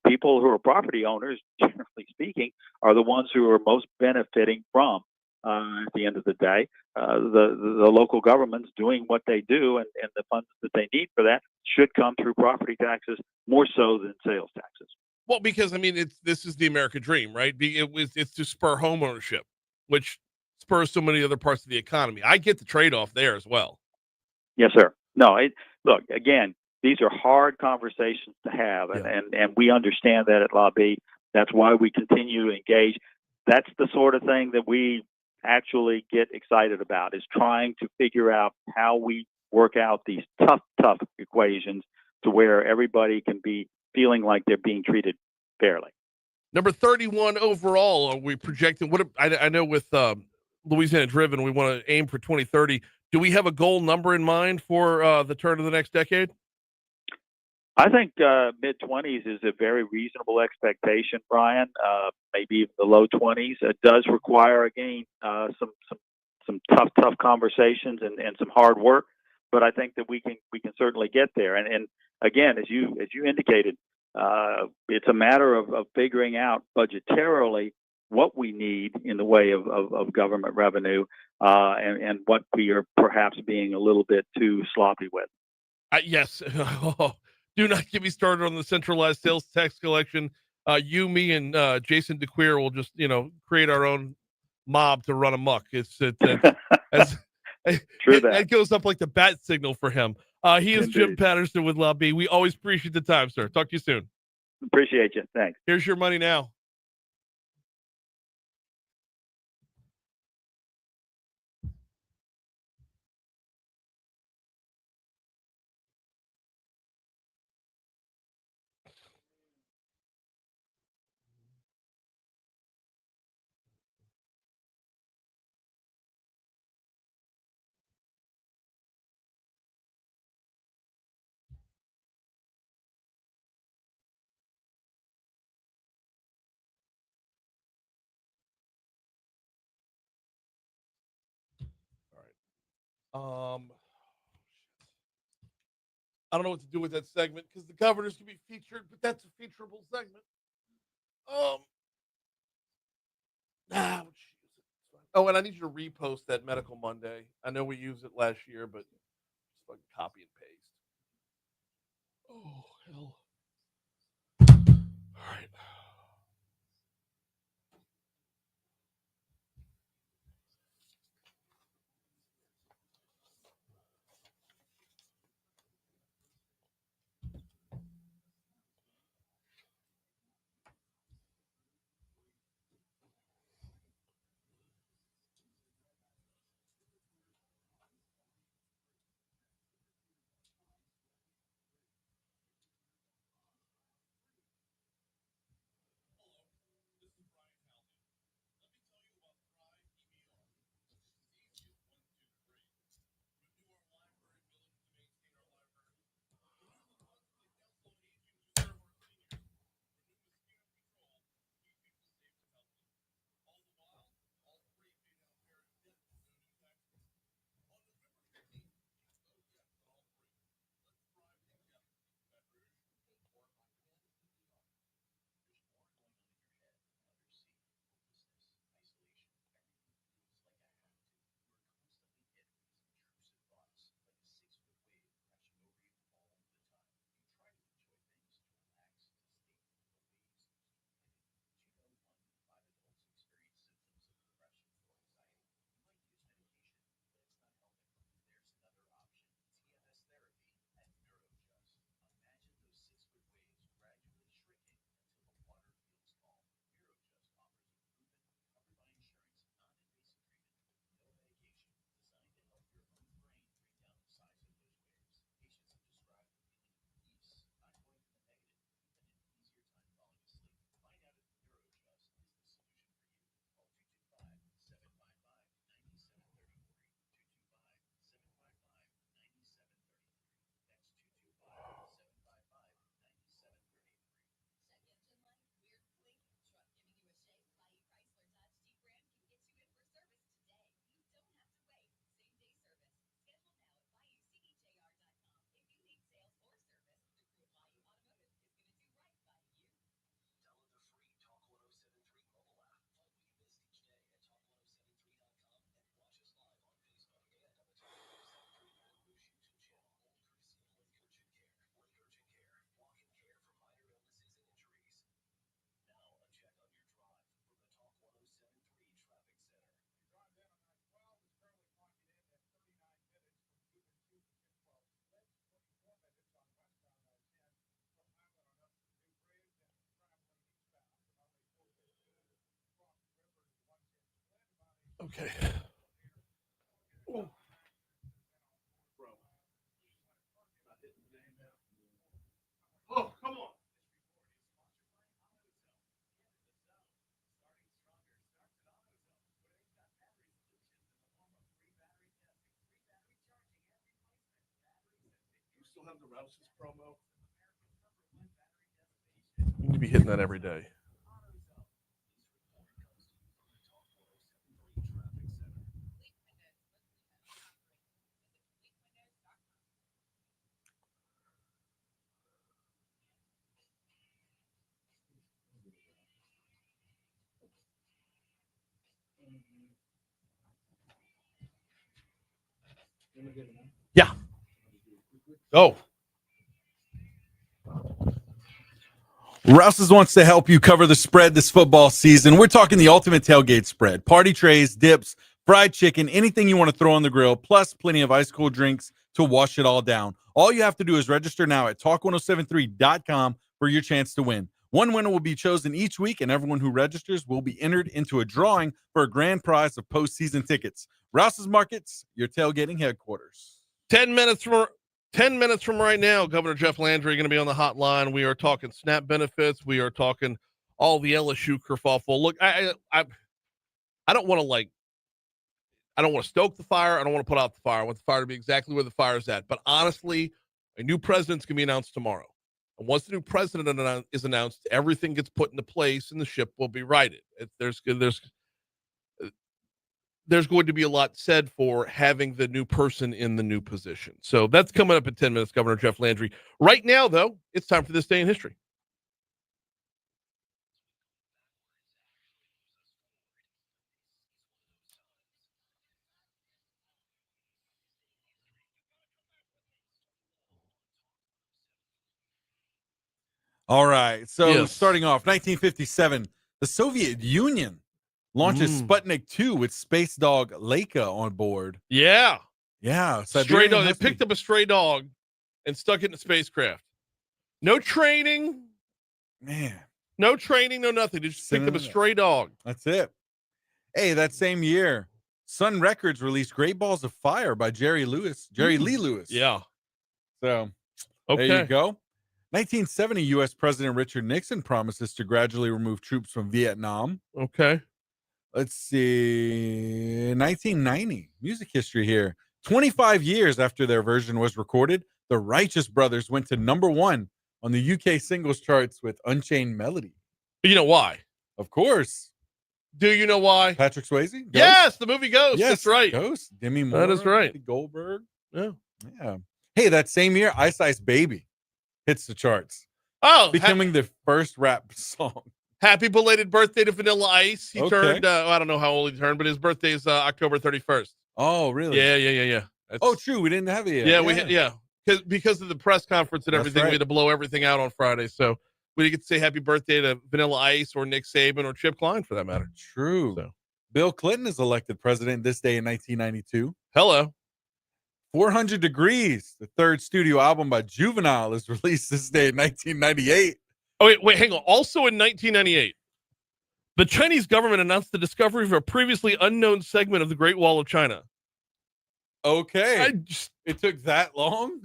People who are property owners, generally speaking, are the ones who are most benefiting from, at the end of the day, the local governments doing what they do, and the funds that they need for that should come through property taxes more so than sales taxes. Well, because this is the American dream, right? It's to spur home ownership, which spurs so many other parts of the economy. I get the trade-off there as well. Yes, sir. No, look, again, these are hard conversations to have, and we understand that at Lobby. That's why we continue to engage. That's the sort of thing that we actually get excited about, is trying to figure out how we work out these tough equations to where everybody can be feeling like they're being treated fairly. Number 31 overall, are we projecting? I know with Louisiana Driven, we want to aim for 2030. Do we have a goal number in mind for the turn of the next decade? I think mid-20s is a very reasonable expectation, Brian. Maybe even the low 20s. It does require, again, some tough conversations and some hard work, but I think that we can certainly get there. And again, as you indicated, it's a matter of figuring out budgetarily what we need in the way of government revenue, and what we are perhaps being a little bit too sloppy with. Yes. Do not get me started on the centralized sales tax collection. You, me, and Jason DeQueer will just, create our own mob to run amok. True that goes up like the bat signal for him. He is Indeed. Jim Patterson with Lobby. We always appreciate the time, sir. Talk to you soon. Appreciate you. Thanks. Here's your money now. All right. I don't know what to do with that segment because the governors can be featured, but that's a featurable segment. Oh, and I need you to repost that Medical Monday. I know we used it last year, but just fucking copy and paste. Oh, hell. All right. Okay. Oh. Oh, come on. You still have the Rouse's promo? You need to be hitting that every day. Yeah. Oh. Rouse's wants to help you cover the spread this football season. We're talking the ultimate tailgate spread. Party trays, dips, fried chicken, anything you want to throw on the grill, plus plenty of ice cold drinks to wash it all down. All you have to do is register now at talk1073.com for your chance to win. One winner will be chosen each week, and everyone who registers will be entered into a drawing for a grand prize of postseason tickets. Rouse's Markets, your tailgating headquarters. 10 minutes from right now, Governor Jeff Landry going to be on the hotline. We are talking SNAP benefits. We are talking all the LSU kerfuffle. Look, I don't want to I don't want to stoke the fire. I don't want to put out the fire. I want the fire to be exactly where the fire is at. But honestly, a new president's going to be announced tomorrow. And once the new president is announced, everything gets put into place and the ship will be righted. there's going to be a lot said for having the new person in the new position. So that's coming up in 10 minutes, Governor Jeff Landry. Right now, though, it's time for This Day in History. All right. So Yes. starting off, 1957, the Soviet Union launches Sputnik 2 with space dog Laika on board. Yeah. Yeah. Stray dog. They picked up a stray dog and stuck it in a spacecraft. No training. Man. No training, no nothing. They just picked up a stray dog. That's it. Hey, that same year, Sun Records released Great Balls of Fire by Jerry Lee Lewis. Yeah. So okay. There you go. 1970, U.S. President Richard Nixon promises to gradually remove troops from Vietnam. Okay. Let's see. 1990, music history here. 25 years after their version was recorded, the Righteous Brothers went to #1 on the UK singles charts with Unchained Melody. You know why? Of course. Do you know why? Patrick Swayze? Ghost? Yes, the movie Ghost. Yes, that's right. Ghost. Demi Moore. That is right. Goldberg. Yeah. Yeah. Hey, that same year, Ice Ice Baby hits the charts. Oh, becoming the first rap song. Happy belated birthday to Vanilla Ice. He Okay. turned, I don't know how old he turned, but his birthday is October 31st. Oh, really? Yeah. Oh, true. We didn't have it yet. Yeah. Because of the press conference and everything, we had to blow everything out on Friday. So we didn't get to say happy birthday to Vanilla Ice or Nick Saban or Chip Klein for that matter. True. So. Bill Clinton is elected president this day in 1992. Hello. 400 Degrees, the third studio album by Juvenile, is released this day in 1998. Oh, wait, hang on. Also in 1998, the Chinese government announced the discovery of a previously unknown segment of the Great Wall of China. Okay. It took that long?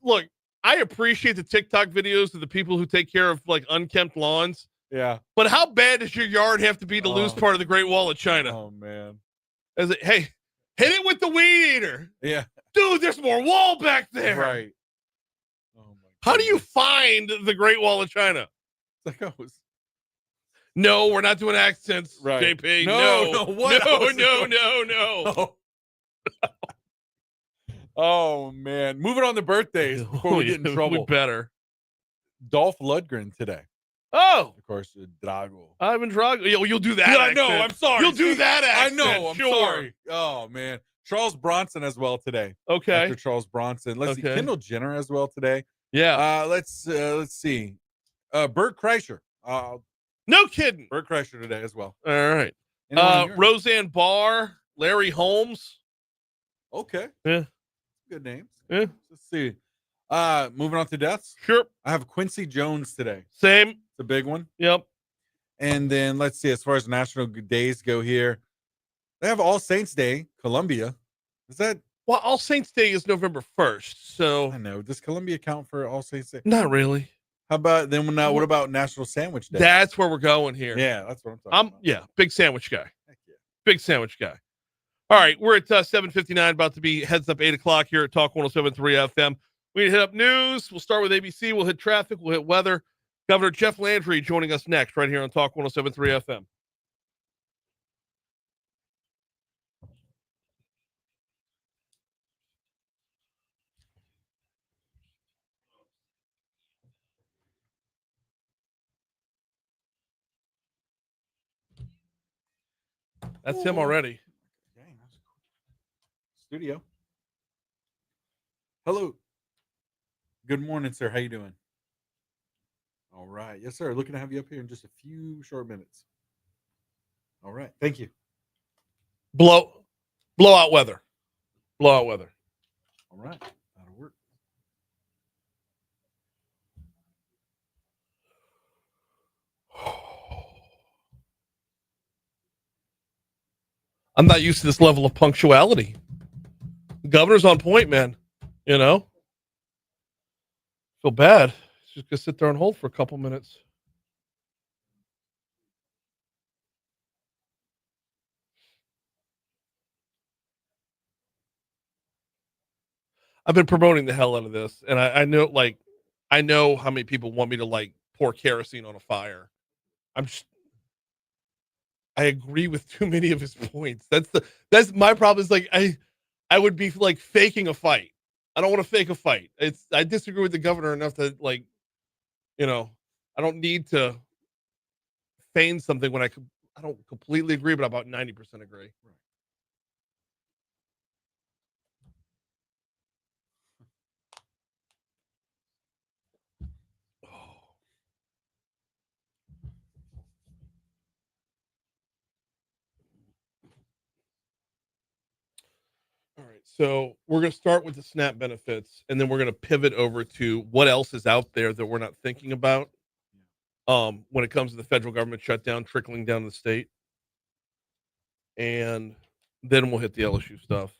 Look, I appreciate the TikTok videos of the people who take care of like unkempt lawns. Yeah. But how bad does your yard have to be to lose part of the Great Wall of China? Oh, man. Hey, hit it with the weed eater. Yeah. Dude, there's more wall back there. Right. Oh my How do you find the Great Wall of China? It's like, no, we're not doing accents, right. JP. No. Oh, man. Moving on to birthdays before we get in trouble. We better. Dolph Lundgren today. Oh. Of course, Drago. Ivan Drago. You'll do that. Yeah, accent. I know. I'm sorry. You'll do that accent. I know. I'm sure. sorry. Oh, man. Charles Bronson as well today. Okay. After Charles Bronson. Let's see. Kendall Jenner as well today. Yeah. Let's see. Bert Kreischer. No kidding. Bert Kreischer today as well. All right. Roseanne Barr, Larry Holmes. Okay. Yeah. Good names. Yeah. Let's see. Moving on to deaths. Sure. I have Quincy Jones today. Same. It's a big one. Yep. And then let's see, as far as national days go here, they have All Saints Day, Columbia. Is that? Well, All Saints Day is November 1st. So I know. Does Columbia count for All Saints Day? Not really. How about then? What about National Sandwich Day? That's where we're going here. Yeah, that's what I'm talking about. Yeah, big sandwich guy. Heck yeah. Big sandwich guy. All right, we're at 7:59, about to be heads up 8 o'clock here at Talk 107.3 FM. We hit up news. We'll start with ABC. We'll hit traffic. We'll hit weather. Governor Jeff Landry joining us next right here on Talk 107.3 FM. That's him already. Dang, that's cool. Studio. Hello. Good morning, sir. How you doing? All right. Yes, sir. Looking to have you up here in just a few short minutes. All right. Thank you. Blowout weather. Blowout weather. All right. That'll work. I'm not used to this level of punctuality. The governor's on point, man. You know? Feel bad. Just gonna sit there and hold for a couple minutes. I've been promoting the hell out of this, and I know how many people want me to pour kerosene on a fire. I'm just I agree with too many of his points. That's my problem. Is like I would be like faking a fight. I don't want to fake a fight. I disagree with the governor enough that like, I don't need to feign something when I don't completely agree, but about 90% agree. All right, so we're going to start with the SNAP benefits, and then we're going to pivot over to what else is out there that we're not thinking about. When it comes to the federal government shutdown trickling down the state, and then we'll hit the LSU stuff.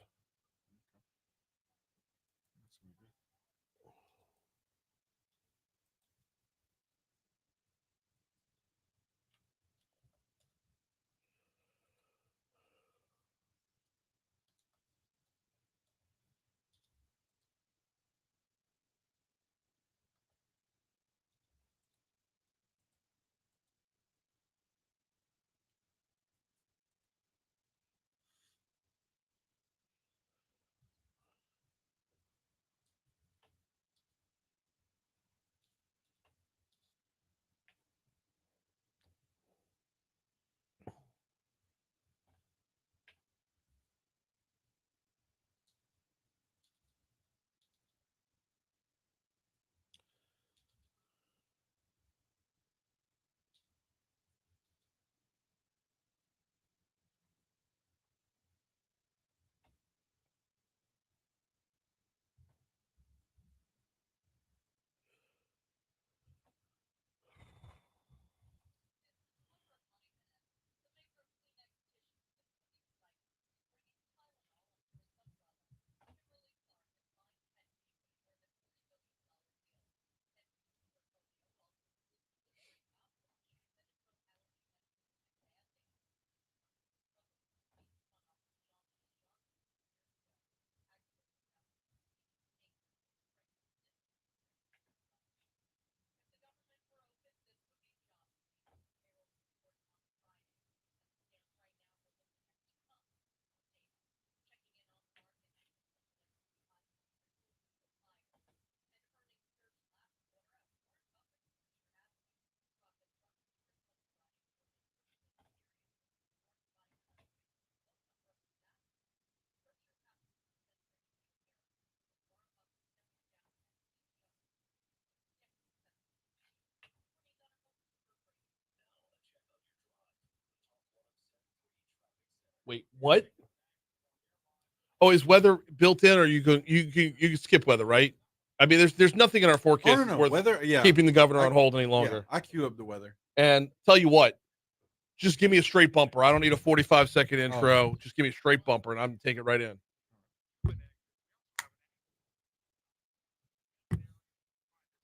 Wait, what? Oh, is weather built in, or you can skip weather, right? I mean, there's nothing in our forecast no. worth Weather, yeah. keeping the governor on hold any longer. Yeah, I queue up the weather. And tell you what, just give me a straight bumper. I don't need a 45-second intro. Oh. Just give me a straight bumper, and I'm taking it right in.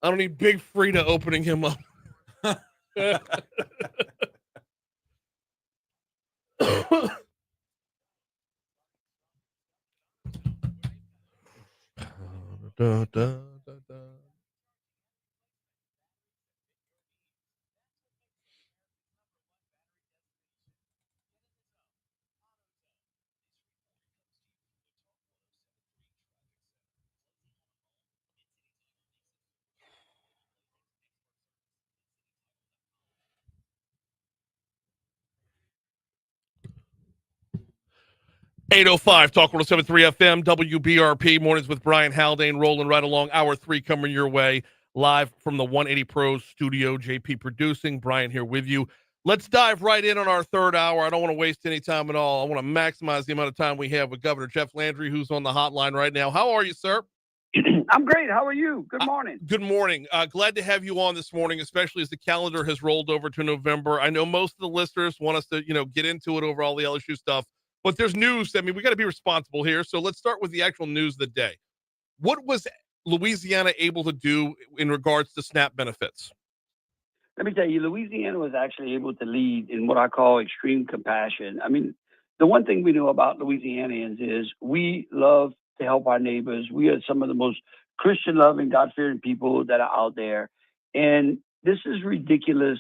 I don't need Big Frida opening him up. Da, da, da, da. 805 Talk 107.3 FM, WBRP, mornings with Brian Haldane, rolling right along. Hour 3 coming your way, live from the 180 Pros studio. JP producing, Brian here with you. Let's dive right in on our third hour. I don't want to waste any time at all. I want to maximize the amount of time we have with Governor Jeff Landry, who's on the hotline right now. How are you, sir? I'm great. How are you? Good morning. Good morning. Glad to have you on this morning, especially as the calendar has rolled over to November. I know most of the listeners want us to, get into it over all the LSU stuff. But there's news. I mean, we got to be responsible here. So let's start with the actual news of the day. What was Louisiana able to do in regards to SNAP benefits? Let me tell you, Louisiana was actually able to lead in what I call extreme compassion. I mean, the one thing we know about Louisianians is we love to help our neighbors. We are some of the most Christian-loving, God-fearing people that are out there. And this is ridiculous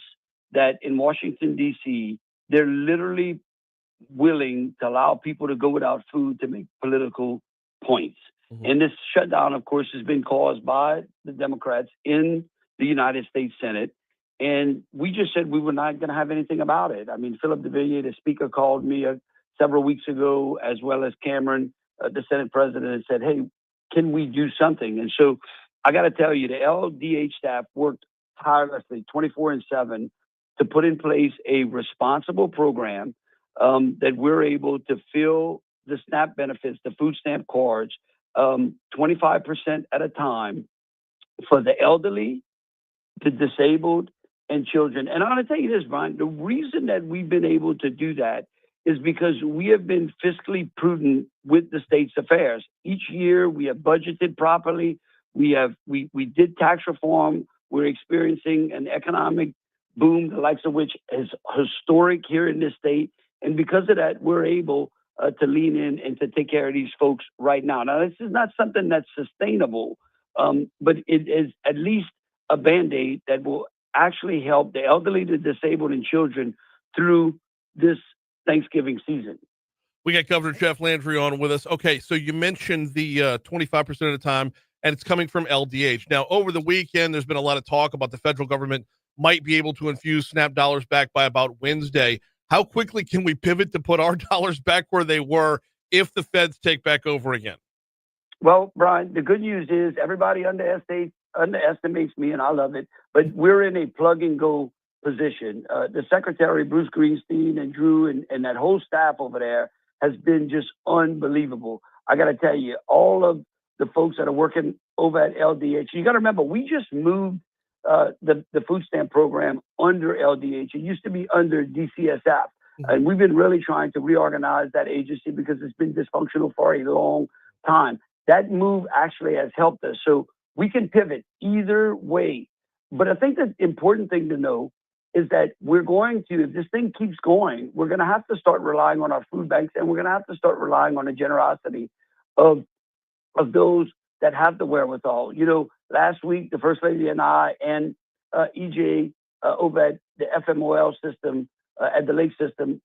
that in Washington, D.C., they're literally willing to allow people to go without food to make political points. And this shutdown, of course, has been caused by the Democrats in the United States Senate. And we just said we were not going to have anything about it. I mean, Philip DeVilliers, the speaker, called me several weeks ago, as well as Cameron, the Senate president, and said, hey, can we do something? And so I got to tell you, the LDH staff worked tirelessly 24/7 to put in place a responsible program that we're able to fill the SNAP benefits, the food stamp cards, 25% at a time for the elderly, the disabled, and children. And I'm going to tell you this, Brian, the reason that we've been able to do that is because we have been fiscally prudent with the state's affairs. Each year we have budgeted properly. We did tax reform. We're experiencing an economic boom, the likes of which is historic here in this state. And because of that, we're able to lean in and to take care of these folks right now. Now, this is not something that's sustainable, but it is at least a Band-Aid that will actually help the elderly, the disabled, and children through this Thanksgiving season. We got Governor Jeff Landry on with us. Okay, so you mentioned the 25% of the time, and it's coming from LDH. Now, over the weekend, there's been a lot of talk about the federal government might be able to infuse SNAP dollars back by about Wednesday. How quickly can we pivot to put our dollars back where they were if the feds take back over again? Well, Brian, the good news is everybody underestimates me, and I love it, but we're in a plug and go position. The Secretary, Bruce Greenstein, and Drew, and that whole staff over there has been just unbelievable. I got to tell you, all of the folks that are working over at LDH, you got to remember, we just moved the food stamp program under LDH. It used to be under DCSF. And we've been really trying to reorganize that agency because it's been dysfunctional for a long time. That move actually has helped us. So we can pivot either way. But I think the important thing to know is that we're going to, if this thing keeps going, we're going to have to start relying on our food banks, and we're going to have to start relying on the generosity of those that have the wherewithal. You know, last week, the First Lady and I and EJ over at the FMOL system, at the Lake system,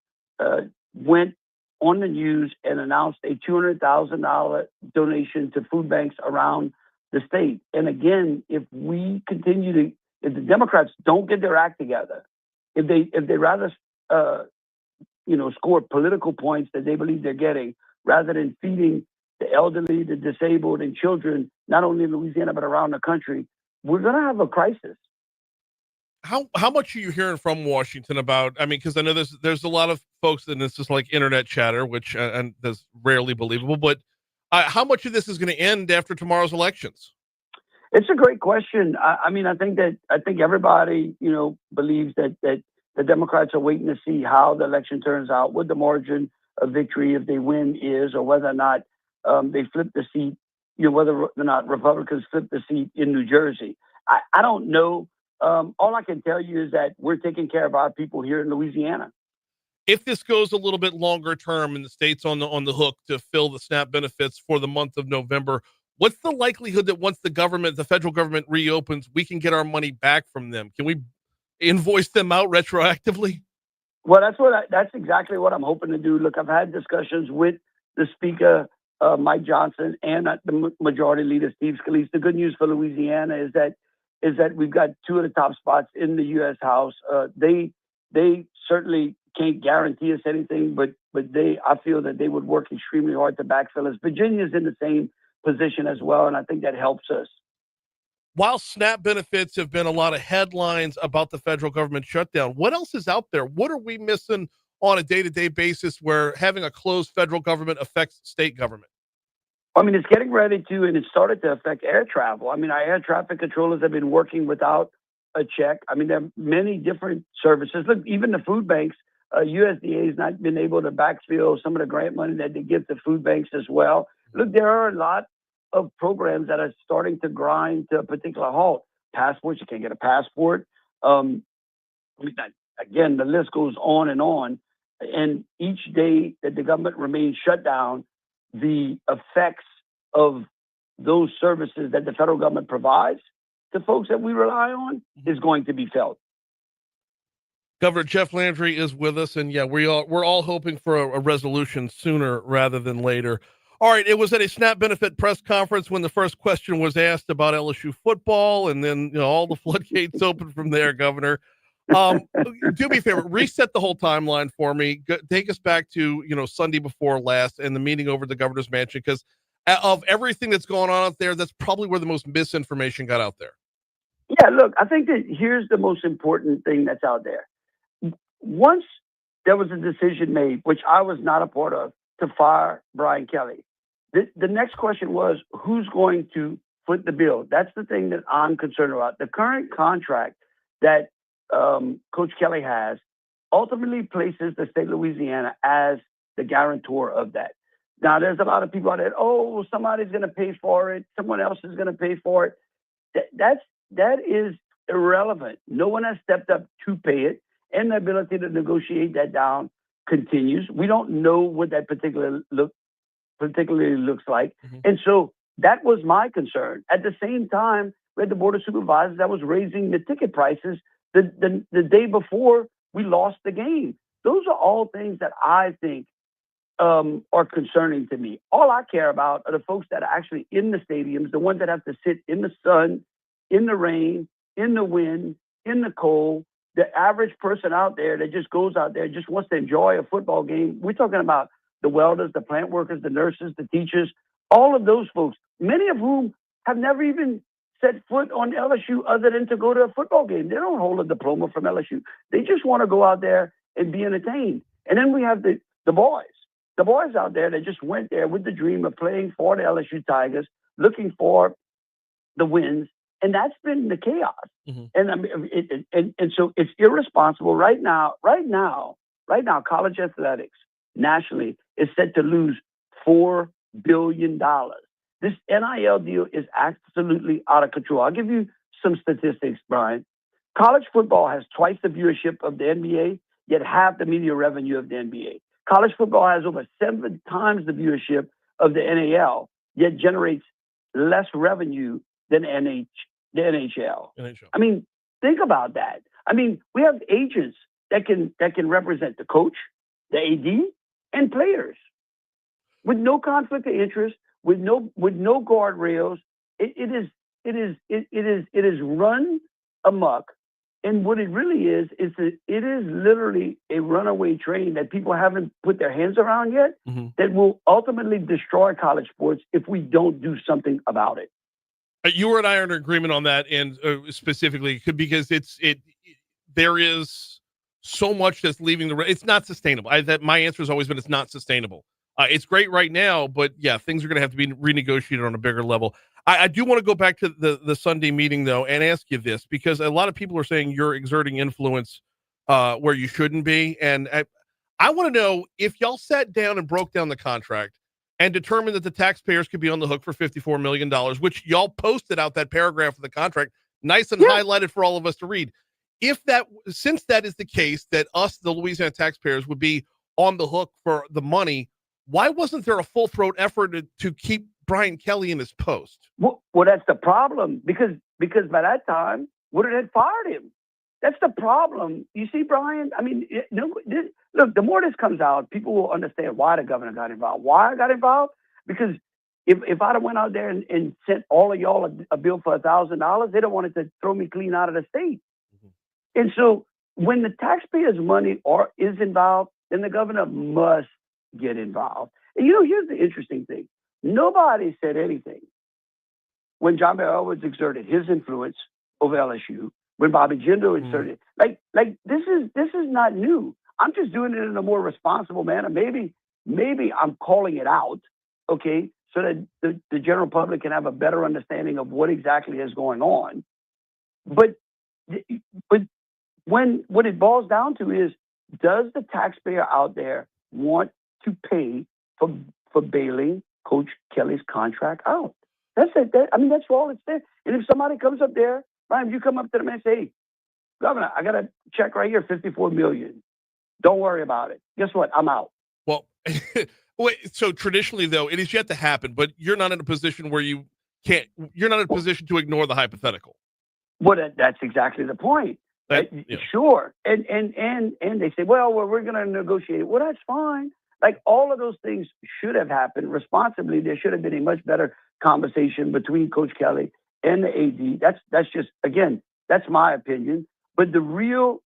went on the news and announced a $200,000 donation to food banks around the state. And again, if we continue to, if the Democrats don't get their act together, if they rather, score political points that they believe they're getting, rather than feeding the elderly, the disabled, and children, not only in Louisiana but around the country, we're going to have a crisis. How much are you hearing from Washington about? I mean, because I know there's a lot of folks, and this is like internet chatter, which and that's rarely believable. But how much of this is going to end after tomorrow's elections? It's a great question. I think everybody believes that the Democrats are waiting to see how the election turns out, what the margin of victory if they win is, or whether or not they flip the seat. Whether or not Republicans flip the seat in New Jersey. I don't know. All I can tell you is that we're taking care of our people here in Louisiana. If this goes a little bit longer term and the state's on the hook to fill the SNAP benefits for the month of November, what's the likelihood that once the federal government reopens, we can get our money back from them? Can we invoice them out retroactively? Well, that's exactly what I'm hoping to do. Look, I've had discussions with the Speaker, Mike Johnson, and the Majority Leader, Steve Scalise. The good news for Louisiana is that we've got two of the top spots in the U.S. House. They certainly can't guarantee us anything, but I feel that they would work extremely hard to backfill us. Virginia's in the same position as well, and I think that helps us. While SNAP benefits have been a lot of headlines about the federal government shutdown, what else is out there? What are we missing on a day-to-day basis where having a closed federal government affects state government? I mean, it's getting ready to, and it started to affect air travel. I mean, our air traffic controllers have been working without a check. I mean, there are many different services. Look, even the food banks, USDA has not been able to backfill some of the grant money that they give to food banks as well. Look, there are a lot of programs that are starting to grind to a particular halt. Passports, you can't get a passport. Again, the list goes on. And each day that the government remains shut down, the effects of those services that the federal government provides to folks that we rely on is going to be felt. Governor Jeff Landry is with us, and yeah, we're all hoping for a resolution sooner rather than later. All right, it was at a SNAP benefit press conference when the first question was asked about LSU football, and then all the floodgates opened from there, Governor. Do me a favor, reset the whole timeline for me. Take us back to Sunday before last and the meeting over at the governor's mansion, because of everything that's going on out there, that's probably where the most misinformation got out there. Yeah, look, I think that here's the most important thing that's out there. Once there was a decision made, which I was not a part of, to fire Brian Kelly, the next question was, who's going to foot the bill? That's the thing that I'm concerned about. The current contract that Coach Kelly has ultimately places the state of Louisiana as the guarantor of that. Now, there's a lot of people out there, oh, somebody's going to pay for it. Someone else is going to pay for it. That is irrelevant. No one has stepped up to pay it, and the ability to negotiate that down continues. We don't know what that particularly looks like. Mm-hmm. And so that was my concern. At the same time, we had the Board of Supervisors that was raising the ticket prices the day before we lost the game. Those are all things that I think are concerning to me. All I care about are the folks that are actually in the stadiums, the ones that have to sit in the sun, in the rain, in the wind, in the cold, the average person out there that just goes out there, just wants to enjoy a football game. We're talking about the welders, the plant workers, the nurses, the teachers, all of those folks, many of whom have never even set foot on LSU other than to go to a football game. They don't hold a diploma from LSU. They just want to go out there and be entertained. And then we have the boys out there that just went there with the dream of playing for the LSU Tigers, looking for the wins. And that's been the chaos. Mm-hmm. And I mean, and so it's irresponsible right now, college athletics nationally is set to lose $4 billion. This NIL deal is absolutely out of control. I'll give you some statistics, Brian. College football has twice the viewership of the NBA, yet half the media revenue of the NBA. College football has over 7 times the viewership of the NAL, yet generates less revenue than the NHL. I mean, think about that. I mean, we have agents that can represent the coach, the AD, and players with no conflict of interest, with no guardrails. It is run amok. And what it really is it is literally a runaway train that people haven't put their hands around yet, mm-hmm. that will ultimately destroy college sports if we don't do something about it. You and I are in agreement on that, and specifically because there is so much that's leaving it's not sustainable. My answer has always been it's not sustainable. It's great right now, but yeah, things are going to have to be renegotiated on a bigger level. I do want to go back to the Sunday meeting though, and ask you this, because a lot of people are saying you're exerting influence where you shouldn't be, and I want to know if y'all sat down and broke down the contract and determined that the taxpayers could be on the hook for $54 million, which y'all posted out that paragraph of the contract, nice and highlighted for all of us to read. Since that is the case, that us, the Louisiana taxpayers, would be on the hook for the money, why wasn't there a full throat effort to keep Brian Kelly in his post? Well, that's the problem, because by that time, Woodard had fired him. That's the problem. You see, Brian, I mean, look, the more this comes out, people will understand why the governor got involved. Why I got involved? Because if I'd have went out there and sent all of y'all a bill for $1,000, they'd have wanted to throw me clean out of the state. Mm-hmm. And so when the taxpayers' money is involved, then the governor must get involved. And here's the interesting thing. Nobody said anything when John Bel Edwards exerted his influence over LSU, when Bobby Jindal exerted. Like this is not new. I'm just doing it in a more responsible manner. Maybe I'm calling it out, okay, so that the general public can have a better understanding of what exactly is going on. But when what it boils down to is, does the taxpayer out there want to pay for bailing Coach Kelly's contract out? That's it. That's all it's there. And if somebody comes up there, Brian, you come up to them and say, hey, Governor, I got a check right here, $54 million. Don't worry about it. Guess what? I'm out. Well, so traditionally, though, it is yet to happen, but you're not in a position where you're not in a position to ignore the hypothetical. Well, that's exactly the point. Sure. And they say, well, we're going to negotiate it. Well, that's fine. Like, all of those things should have happened responsibly. There should have been a much better conversation between Coach Kelly and the AD. That's just, again, that's my opinion. But the real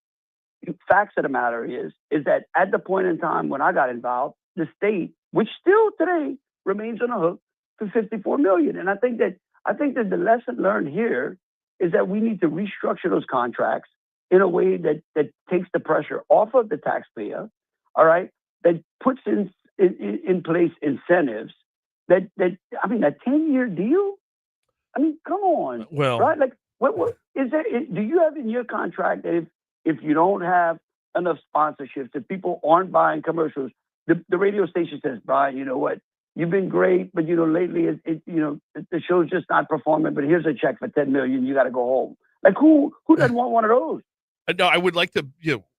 facts of the matter is that at the point in time when I got involved, the state, which still today remains on the hook for $54 million. And I think that the lesson learned here is that we need to restructure those contracts in a way that takes the pressure off of the taxpayer, all right, that puts in place incentives that I mean, a 10-year deal? I mean, come on. Well, right? Like, what is there? Do you have in your contract that if you don't have enough sponsorships, if people aren't buying commercials, the radio station says, Brian, you know what? You've been great, but lately the show's just not performing. But here's a check for $10 million. You got to go home. Like, who doesn't want one of those? No, I would like to.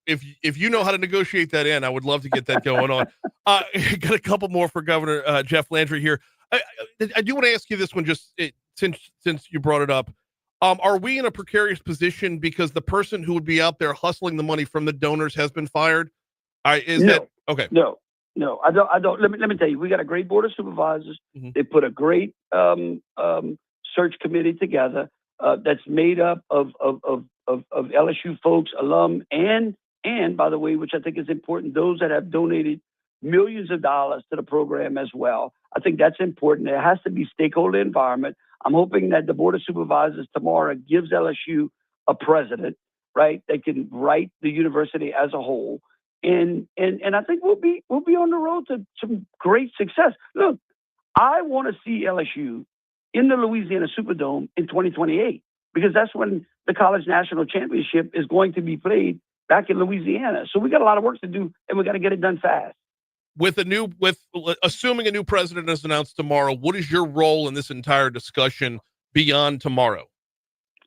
If you know how to negotiate that in, I would love to get that going on. Got a couple more for Governor Jeff Landry here. I do want to ask you this one, just since you brought it up. Are we in a precarious position because the person who would be out there hustling the money from the donors has been fired? Okay? No, I don't. Let me tell you, we got a great board of supervisors. Mm-hmm. They put a great search committee together that's made up of LSU folks, alum, and by the way, which I think is important, those that have donated millions of dollars to the program as well. I think that's important. There has to be stakeholder environment. I'm hoping that the board of supervisors tomorrow gives LSU a president, right, that can write the university as a whole. And I think we'll be on the road to some great success. Look, I want to see LSU in the Louisiana Superdome in 2028 because that's when the College National Championship is going to be played back in Louisiana. So we got a lot of work to do, and we got to get it done fast. Assuming a new president is announced tomorrow, what is your role in this entire discussion beyond tomorrow?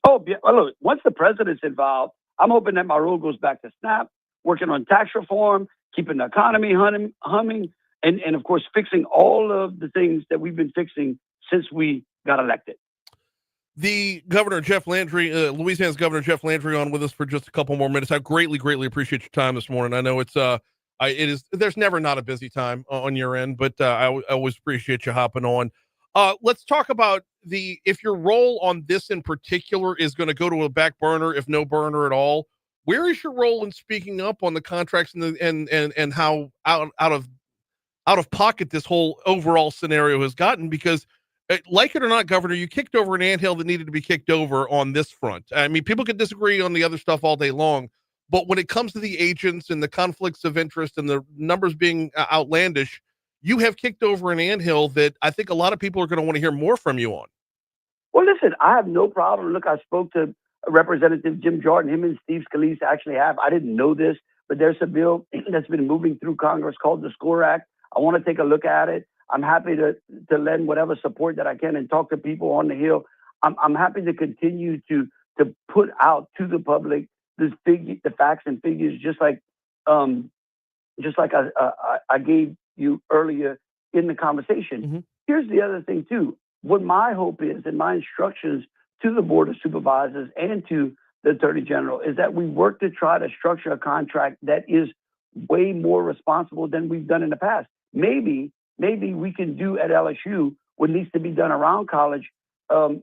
Oh, look, once the president's involved, I'm hoping that my role goes back to SNAP, working on tax reform, keeping the economy humming, and of course, fixing all of the things that we've been fixing since we got elected. The Governor Jeff Landry, Louisiana's Governor Jeff Landry, on with us for just a couple more minutes. I greatly appreciate your time this morning. I know there's never not a busy time on your end, but I always appreciate you hopping on. Let's talk about if your role on this in particular is going to go to a back burner, if no burner at all. Where is your role in speaking up on the contracts and how out of pocket this whole overall scenario has gotten? Because like it or not, Governor, you kicked over an anthill that needed to be kicked over on this front. I mean, people could disagree on the other stuff all day long, but when it comes to the agents and the conflicts of interest and the numbers being outlandish, you have kicked over an anthill that I think a lot of people are going to want to hear more from you on. Well, listen, I have no problem. Look, I spoke to Representative Jim Jordan. Him and Steve Scalise actually have. I didn't know this, but there's a bill that's been moving through Congress called the SCORE Act. I want to take a look at it. I'm happy to lend whatever support that I can and talk to people on the Hill. I'm happy to continue to put out to the public the facts and figures, just like I gave you earlier in the conversation. Mm-hmm. Here's the other thing too. What my hope is, and my instructions to the Board of Supervisors and to the Attorney General, is that we work to try to structure a contract that is way more responsible than we've done in the past. Maybe we can do at LSU what needs to be done around college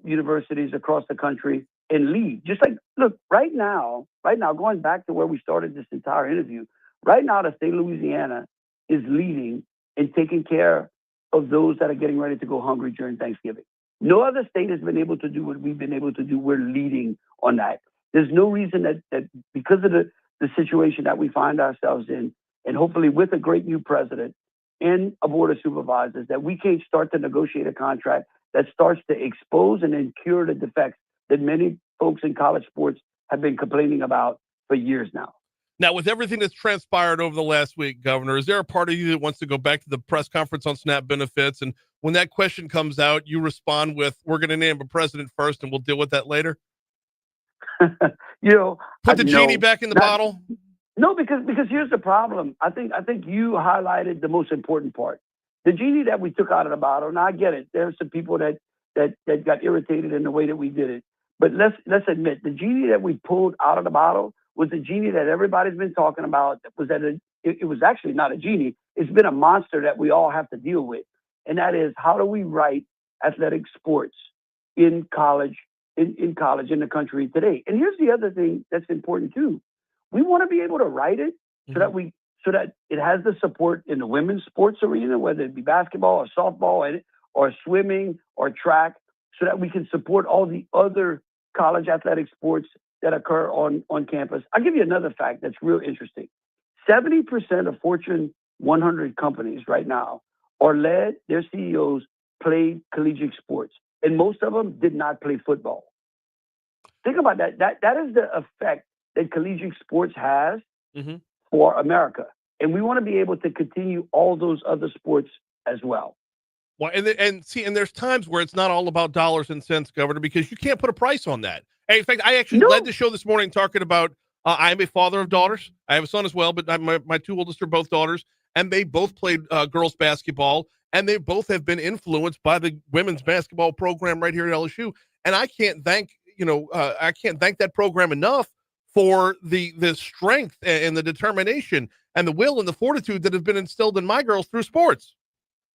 universities across the country and lead. Just like, look, right now, going back to where we started this entire interview, right now the state of Louisiana is leading in taking care of those that are getting ready to go hungry during Thanksgiving. No other state has been able to do what we've been able to do. We're leading on that. There's no reason that because of the situation that we find ourselves in, and hopefully with a great new president and a board of supervisors, that we can't start to negotiate a contract that starts to expose and then cure the defects that many folks in college sports have been complaining about for years now. Now, with everything that's transpired over the last week, Governor, is there a part of you that wants to go back to the press conference on SNAP benefits? And when that question comes out, you respond with, we're going to name a president first and we'll deal with that later? Put the genie back in the bottle? No, because here's the problem. I think you highlighted the most important part. The genie that we took out of the bottle, and I get it. There's some people that got irritated in the way that we did it. But let's admit, the genie that we pulled out of the bottle was the genie that everybody's been talking about. It was actually not a genie. It's been a monster that we all have to deal with. And that is, how do we write athletic sports in college, in college in the country today? And here's the other thing that's important too. We want to be able to write it so that it has the support in the women's sports arena, whether it be basketball or softball or swimming or track, so that we can support all the other college athletic sports that occur on campus. I'll give you another fact that's real interesting. 70% of Fortune 100 companies right now are led, their CEOs played collegiate sports, and most of them did not play football. Think about that. That is the effect that collegiate sports has for America. And we want to be able to continue all those other sports as well. Well, and there's times where it's not all about dollars and cents, Governor, because you can't put a price on that. In fact, I actually led the show this morning talking about I'm a father of daughters. I have a son as well, but my two oldest are both daughters, and they both played girls basketball, and they both have been influenced by the women's basketball program right here at LSU. And I can't thank that program enough for the strength and the determination and the will and the fortitude that have been instilled in my girls through sports.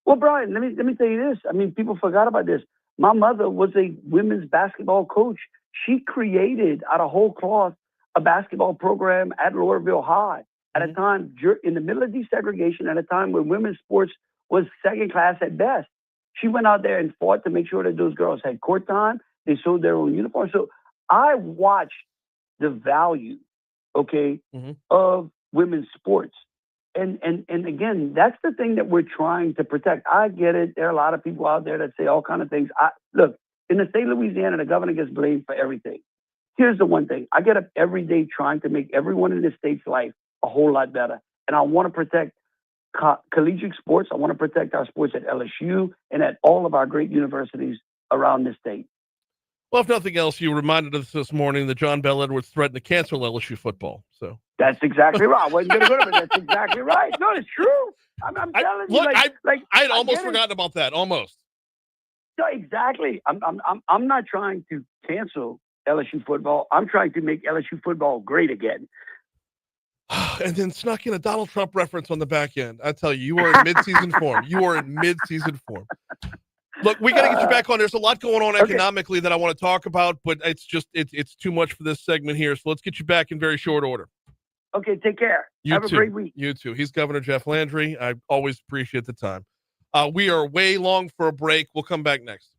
Well, Brian, let me tell you this. I mean, people forgot about this. My mother was a women's basketball coach. She created out of whole cloth a basketball program at Laurelville High at a time in the middle of desegregation, at a time when women's sports was second class at best. She went out there and fought to make sure that those girls had court time. They sold their own uniforms. So I watched the value, of women's sports. And again, that's the thing that we're trying to protect. I get it. There are a lot of people out there that say all kind of things. Look, in the state of Louisiana, the governor gets blamed for everything. Here's the one thing. I get up every day trying to make everyone in this state's life a whole lot better. And I want to protect collegiate sports. I want to protect our sports at LSU and at all of our great universities around this state. Well, if nothing else, you reminded us this morning that John Bell Edwards threatened to cancel LSU football. So that's exactly right. I wasn't going to go to it, but that's exactly right. No, it's true. I'm telling you. I had almost forgotten about that. Almost. No, exactly. I'm not trying to cancel LSU football. I'm trying to make LSU football great again. And then snuck in a Donald Trump reference on the back end. I tell you, you are in mid-season form. You are in mid-season form. Look, we got to get you back on. There's a lot going on economically that I want to talk about, but it's too much for this segment here. So let's get you back in very short order. Okay, take care. Have a great week. You too. He's Governor Jeff Landry. I always appreciate the time. We are way long for a break. We'll come back next.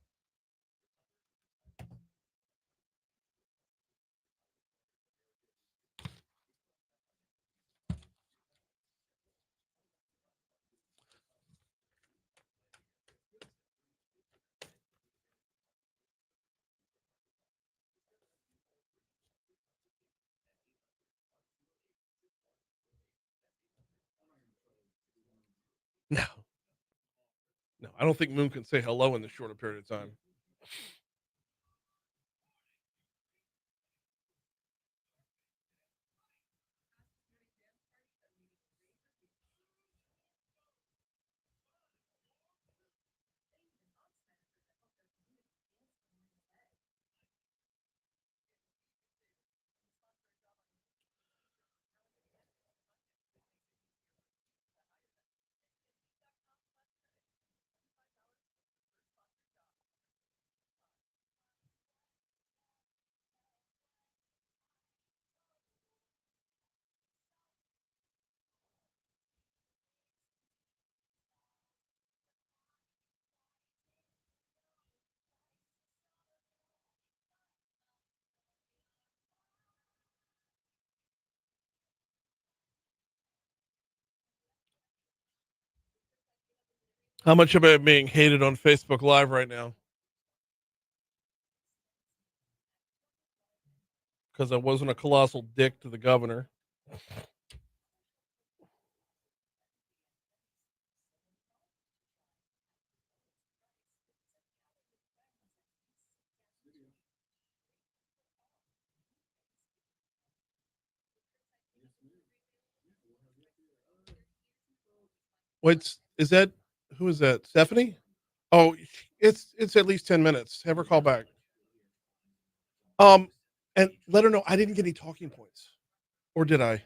No, I don't think Moon can say hello in this shorter period of time. How much am I being hated on Facebook Live right now? Because I wasn't a colossal dick to the governor. Who is that? Stephanie? Oh, it's at least 10 minutes. Have her call back. And let her know I didn't get any talking points. Or did I?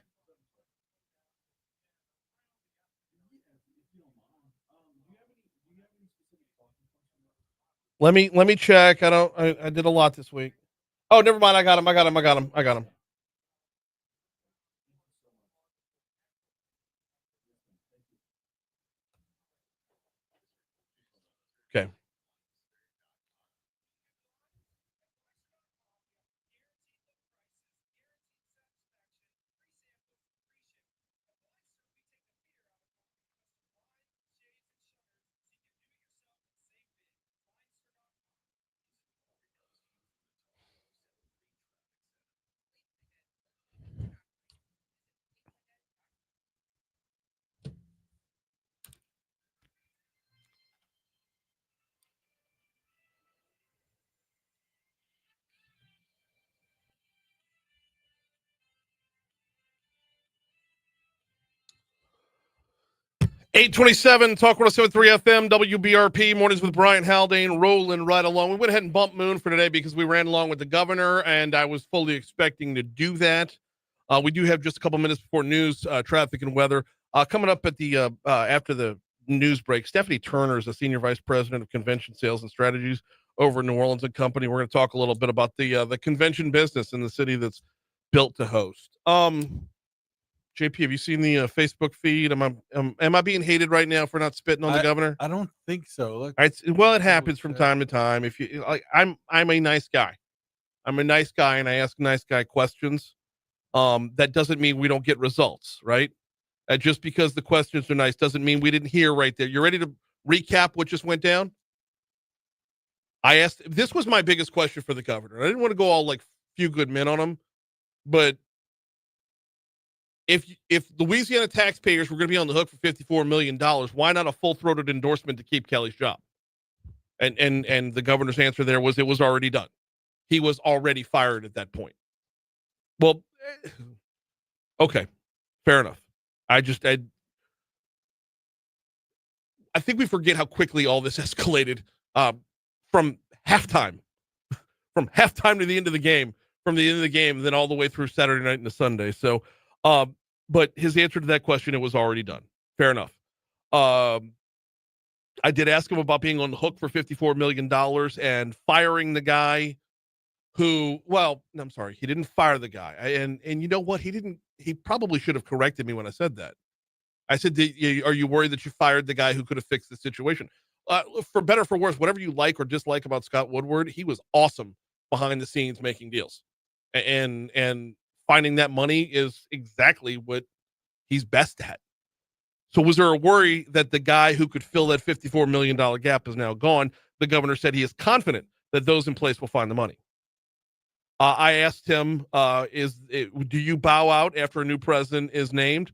Let me check. I did a lot this week. Oh, never mind. I got him. Okay. $827 Talk 107.3 FM WBRP mornings with Brian Haldane rolling right along. We went ahead and bumped Moon for today because we ran along with the governor, and I was fully expecting to do that. We do have just a couple minutes before news, traffic, and weather. Coming up at the after the news break, Stephanie Turner is the senior vice president of convention sales and strategies over in New Orleans and Company. We're going to talk a little bit about the convention business in the city that's built to host. JP, have you seen the Facebook feed? Am I being hated right now for not spitting on the governor? I don't think so. Well, it happens from time to time. If you like, I'm a nice guy. I'm a nice guy, and I ask nice guy questions. That doesn't mean we don't get results, right? Just because the questions are nice doesn't mean we didn't hear right there. You ready to recap what just went down? I asked. This was my biggest question for the governor. I didn't want to go all like few good men on him, but if Louisiana taxpayers were going to be on the hook for $54 million, why not a full-throated endorsement to keep Kelly's job? And the governor's answer there was it was already done. He was already fired at that point. Well, okay, fair enough. I think we forget how quickly all this escalated from halftime to the end of the game, from the end of the game, then all the way through Saturday night into Sunday. So, but his answer to that question, it was already done. Fair enough. I did ask him about being on the hook for $54 million and firing the guy who, well, I'm sorry, he didn't fire the guy. And you know what? He probably should have corrected me when I said that. I said, are you worried that you fired the guy who could have fixed the situation? For better or for worse, whatever you like or dislike about Scott Woodward, he was awesome behind the scenes making deals. And finding that money is exactly what he's best at. So was there a worry that the guy who could fill that $54 million gap is now gone? The governor said he is confident that those in place will find the money. I asked him, do you bow out after a new president is named?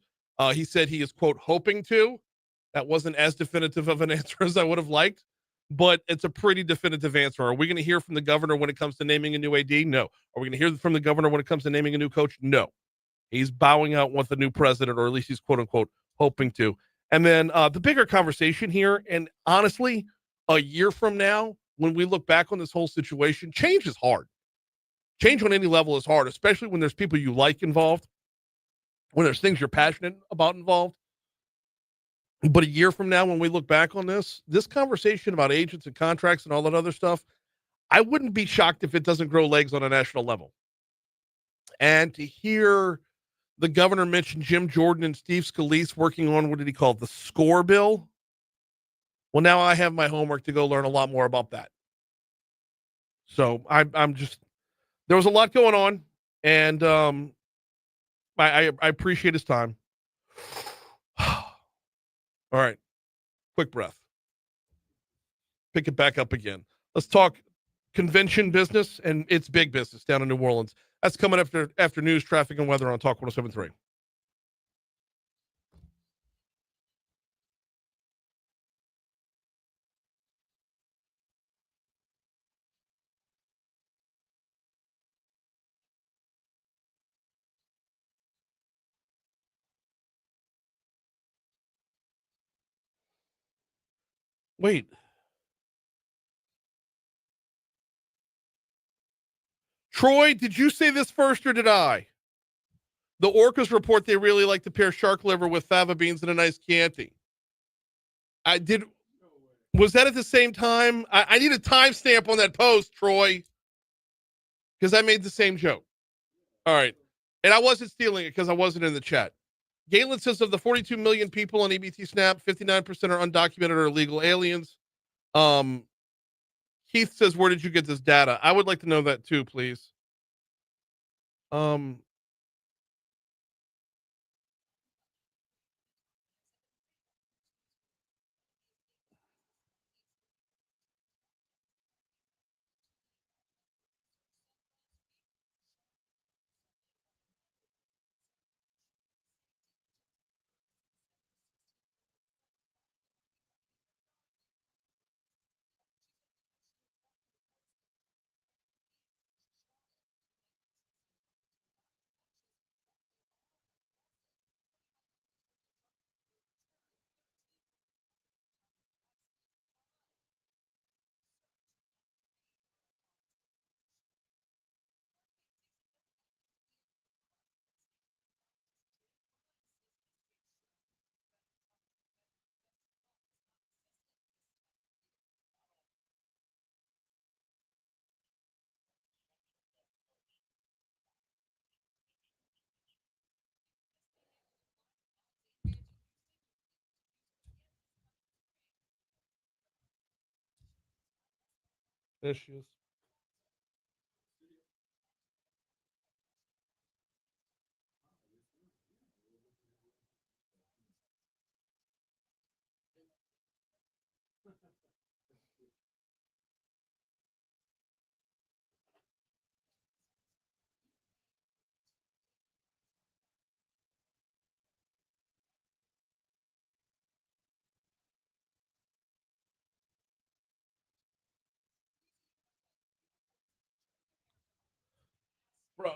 He said he is, quote, hoping to. That wasn't as definitive of an answer as I would have liked, but it's a pretty definitive answer. Are we going to hear from the governor when it comes to naming a new AD? No. Are we going to hear from the governor when it comes to naming a new coach? No. He's bowing out with the new president, or at least he's, quote unquote, hoping to. And then the bigger conversation here, and honestly, a year from now, when we look back on this whole situation, change is hard. Change on any level is hard, especially when there's people you like involved, when there's things you're passionate about involved. But a year from now, when we look back on this conversation about agents and contracts and all that other stuff, I wouldn't be shocked if it doesn't grow legs on a national level. And to hear the governor mention Jim Jordan and Steve Scalise working on, what did he call it, the SCORE bill? Well, now I have my homework to go learn a lot more about that. So I'm just, there was a lot going on, and I appreciate his time. All right, quick breath. Pick it back up again. Let's talk convention business, and it's big business down in New Orleans. That's coming after news, traffic, and weather on Talk 107.3. Wait. Troy, did you say this first or did I? The orcas report they really like to pair shark liver with fava beans and a nice Chianti. Was that at the same time? I need a timestamp on that post, Troy, because I made the same joke. All right. And I wasn't stealing it because I wasn't in the chat. Galen says of the 42 million people on EBT SNAP, 59% are undocumented or illegal aliens. Keith says, where did you get this data? I would like to know that too, please. Issues. Bro.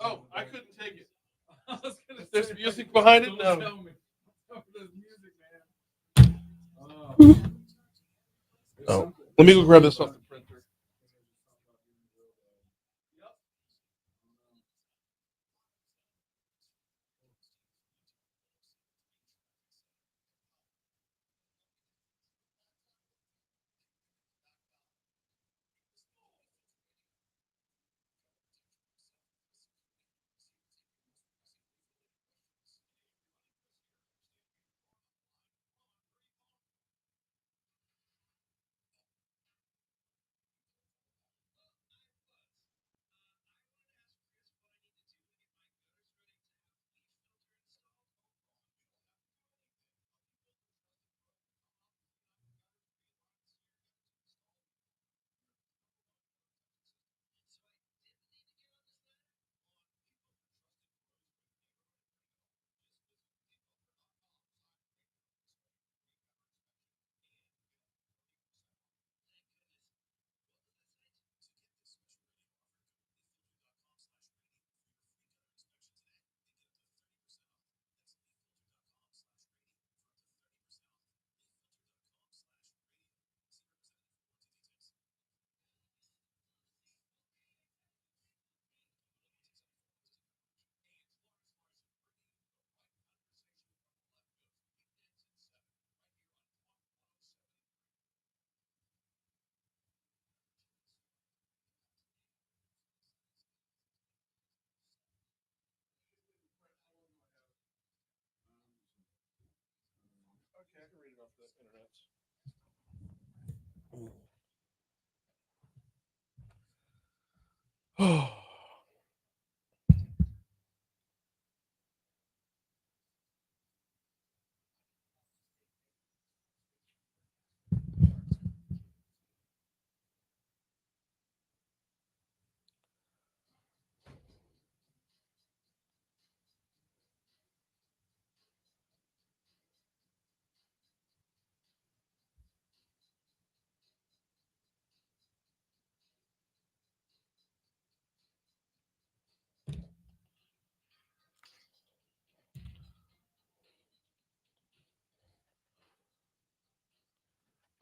Oh, I couldn't take it. If there's music behind it, no. Oh, let me go grab this off the printer. Okay, I can read it off the internet.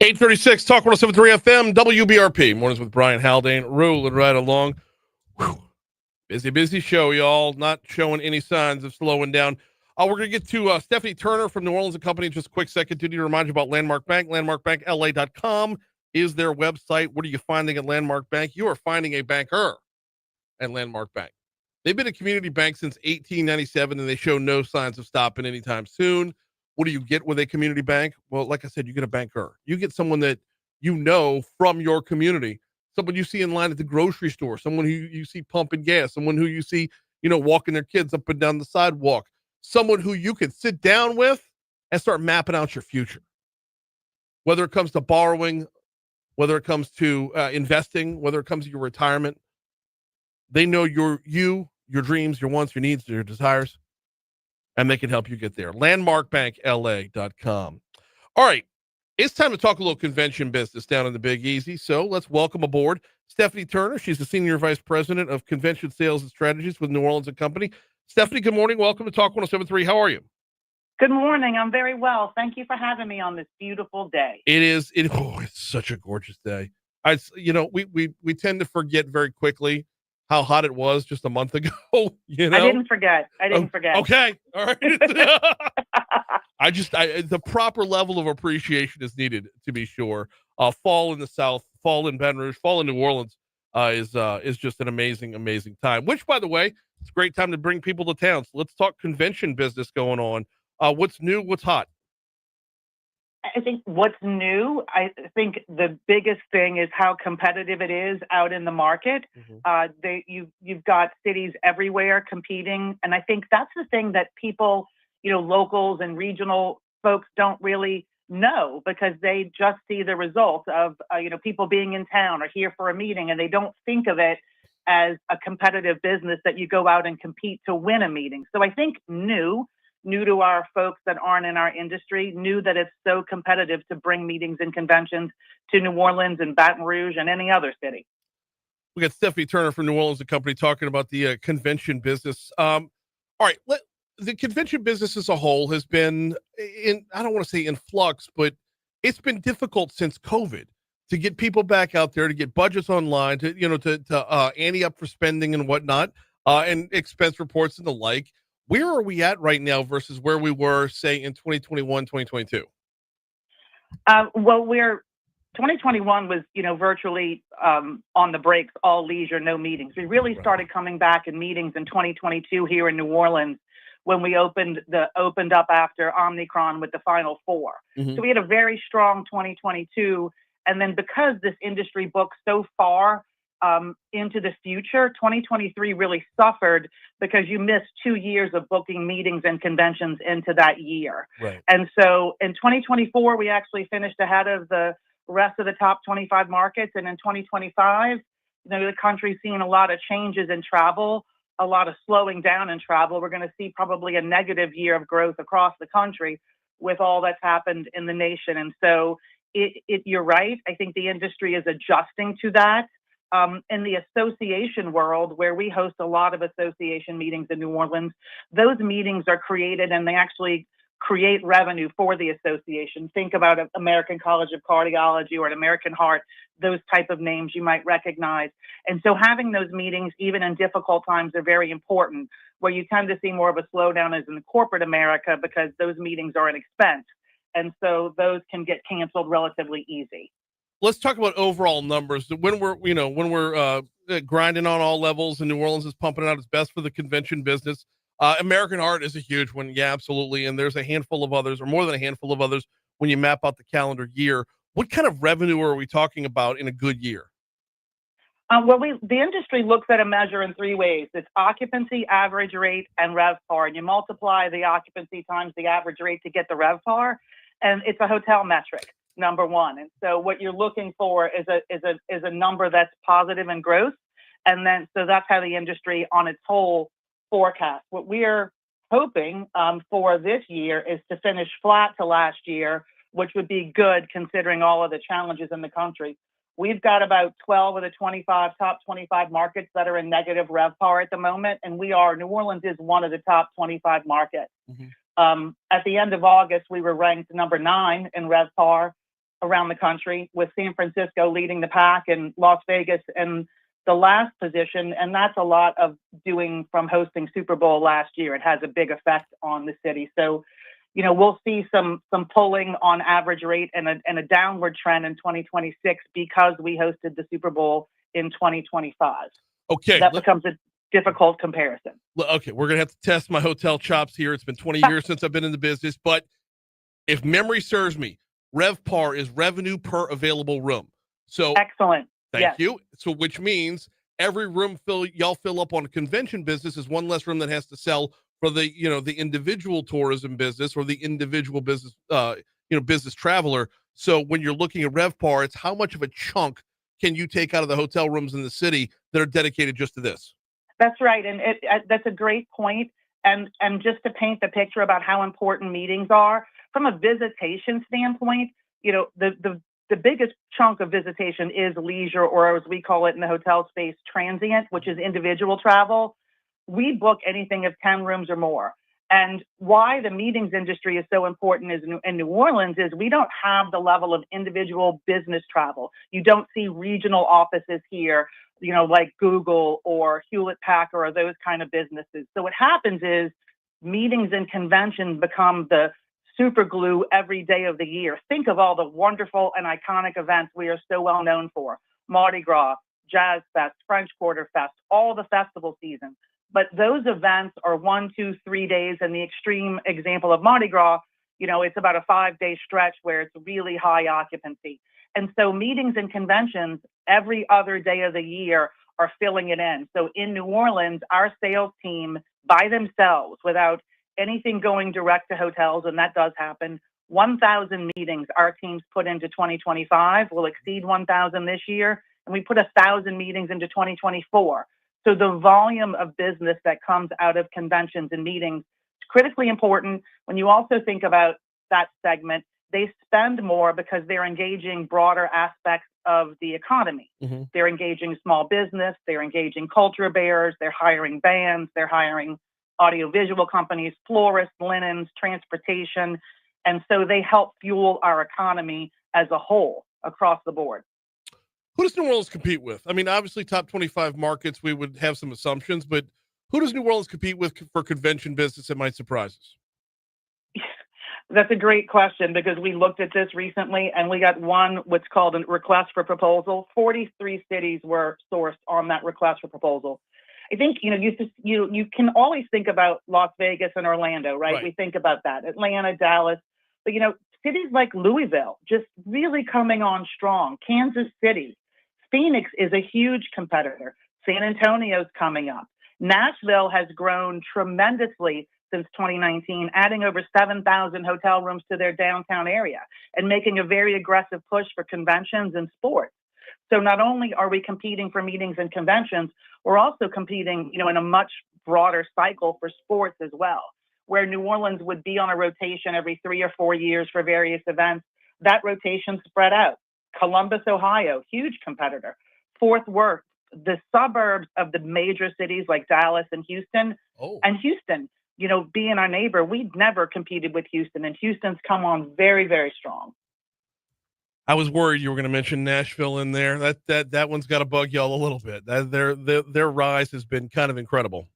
836 Talk 1073 FM, WBRP. Mornings with Brian Haldane, rolling right along. Whew. Busy show, y'all. Not showing any signs of slowing down. We're going to get to Stephanie Turner from New Orleans & Company in just a quick second. Do need to remind you about Landmark Bank. LandmarkBankLA.com is their website. What are you finding at Landmark Bank? You are finding a banker at Landmark Bank. They've been a community bank since 1897, and they show no signs of stopping anytime soon. What do you get with a community bank? Well, like I said, you get a banker. You get someone that you know from your community, someone you see in line at the grocery store, someone who you see pumping gas, someone who you see, walking their kids up and down the sidewalk, someone who you can sit down with and start mapping out your future. Whether it comes to borrowing, whether it comes to investing, whether it comes to your retirement, they know your dreams, your wants, your needs, your desires, and they can help you get there. LandmarkBankLA.com. All right. It's time to talk a little convention business down in the Big Easy. So let's welcome aboard Stephanie Turner. She's the Senior Vice President of Convention Sales and Strategies with New Orleans & Company. Stephanie, good morning. Welcome to Talk 1073. How are you? Good morning. I'm very well. Thank you for having me on this beautiful day. It's such a gorgeous day. We tend to forget very quickly how hot it was just a month ago. I didn't forget. Okay. All right. The proper level of appreciation is needed, to be sure. Fall in the South, fall in Baton Rouge, fall in New Orleans is just an amazing, amazing time, which, by the way, it's a great time to bring people to town. So let's talk convention business going on. What's new? What's hot? I think what's new, I think the biggest thing is how competitive it is out in the market. Mm-hmm. You've got cities everywhere competing. And I think that's the thing that people, locals and regional folks don't really know, because they just see the results of, people being in town or here for a meeting, and they don't think of it as a competitive business that you go out and compete to win a meeting. So I think new to our folks that aren't in our industry, knew that it's so competitive to bring meetings and conventions to New Orleans and Baton Rouge and any other city. We got Stephanie Turner from New Orleans & Company talking about the convention business. All right, the convention business as a whole has been I don't want to say in flux, but it's been difficult since COVID to get people back out there, to get budgets online, to ante up for spending and whatnot, and expense reports and the like. Where are we at right now versus where we were, say, in 2021, 2022? 2021 was, virtually on the brakes, all leisure, no meetings. We really started coming back in meetings in 2022 here in New Orleans when we opened up after Omicron with the Final Four. Mm-hmm. So we had a very strong 2022. And then because this industry booked so far into the future, 2023 really suffered because you missed 2 years of booking meetings and conventions into that year. Right. And so in 2024, we actually finished ahead of the rest of the top 25 markets. And in 2025, the country's seeing a lot of changes in travel, a lot of slowing down in travel. We're going to see probably a negative year of growth across the country with all that's happened in the nation. And so you're right. I think the industry is adjusting to that. In the association world, where we host a lot of association meetings in New Orleans, those meetings are created and they actually create revenue for the association. Think about an American College of Cardiology or an American Heart, those type of names you might recognize. And so having those meetings, even in difficult times, are very important. Where you tend to see more of a slowdown is in corporate America, because those meetings are an expense. And so those can get canceled relatively easy. Let's talk about overall numbers. When we're grinding on all levels, and New Orleans is pumping out its best for the convention business. American Heart is a huge one. Yeah, absolutely. And there's a handful of others, or more than a handful of others, when you map out the calendar year. What kind of revenue are we talking about in a good year? Well, the industry looks at a measure in three ways. It's occupancy, average rate, and RevPAR. And you multiply the occupancy times the average rate to get the RevPAR, and it's a hotel metric, number one. And so what you're looking for is a number that's positive and gross. And then so that's how the industry on its whole forecast. What we're hoping for this year is to finish flat to last year, which would be good considering all of the challenges in the country. We've got about 12 of the top 25 markets that are in negative RevPAR at the moment, and New Orleans is one of the top 25 markets. Mm-hmm. At the end of August, we were ranked number 9 in RevPAR around the country, with San Francisco leading the pack and Las Vegas in the last position, and that's a lot of doing from hosting Super Bowl last year. It has a big effect on the city. So, we'll see some pulling on average rate and a downward trend in 2026 because we hosted the Super Bowl in 2025. Okay. That becomes a difficult comparison. Okay, we're going to have to test my hotel chops here. It's been 20 years since I've been in the business, but if memory serves me, RevPAR is revenue per available room. So excellent. Thank you. So which means every room y'all fill up on a convention business is one less room that has to sell for the the individual tourism business or the individual business business traveler. So when you're looking at RevPAR, it's how much of a chunk can you take out of the hotel rooms in the city that are dedicated just to this? That's right, and that's a great point. And just to paint the picture about how important meetings are from a visitation standpoint, the biggest chunk of visitation is leisure, or as we call it in the hotel space, transient, which is individual travel. We book anything of 10 rooms or more. And why the meetings industry is so important in New Orleans is we don't have the level of individual business travel. You don't see regional offices here, like Google or Hewlett Packard or those kind of businesses. So what happens is meetings and conventions become the super glue every day of the year. Think of all the wonderful and iconic events we are so well known for. Mardi Gras, Jazz Fest, French Quarter Fest, all the festival seasons. But those events are 1, 2, 3 days. And the extreme example of Mardi Gras, it's about a 5-day stretch where it's really high occupancy. And so meetings and conventions every other day of the year are filling it in. So in New Orleans, our sales team by themselves, without anything going direct to hotels, and that does happen, 1,000 meetings our teams put into 2025 will exceed 1,000 this year. And we put 1,000 meetings into 2024. So the volume of business that comes out of conventions and meetings is critically important. When you also think about that segment, they spend more because they're engaging broader aspects of the economy. Mm-hmm. They're engaging small business, they're engaging culture bearers, they're hiring bands, they're hiring audiovisual companies, florists, linens, transportation. And so they help fuel our economy as a whole across the board. Who does New Orleans compete with? I mean, obviously top 25 markets, we would have some assumptions, but who does New Orleans compete with for convention business that might surprise us? That's a great question because we looked at this recently and we got what's called a request for proposal. 43 cities were sourced on that request for proposal. I think, you can always think about Las Vegas and Orlando, right? We think about that, Atlanta, Dallas, but cities like Louisville just really coming on strong. Kansas City, Phoenix is a huge competitor. San Antonio's coming up. Nashville has grown tremendously since 2019, adding over 7,000 hotel rooms to their downtown area and making a very aggressive push for conventions and sports. So not only are we competing for meetings and conventions, we're also competing, in a much broader cycle for sports as well, where New Orleans would be on a rotation every 3 or 4 years for various events. That rotation spread out. Columbus, Ohio, huge competitor. Fort Worth, the suburbs of the major cities like Dallas and Houston. And Houston, being our neighbor, we've never competed with Houston, and Houston's come on very, very strong. I was worried you were going to mention Nashville in there. That one's got to bug y'all a little bit. Their rise has been kind of incredible.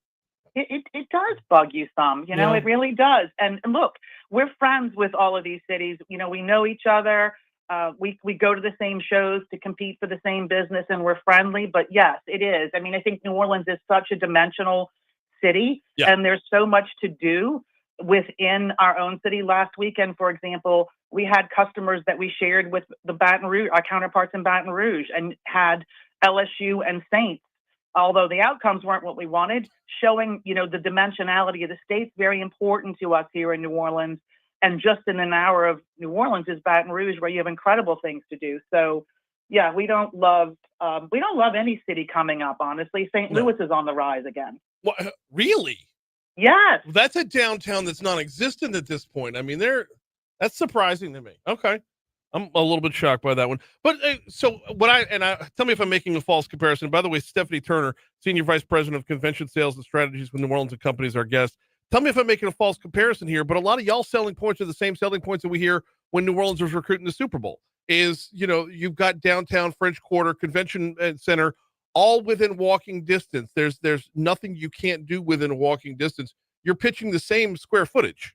It does bug you some, It really does. And look, we're friends with all of these cities. We know each other. We go to the same shows to compete for the same business, and we're friendly. But yes, it is. I mean, I think New Orleans is such a dimensional city, and there's so much to do within our own city. Last weekend, for example, we had customers that we shared with the Baton Rouge, our counterparts in Baton Rouge, and had LSU and Saints, although the outcomes weren't what we wanted, showing, the dimensionality of the state's very important to us here in New Orleans. And just in an hour of New Orleans is Baton Rouge, where you have incredible things to do. So, yeah, we don't love any city coming up, honestly. St. Louis is on the rise again. What, really? Yes. That's a downtown that's non-existent at this point. I mean, that's surprising to me. Okay. I'm a little bit shocked by that one. But so tell me if I'm making a false comparison. By the way, Stephanie Turner, Senior Vice President of Convention Sales and Strategies with New Orleans and Company, is our guest. Tell me if I'm making a false comparison here, but a lot of y'all selling points are the same selling points that we hear when New Orleans was recruiting the Super Bowl. Is, you've got downtown, French Quarter, Convention Center, all within walking distance. There's nothing you can't do within walking distance. You're pitching the same square footage.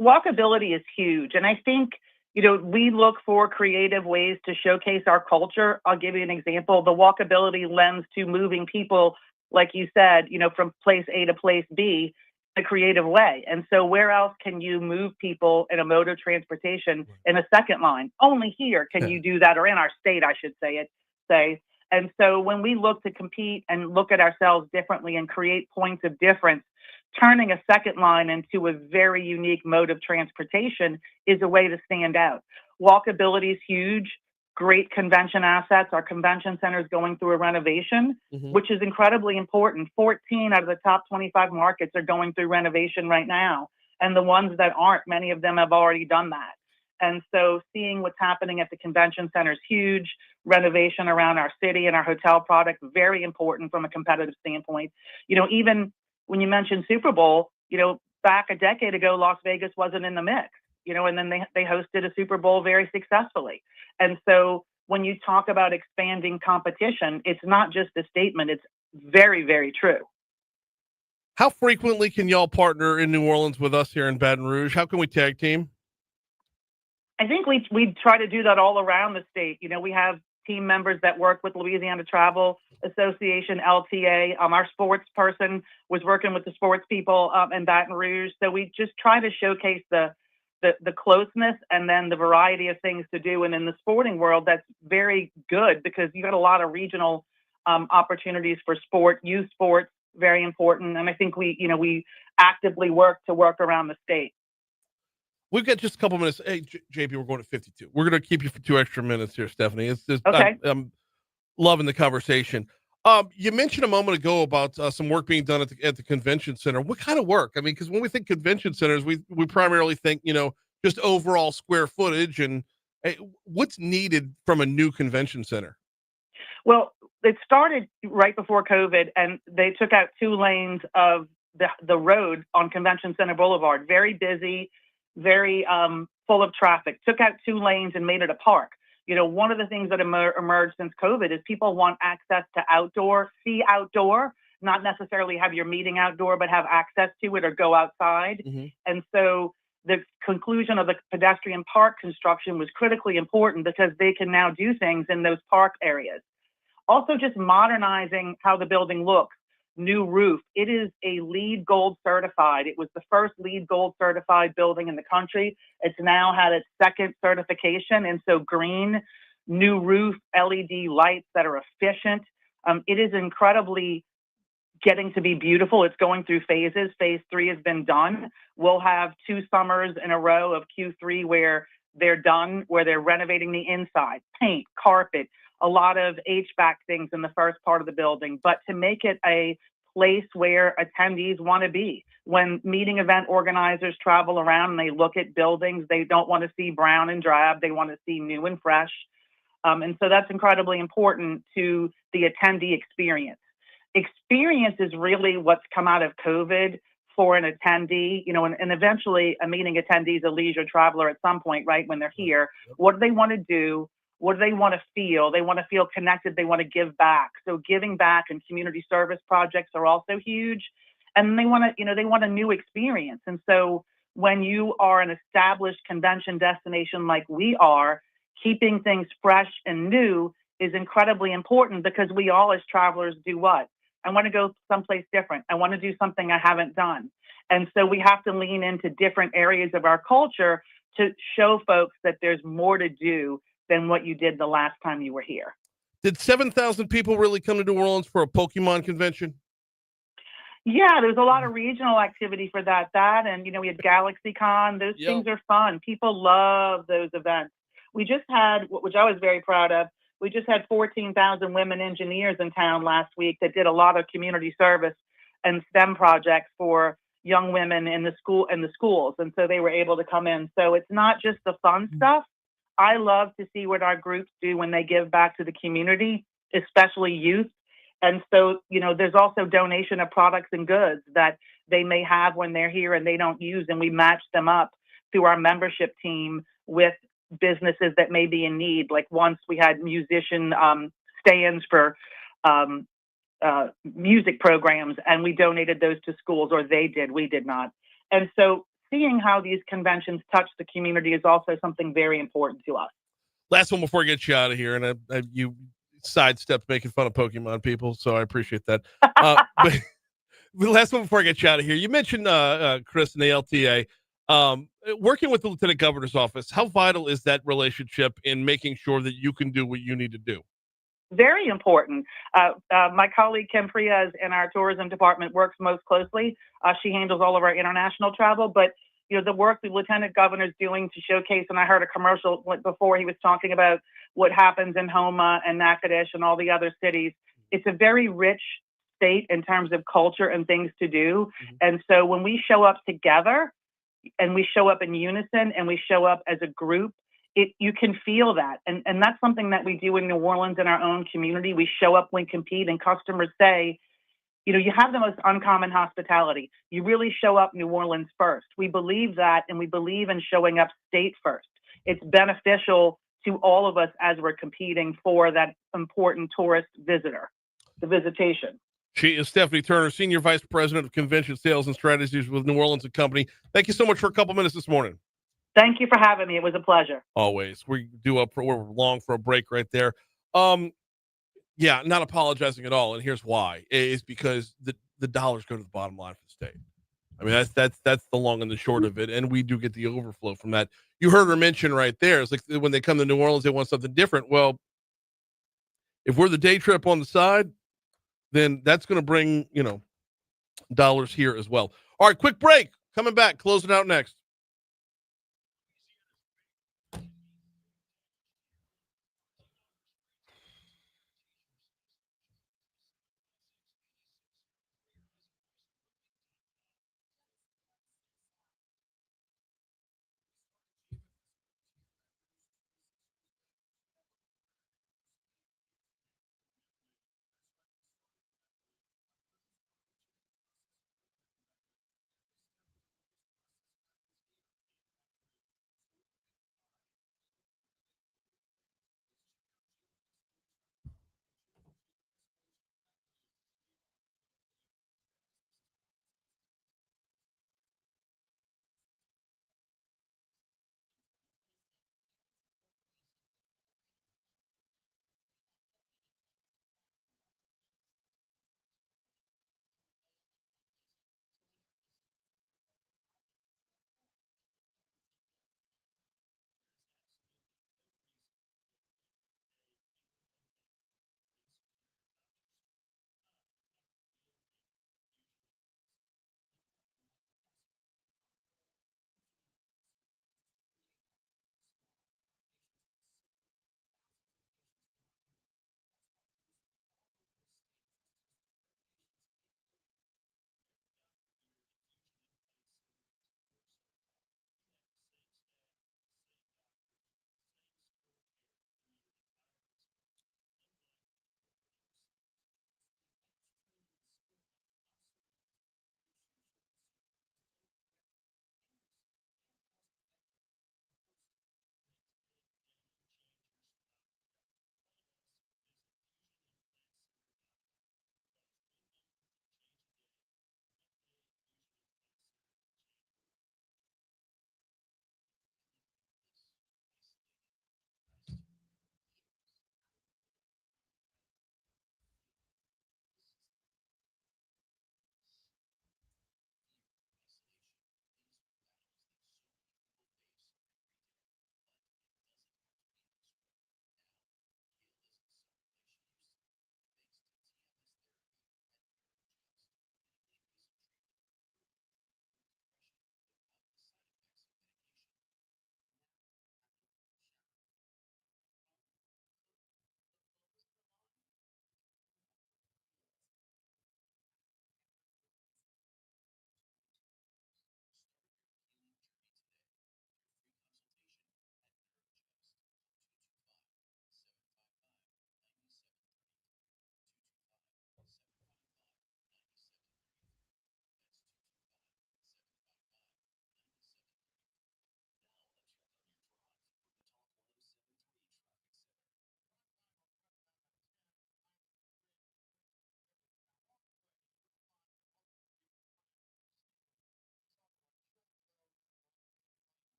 Walkability is huge. And I think, we look for creative ways to showcase our culture. I'll give you an example. The walkability lends to moving people, like you said, from place A to place B, a creative way. And so where else can you move people in a mode of transportation in a second line? Only here can you do that, or in our state, I should say. And so when we look to compete and look at ourselves differently and create points of difference, turning a second line into a very unique mode of transportation is a way to stand out. Walkability is huge. Great convention assets. Our convention center is going through a renovation, which is incredibly important. 14 out of the top 25 markets are going through renovation right now. And the ones that aren't, many of them have already done that. And so seeing what's happening at the convention center is huge. Renovation around our city and our hotel product, very important from a competitive standpoint. Even when you mentioned Super Bowl, back a decade ago, Las Vegas wasn't in the mix, and then they hosted a Super Bowl very successfully. And so when you talk about expanding competition, it's not just a statement, it's very, very true. How frequently can y'all partner in New Orleans with us here in Baton Rouge? How can we tag team? I think we try to do that all around the state. We have team members that work with Louisiana Travel Association, LTA. Our sports person was working with the sports people in Baton Rouge. So we just try to showcase the closeness and then the variety of things to do. And in the sporting world, that's very good because you got a lot of regional opportunities for youth sports, very important. And I think we actively work around the state. We've got just a couple minutes. Hey, JP, we're going to 52. We're going to keep you for 2 extra minutes here, Stephanie. It's just, okay. I'm loving the conversation. You mentioned a moment ago about some work being done at the convention center. What kind of work? I mean, because when we think convention centers, we primarily think, just overall square footage. And what's needed from a new convention center? Well, it started right before COVID, and they took out 2 lanes of the road on Convention Center Boulevard. Very busy, very full of traffic. Took out 2 lanes and made it a park. One of the things that emerged since COVID is people want access to see outdoor, not necessarily have your meeting outdoor, but have access to it or go outside. And so the conclusion of the pedestrian park construction was critically important because they can now do things in those park areas. Also, just modernizing how the building looks. New roof. It is a LEED Gold certified. It was the first LEED Gold certified building in the country. It's now had its 2nd certification. And so green, new roof, LED lights that are efficient. It is incredibly getting to be beautiful. It's going through phases. Phase 3 has been done. We'll have 2 summers in a row of Q3 where they're done, where they're renovating the inside, paint, carpet, a lot of HVAC things in the first part of the building, but to make it a place where attendees want to be. When meeting event organizers travel around and they look at buildings, they don't want to see brown and drab. They want to see new and fresh. And so that's incredibly important to the attendee experience. Experience is really what's come out of COVID for an attendee, and eventually a meeting attendee is a leisure traveler at some point, right? When they're here, what do they want to do? What do they want to feel? They want to feel connected. They want to give back. So giving back and community service projects are also huge. And they want a new experience. And so when you are an established convention destination like we are, keeping things fresh and new is incredibly important because we all as travelers do what? I want to go someplace different. I want to do something I haven't done. And so we have to lean into different areas of our culture to show folks that there's more to do than what you did the last time you were here. Did 7,000 people really come to New Orleans for a Pokemon convention? Yeah, there's a lot of regional activity for that. And we had GalaxyCon. Those things are fun. People love those events. We just had, which I was very proud of, we just had 14,000 women engineers in town last week that did a lot of community service and STEM projects for young women in the schools. And so they were able to come in. So it's not just the fun stuff. I love to see what our groups do when they give back to the community, especially youth. And so, there's also donation of products and goods that they may have when they're here and they don't use, and we match them up through our membership team with businesses that may be in need. Like once we had musician stands for music programs, and we donated those to schools, or they did, we did not. And so seeing how these conventions touch the community is also something very important to us. Last one before I get you out of here, and you sidestepped making fun of Pokemon people, so I appreciate that. But the last one before I get you out of here, you mentioned Chris and the LTA. Working with the Lieutenant Governor's office, how vital is that relationship in making sure that you can do what you need to do? Very important. My colleague Kim Priaz in our tourism department works most closely. She handles all of our international travel, but the work the Lieutenant Governor's doing to showcase, and I heard a commercial before he was talking about what happens in Homa and Natchitoches and all the other cities. It's a very rich state in terms of culture and things to do. Mm-hmm. And so when we show up together and we show up in unison and we show up as a group, you can feel that. And that's something that we do in New Orleans in our own community. We show up when compete, and customers say, you have the most uncommon hospitality. You really show up New Orleans first. We believe that, and we believe in showing up state first. It's beneficial to all of us as we're competing for that important tourist visitor, the visitation. She is Stephanie Turner, Senior Vice President of Convention Sales and Strategies with New Orleans & Company. Thank you so much for a couple minutes this morning. Thank you for having me. It was a pleasure. Always. We're long for a break right there. Yeah, not apologizing at all, and here's why. It's because the dollars go to the bottom line for the state. I mean, that's the long and the short of it, and we do get the overflow from that. You heard her mention right there. It's like when they come to New Orleans, they want something different. Well, if we're the day trip on the side, then that's going to bring, dollars here as well. All right, quick break. Coming back, closing out next.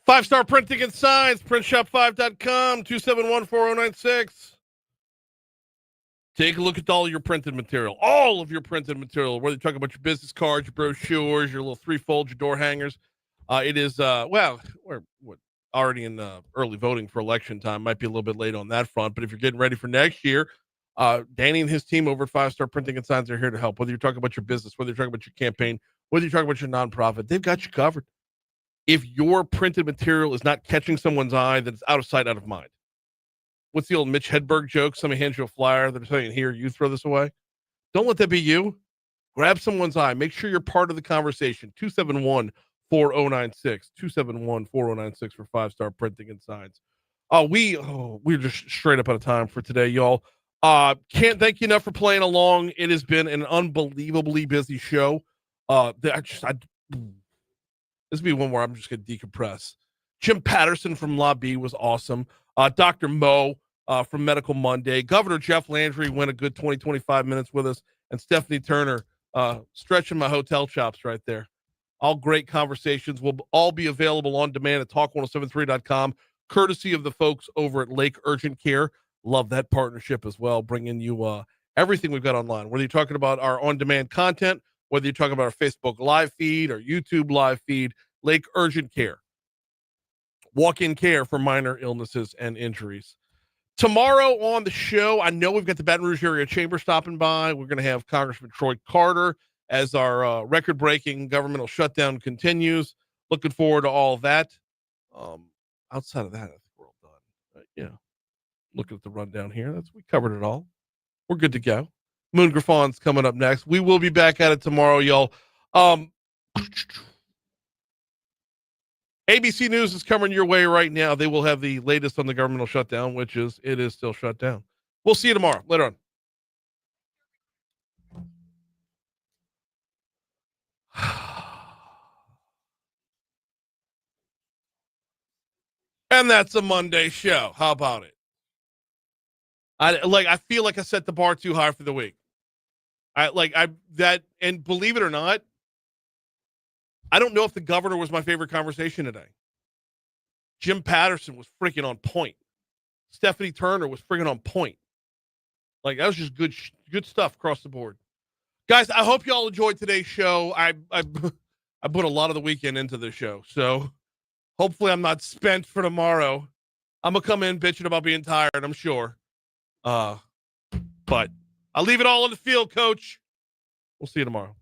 5-Star Printing and Signs, printshop5.com, 271-4096. Take a look at all your printed material, all of your printed material, whether you're talking about your business cards, your brochures, your little 3-fold, your door hangers. It is, we're already in early voting for election time. Might be a little bit late on that front, but if you're getting ready for next year, Danny and his team over at 5-Star Printing and Signs are here to help. Whether you're talking about your business, whether you're talking about your campaign, whether you're talking about your nonprofit, they've got you covered. If your printed material is not catching someone's eye, then it's out of sight, out of mind. What's the old Mitch Hedberg joke? Somebody hands you a flyer. They're saying, here, you throw this away. Don't let that be you. Grab someone's eye. Make sure you're part of the conversation. 271-4096. 271-4096 for 5-Star Printing and Signs. We're just straight up out of time for today, y'all. Can't thank you enough for playing along. It has been an unbelievably busy show. This will be one where I'm just going to decompress. Jim Patterson from Law B was awesome. Dr. Mo from Medical Monday. Governor Jeff Landry went a good 20-25 minutes with us. And Stephanie Turner stretching my hotel chops right there. All great conversations will all be available on demand at talk1073.com, courtesy of the folks over at Lake Urgent Care. Love that partnership as well, bringing you everything we've got online. Whether you're talking about our on-demand content, whether you're talking about our Facebook live feed or YouTube live feed, Lake Urgent Care. Walk-in care for minor illnesses and injuries. Tomorrow on the show, I know we've got the Baton Rouge Area Chamber stopping by. We're going to have Congressman Troy Carter as our record-breaking governmental shutdown continues. Looking forward to all of that. Outside of that, I think we're all done. Looking at the rundown here, we covered it all. We're good to go. Moon Griffon's coming up next. We will be back at it tomorrow, y'all. ABC News is coming your way right now. They will have the latest on the governmental shutdown, which is it is still shut down. We'll see you tomorrow. Later on. And that's a Monday show. How about it? I feel like I set the bar too high for the week. And believe it or not, I don't know if the governor was my favorite conversation today. Jim Patterson was freaking on point. Stephanie Turner was freaking on point. That was just good stuff across the board. Guys, I hope y'all enjoyed today's show. I put a lot of the weekend into this show, so hopefully I'm not spent for tomorrow. I'm going to come in bitching about being tired, I'm sure. But I'll leave it all on the field, Coach. We'll see you tomorrow.